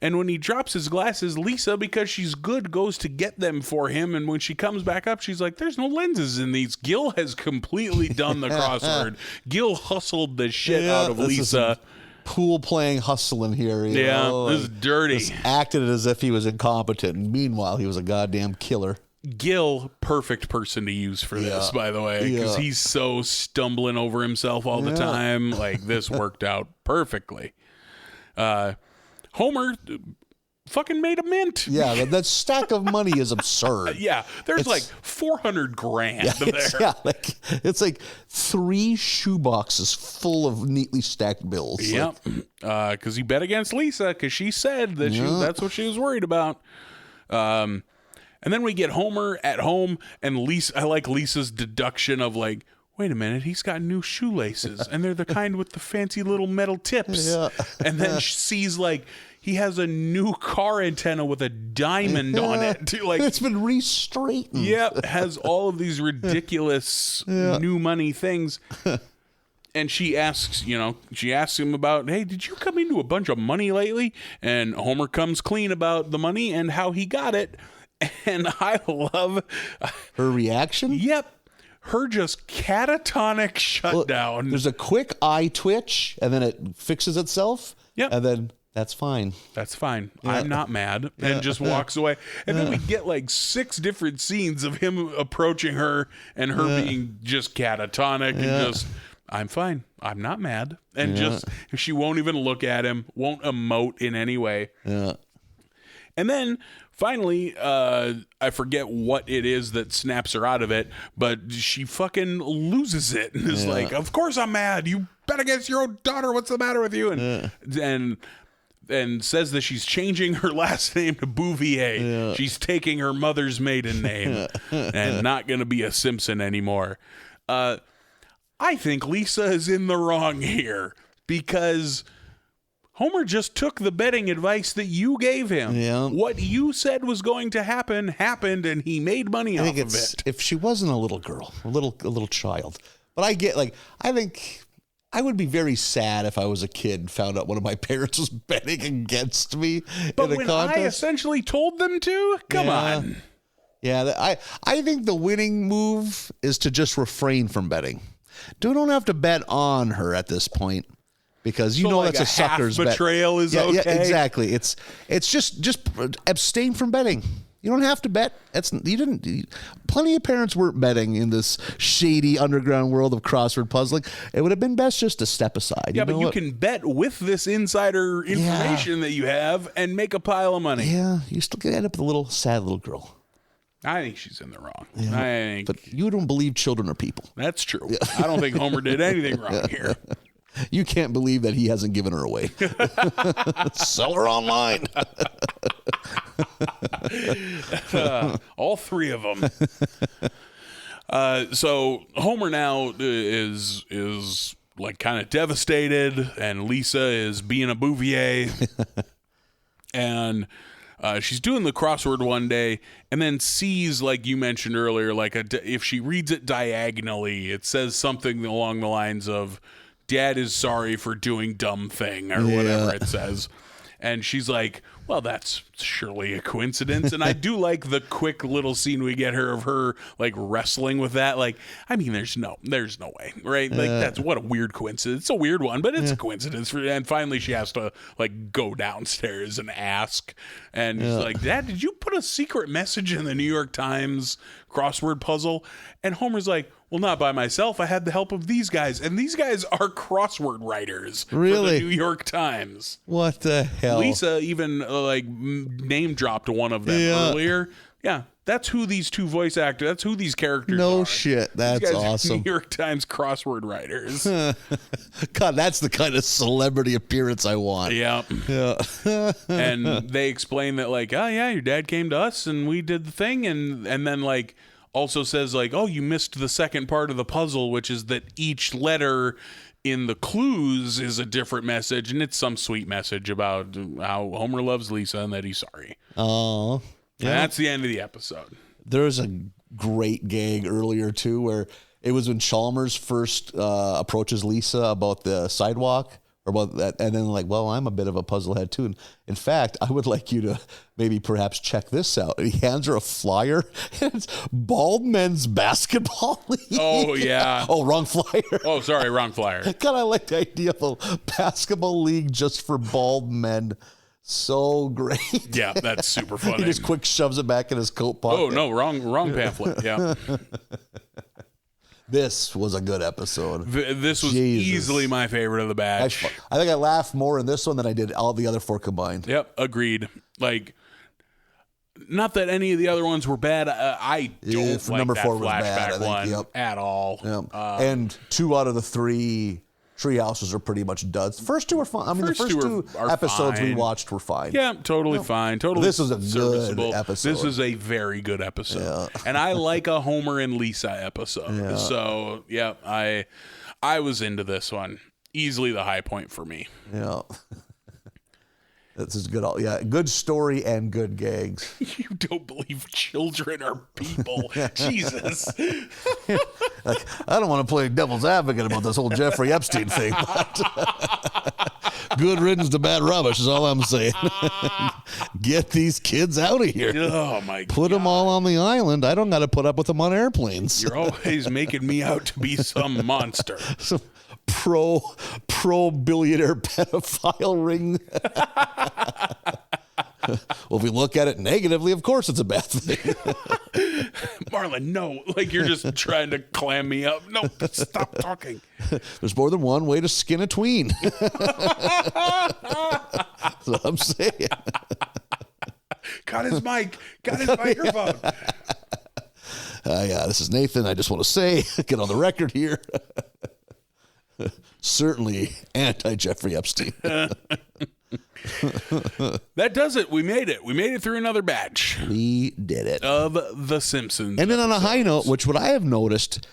Speaker 3: And when he drops his glasses, Lisa, because she's good, goes to get them for him. And when she comes back up, she's like, there's no lenses in these. Gil has completely done the crossword. Gil hustled the shit out of Lisa.
Speaker 2: Pool playing hustling here. You know,
Speaker 3: this is dirty.
Speaker 2: Just acted as if he was incompetent. And meanwhile, he was a goddamn killer.
Speaker 3: Gil, perfect person to use for this, by the way, because he's so stumbling over himself all the time. Like, this worked out perfectly. Homer fucking made a mint.
Speaker 2: Yeah, that stack of money is absurd.
Speaker 3: There's like 400 grand there.
Speaker 2: It's like 3 shoeboxes full of neatly stacked bills.
Speaker 3: Yep. Because he bet against Lisa because she said that that's what she was worried about. And then we get Homer at home, and Lisa. I like Lisa's deduction of like, wait a minute, he's got new shoelaces, and they're the kind with the fancy little metal tips. Yeah. And then she sees, like, he has a new car antenna with a diamond on it. Like,
Speaker 2: it's been re-straightened.
Speaker 3: Yep, has all of these ridiculous new money things. And she asks him about, hey, did you come into a bunch of money lately? And Homer comes clean about the money and how he got it. And I love
Speaker 2: her reaction.
Speaker 3: Yep. Her just catatonic shutdown.
Speaker 2: Well, there's a quick eye twitch, and then it fixes itself.
Speaker 3: Yep.
Speaker 2: And then that's fine.
Speaker 3: That's fine. Yeah. I'm not mad. And just walks away. And then we get like 6 different scenes of him approaching her and her being just catatonic and just, I'm fine. I'm not mad. And just, she won't even look at him, won't emote in any way.
Speaker 2: Yeah.
Speaker 3: And then finally, I forget what it is that snaps her out of it, but she fucking loses it and is like, of course I'm mad. You bet against your own daughter. What's the matter with you? And says that she's changing her last name to Bouvier. Yeah. She's taking her mother's maiden name and not going to be a Simpson anymore. I think Lisa is in the wrong here because Homer just took the betting advice that you gave him. Yeah. What you said was going to happen happened, and he made money off of it.
Speaker 2: If she wasn't a little girl, a little child, but I think I would be very sad if I was a kid and found out one of my parents was betting against me in a contest.
Speaker 3: I essentially told them to? Come on.
Speaker 2: Yeah, I think the winning move is to just refrain from betting. Don't have to bet on her at this point. Because that's a sucker's bet.
Speaker 3: Betrayal is okay.
Speaker 2: Yeah, exactly. It's just abstain from betting. You don't have to bet. Plenty of parents weren't betting in this shady underground world of crossword puzzling. It would have been best just to step aside.
Speaker 3: Yeah, but you can bet with this insider information that you have and make a pile of money.
Speaker 2: Yeah, you still can end up with a sad little girl.
Speaker 3: I think she's in the wrong. Yeah,
Speaker 2: but you don't believe children are people.
Speaker 3: That's true. I don't think Homer did anything wrong here.
Speaker 2: You can't believe that he hasn't given her away. Sell her online.
Speaker 3: All 3 of them. So Homer now is like kind of devastated, and Lisa is being a Bouvier. And she's doing the crossword one day and then sees, like you mentioned earlier, like if she reads it diagonally, it says something along the lines of, Dad is sorry for doing dumb thing or whatever it says. And she's like, well, that's surely a coincidence. And I do like the quick little scene we get of her like wrestling with that. Like, I mean, there's no way, right? Like, that's what a weird coincidence. It's a weird one, but it's a coincidence. And finally she has to like go downstairs and ask. And she's like, Dad, did you put a secret message in the New York Times crossword puzzle? And Homer's like, well, not by myself. I had the help of these guys. And these guys are crossword writers for the New York Times.
Speaker 2: What the hell?
Speaker 3: Lisa even name dropped one of them earlier. Yeah, that's who these 2 voice actors, that's who these characters are.
Speaker 2: No shit. That's
Speaker 3: these guys
Speaker 2: awesome.
Speaker 3: Are New York Times crossword writers.
Speaker 2: God, that's the kind of celebrity appearance I want.
Speaker 3: Yeah. And they explain that like, oh yeah, your dad came to us and we did the thing. And then like, also says like, oh, you missed the second part of the puzzle, which is that each letter in the clues is a different message, and it's some sweet message about how Homer loves Lisa and that he's sorry.
Speaker 2: Oh, yeah.
Speaker 3: And that's the end of the episode.
Speaker 2: There's a great gag earlier too, where it was when Chalmers first approaches Lisa about the sidewalk. Or about that, and then like, well, I'm a bit of a puzzle head too. And in fact, I would like you to maybe perhaps check this out. And he hands her a flyer, and it's Bald Men's Basketball League.
Speaker 3: Oh yeah.
Speaker 2: Oh, wrong flyer.
Speaker 3: Oh, sorry, wrong flyer.
Speaker 2: God, I like the idea of a basketball league just for bald men. So great.
Speaker 3: Yeah, that's super funny.
Speaker 2: He just quick shoves it back in his coat pocket.
Speaker 3: Oh no, wrong pamphlet. Yeah.
Speaker 2: This was a good episode.
Speaker 3: This was easily my favorite of the batch.
Speaker 2: I think I laughed more in this one than I did all the other 4 combined.
Speaker 3: Yep, agreed. Like, not that any of the other ones were bad. I don't like
Speaker 2: number
Speaker 3: that
Speaker 2: 4 was
Speaker 3: flashback
Speaker 2: bad, I think,
Speaker 3: one at all.
Speaker 2: Yep. And 2 out of the 3 Treehouses are pretty much duds. The first two are fun. I mean, the first two
Speaker 3: are
Speaker 2: episodes
Speaker 3: fine.
Speaker 2: we watched were fine.
Speaker 3: Yeah, totally fine. Totally.
Speaker 2: This was a
Speaker 3: serviceable.
Speaker 2: good episode.
Speaker 3: This is a very good episode, and I like a Homer and Lisa episode.
Speaker 2: Yeah.
Speaker 3: So yeah, I was into this one. Easily the high point for me.
Speaker 2: Yeah. This is good. Yeah, good story and good gags.
Speaker 3: You don't believe children are people. Jesus.
Speaker 2: Like, I don't want to play devil's advocate about this whole Jeffrey Epstein thing. But good riddance to bad rubbish is all I'm saying. Get these kids out of here.
Speaker 3: Oh, my God.
Speaker 2: Put them all on the island. I don't got to put up with them on airplanes.
Speaker 3: You're always making me out to be some monster.
Speaker 2: Some pro billionaire pedophile ring. Well, if we look at it negatively, of course it's a bad thing.
Speaker 3: Marlin, no. Like you're just trying to clam me up. No, stop talking.
Speaker 2: There's more than one way to skin a tween. That's what I'm saying.
Speaker 3: Got his mic. Got his microphone.
Speaker 2: Yeah, this is Nathan. I just want to say, get on the record here. Certainly anti-Jeffrey Epstein.
Speaker 3: That does it. We made it. We made it through another batch.
Speaker 2: We did it.
Speaker 3: Of The Simpsons.
Speaker 2: And then on a high note, which what I have noticed,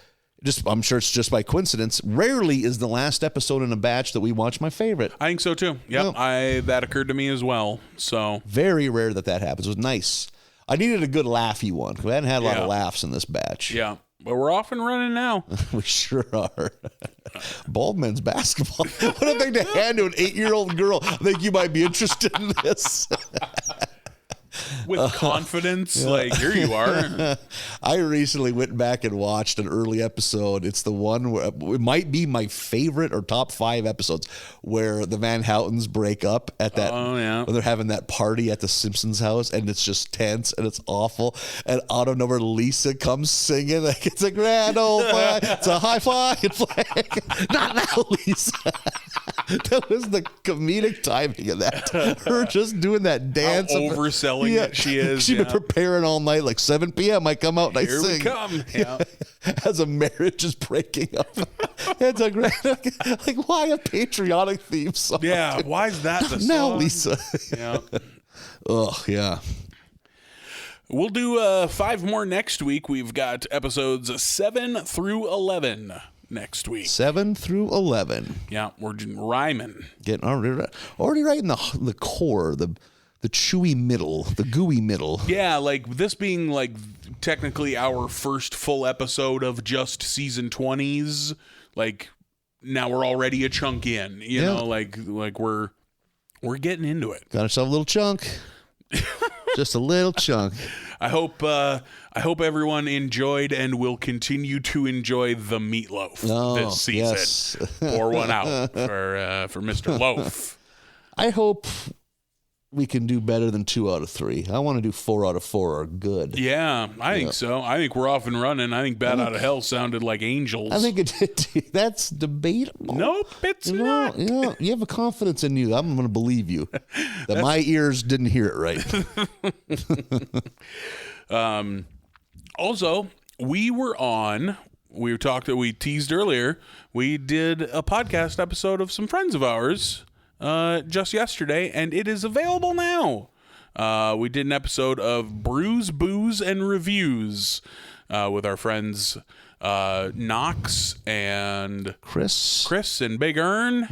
Speaker 2: I'm sure it's just by coincidence, rarely is the last episode in a batch that we watch my favorite.
Speaker 3: I think so too. Yep. That occurred to me as well. So
Speaker 2: very rare that happens. It was nice. I needed a good laughy one because we hadn't had a lot of laughs in this batch.
Speaker 3: Yeah. But we're off and running now.
Speaker 2: We sure are. Bald men's basketball. What a thing to hand to an 8-year-old girl. I think you might be interested in this.
Speaker 3: With confidence, like, here you are.
Speaker 2: I recently went back and watched an early episode. It's the one where it might be my favorite or top 5 episodes where the Van Houtens break up at that.
Speaker 3: Oh, yeah.
Speaker 2: When they're having that party at the Simpsons house and it's just tense and it's awful. And out of nowhere, Lisa comes singing like it's a grand old flag. It's a high flying flag. Not now, Lisa. That was the comedic timing of that. Her just doing that dance.
Speaker 3: How overselling it she is.
Speaker 2: She's been preparing all night. Like 7 p.m. I come out and
Speaker 3: Here
Speaker 2: I sing.
Speaker 3: we come. Yeah.
Speaker 2: As a marriage is breaking up. It's a great, like, why a patriotic theme song?
Speaker 3: Yeah, why is that the song?
Speaker 2: Now, Lisa.
Speaker 3: Yeah.
Speaker 2: Oh, yeah.
Speaker 3: We'll do 5 more next week. We've got episodes 7 through 11 next week.
Speaker 2: 7 through 11.
Speaker 3: Yeah, we're rhyming.
Speaker 2: Getting already right in the core, the chewy middle, the gooey middle.
Speaker 3: Yeah, like this being like technically our first full episode of just season 20s. Like now we're already a chunk in, you know, like we're getting into it.
Speaker 2: Got ourselves a little chunk. Just a little chunk.
Speaker 3: I hope everyone enjoyed and will continue to enjoy the meatloaf this season.
Speaker 2: Yes.
Speaker 3: Pour one out for Mr. Loaf.
Speaker 2: I hope we can do better than 2 out of 3. I want to do 4 out of 4 are good.
Speaker 3: Yeah, I think so. I think we're off and running. I think Bat Out of Hell sounded like angels.
Speaker 2: I think that's debatable.
Speaker 3: Nope, it's not.
Speaker 2: You have a confidence in you. I'm going to believe you that my ears didn't hear it right.
Speaker 3: Also, we teased earlier, we did a podcast episode of some friends of ours just yesterday, and it is available now. We did an episode of Brews, Booze, and Reviews with our friends Knox and Chris and Big Ern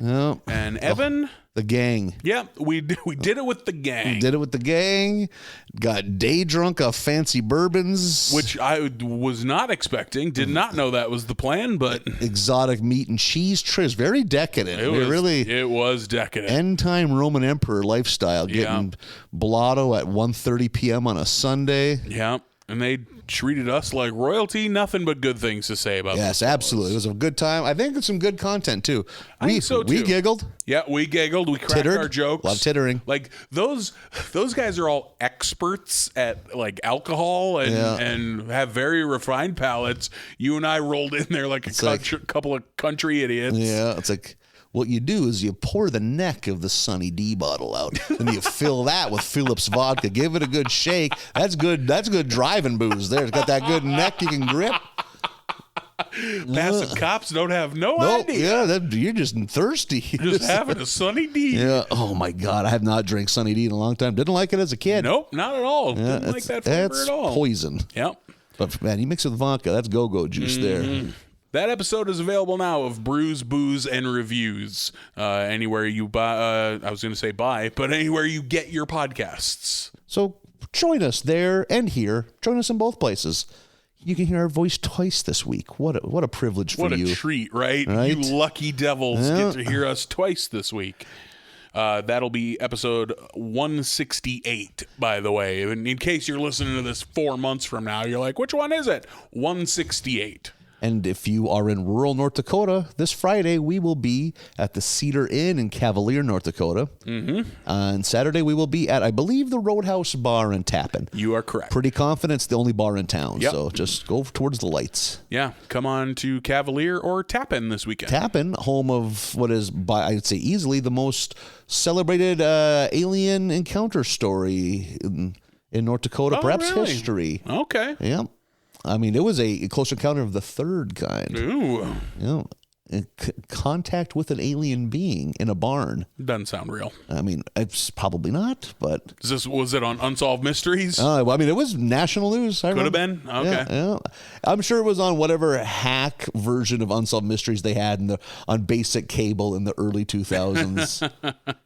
Speaker 3: and Evan.
Speaker 2: The gang.
Speaker 3: Yeah, we did it with the gang.
Speaker 2: Did it with the gang. Got day drunk off fancy bourbons.
Speaker 3: Which I was not expecting. Did not know that was the plan, but...
Speaker 2: Exotic meat and cheese trays. Very decadent.
Speaker 3: It was decadent.
Speaker 2: End-time Roman Emperor lifestyle. Getting blotto at 1:30 p.m. on a Sunday.
Speaker 3: Yeah, and they treated us like royalty. Nothing but good things to say about
Speaker 2: Yes, absolutely. It was a good time. I think it's some good content, too.
Speaker 3: I think so, too.
Speaker 2: We giggled.
Speaker 3: Yeah, we giggled. We cracked
Speaker 2: Tittered.
Speaker 3: our jokes.
Speaker 2: Love tittering.
Speaker 3: Like, those guys are all experts at, like, alcohol and have very refined palates. You and I rolled in there like couple of country idiots.
Speaker 2: Yeah, it's like... What you do is you pour the neck of the Sunny D bottle out, and you fill that with Phillips vodka. Give it a good shake. That's good. That's good driving booze. There, it's got that good neck you can grip.
Speaker 3: Passing cops don't have no idea.
Speaker 2: Yeah, you're just thirsty.
Speaker 3: Just having a Sunny D.
Speaker 2: Yeah. Oh my God, I have not drank Sunny D in a long time. Didn't like it as a kid.
Speaker 3: Nope, not at all. Didn't like that flavor at all.
Speaker 2: Poison.
Speaker 3: Yep.
Speaker 2: But man, you mix it with vodka, that's go-go juice there.
Speaker 3: That episode is available now of Brews, Booze, and Reviews. Anywhere you buy, I was going to say buy, but anywhere you get your podcasts.
Speaker 2: So join us there and here. Join us in both places. You can hear our voice twice this week. What a privilege for you.
Speaker 3: What a treat, right? You lucky devils get to hear us twice this week. That'll be episode 168, by the way. In case you're listening to this 4 months from now, you're like, which one is it? 168.
Speaker 2: And if you are in rural North Dakota, this Friday we will be at the Cedar Inn in Cavalier, North Dakota. On Saturday we will be at, I believe, the Roadhouse Bar in Tappan.
Speaker 3: You are correct.
Speaker 2: Pretty confident it's the only bar in town,
Speaker 3: Yep.
Speaker 2: so just go towards the lights.
Speaker 3: Yeah, come on to Cavalier or Tappan this weekend.
Speaker 2: Tappan, home of what is, I'd say easily, the most celebrated alien encounter story in North Dakota, perhaps
Speaker 3: really?
Speaker 2: history.
Speaker 3: Okay.
Speaker 2: Yeah. I mean, it was a close encounter of the third kind.
Speaker 3: Ooh.
Speaker 2: You know, contact with an alien being in a barn.
Speaker 3: Doesn't sound real.
Speaker 2: I mean, it's probably not, but...
Speaker 3: Was it on Unsolved Mysteries?
Speaker 2: Well, I mean, it was national news.
Speaker 3: Could have been? Okay.
Speaker 2: Yeah. I'm sure it was on whatever hack version of Unsolved Mysteries they had on basic cable in the early 2000s.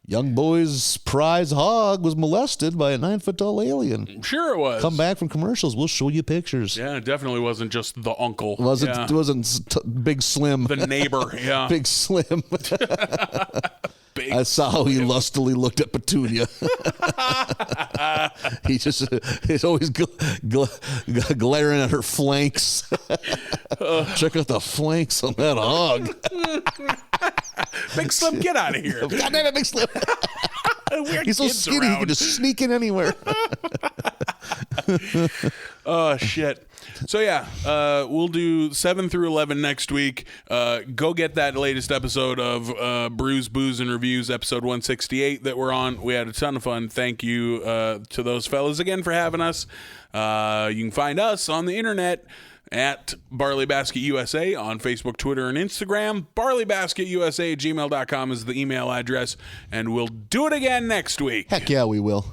Speaker 2: Young boy's prize hog was molested by a 9-foot-tall alien.
Speaker 3: Sure it was.
Speaker 2: Come back from commercials. We'll show you pictures.
Speaker 3: Yeah, it definitely wasn't just the uncle.
Speaker 2: It wasn't Big Slim.
Speaker 3: The neighbor, yeah.
Speaker 2: Big Slim.
Speaker 3: Big
Speaker 2: I saw how he lustily looked at Petunia. He's always glaring at her flanks. Check out the flanks on that hog.
Speaker 3: Big Slim, get out of here.
Speaker 2: God damn it, Big Slim. He's so skinny, he can just sneak in anywhere.
Speaker 3: Oh, shit. So, yeah, we'll do 7 through 11 next week. Go get that latest episode of Brews, Booze, and Reviews, episode 168 that we're on. We had a ton of fun. Thank you to those fellas again for having us. You can find us on the internet at Barley Basket USA on Facebook, Twitter, and Instagram. BarleyBasketUSA@gmail.com is the email address, and we'll do it again next week.
Speaker 2: Heck yeah, we will.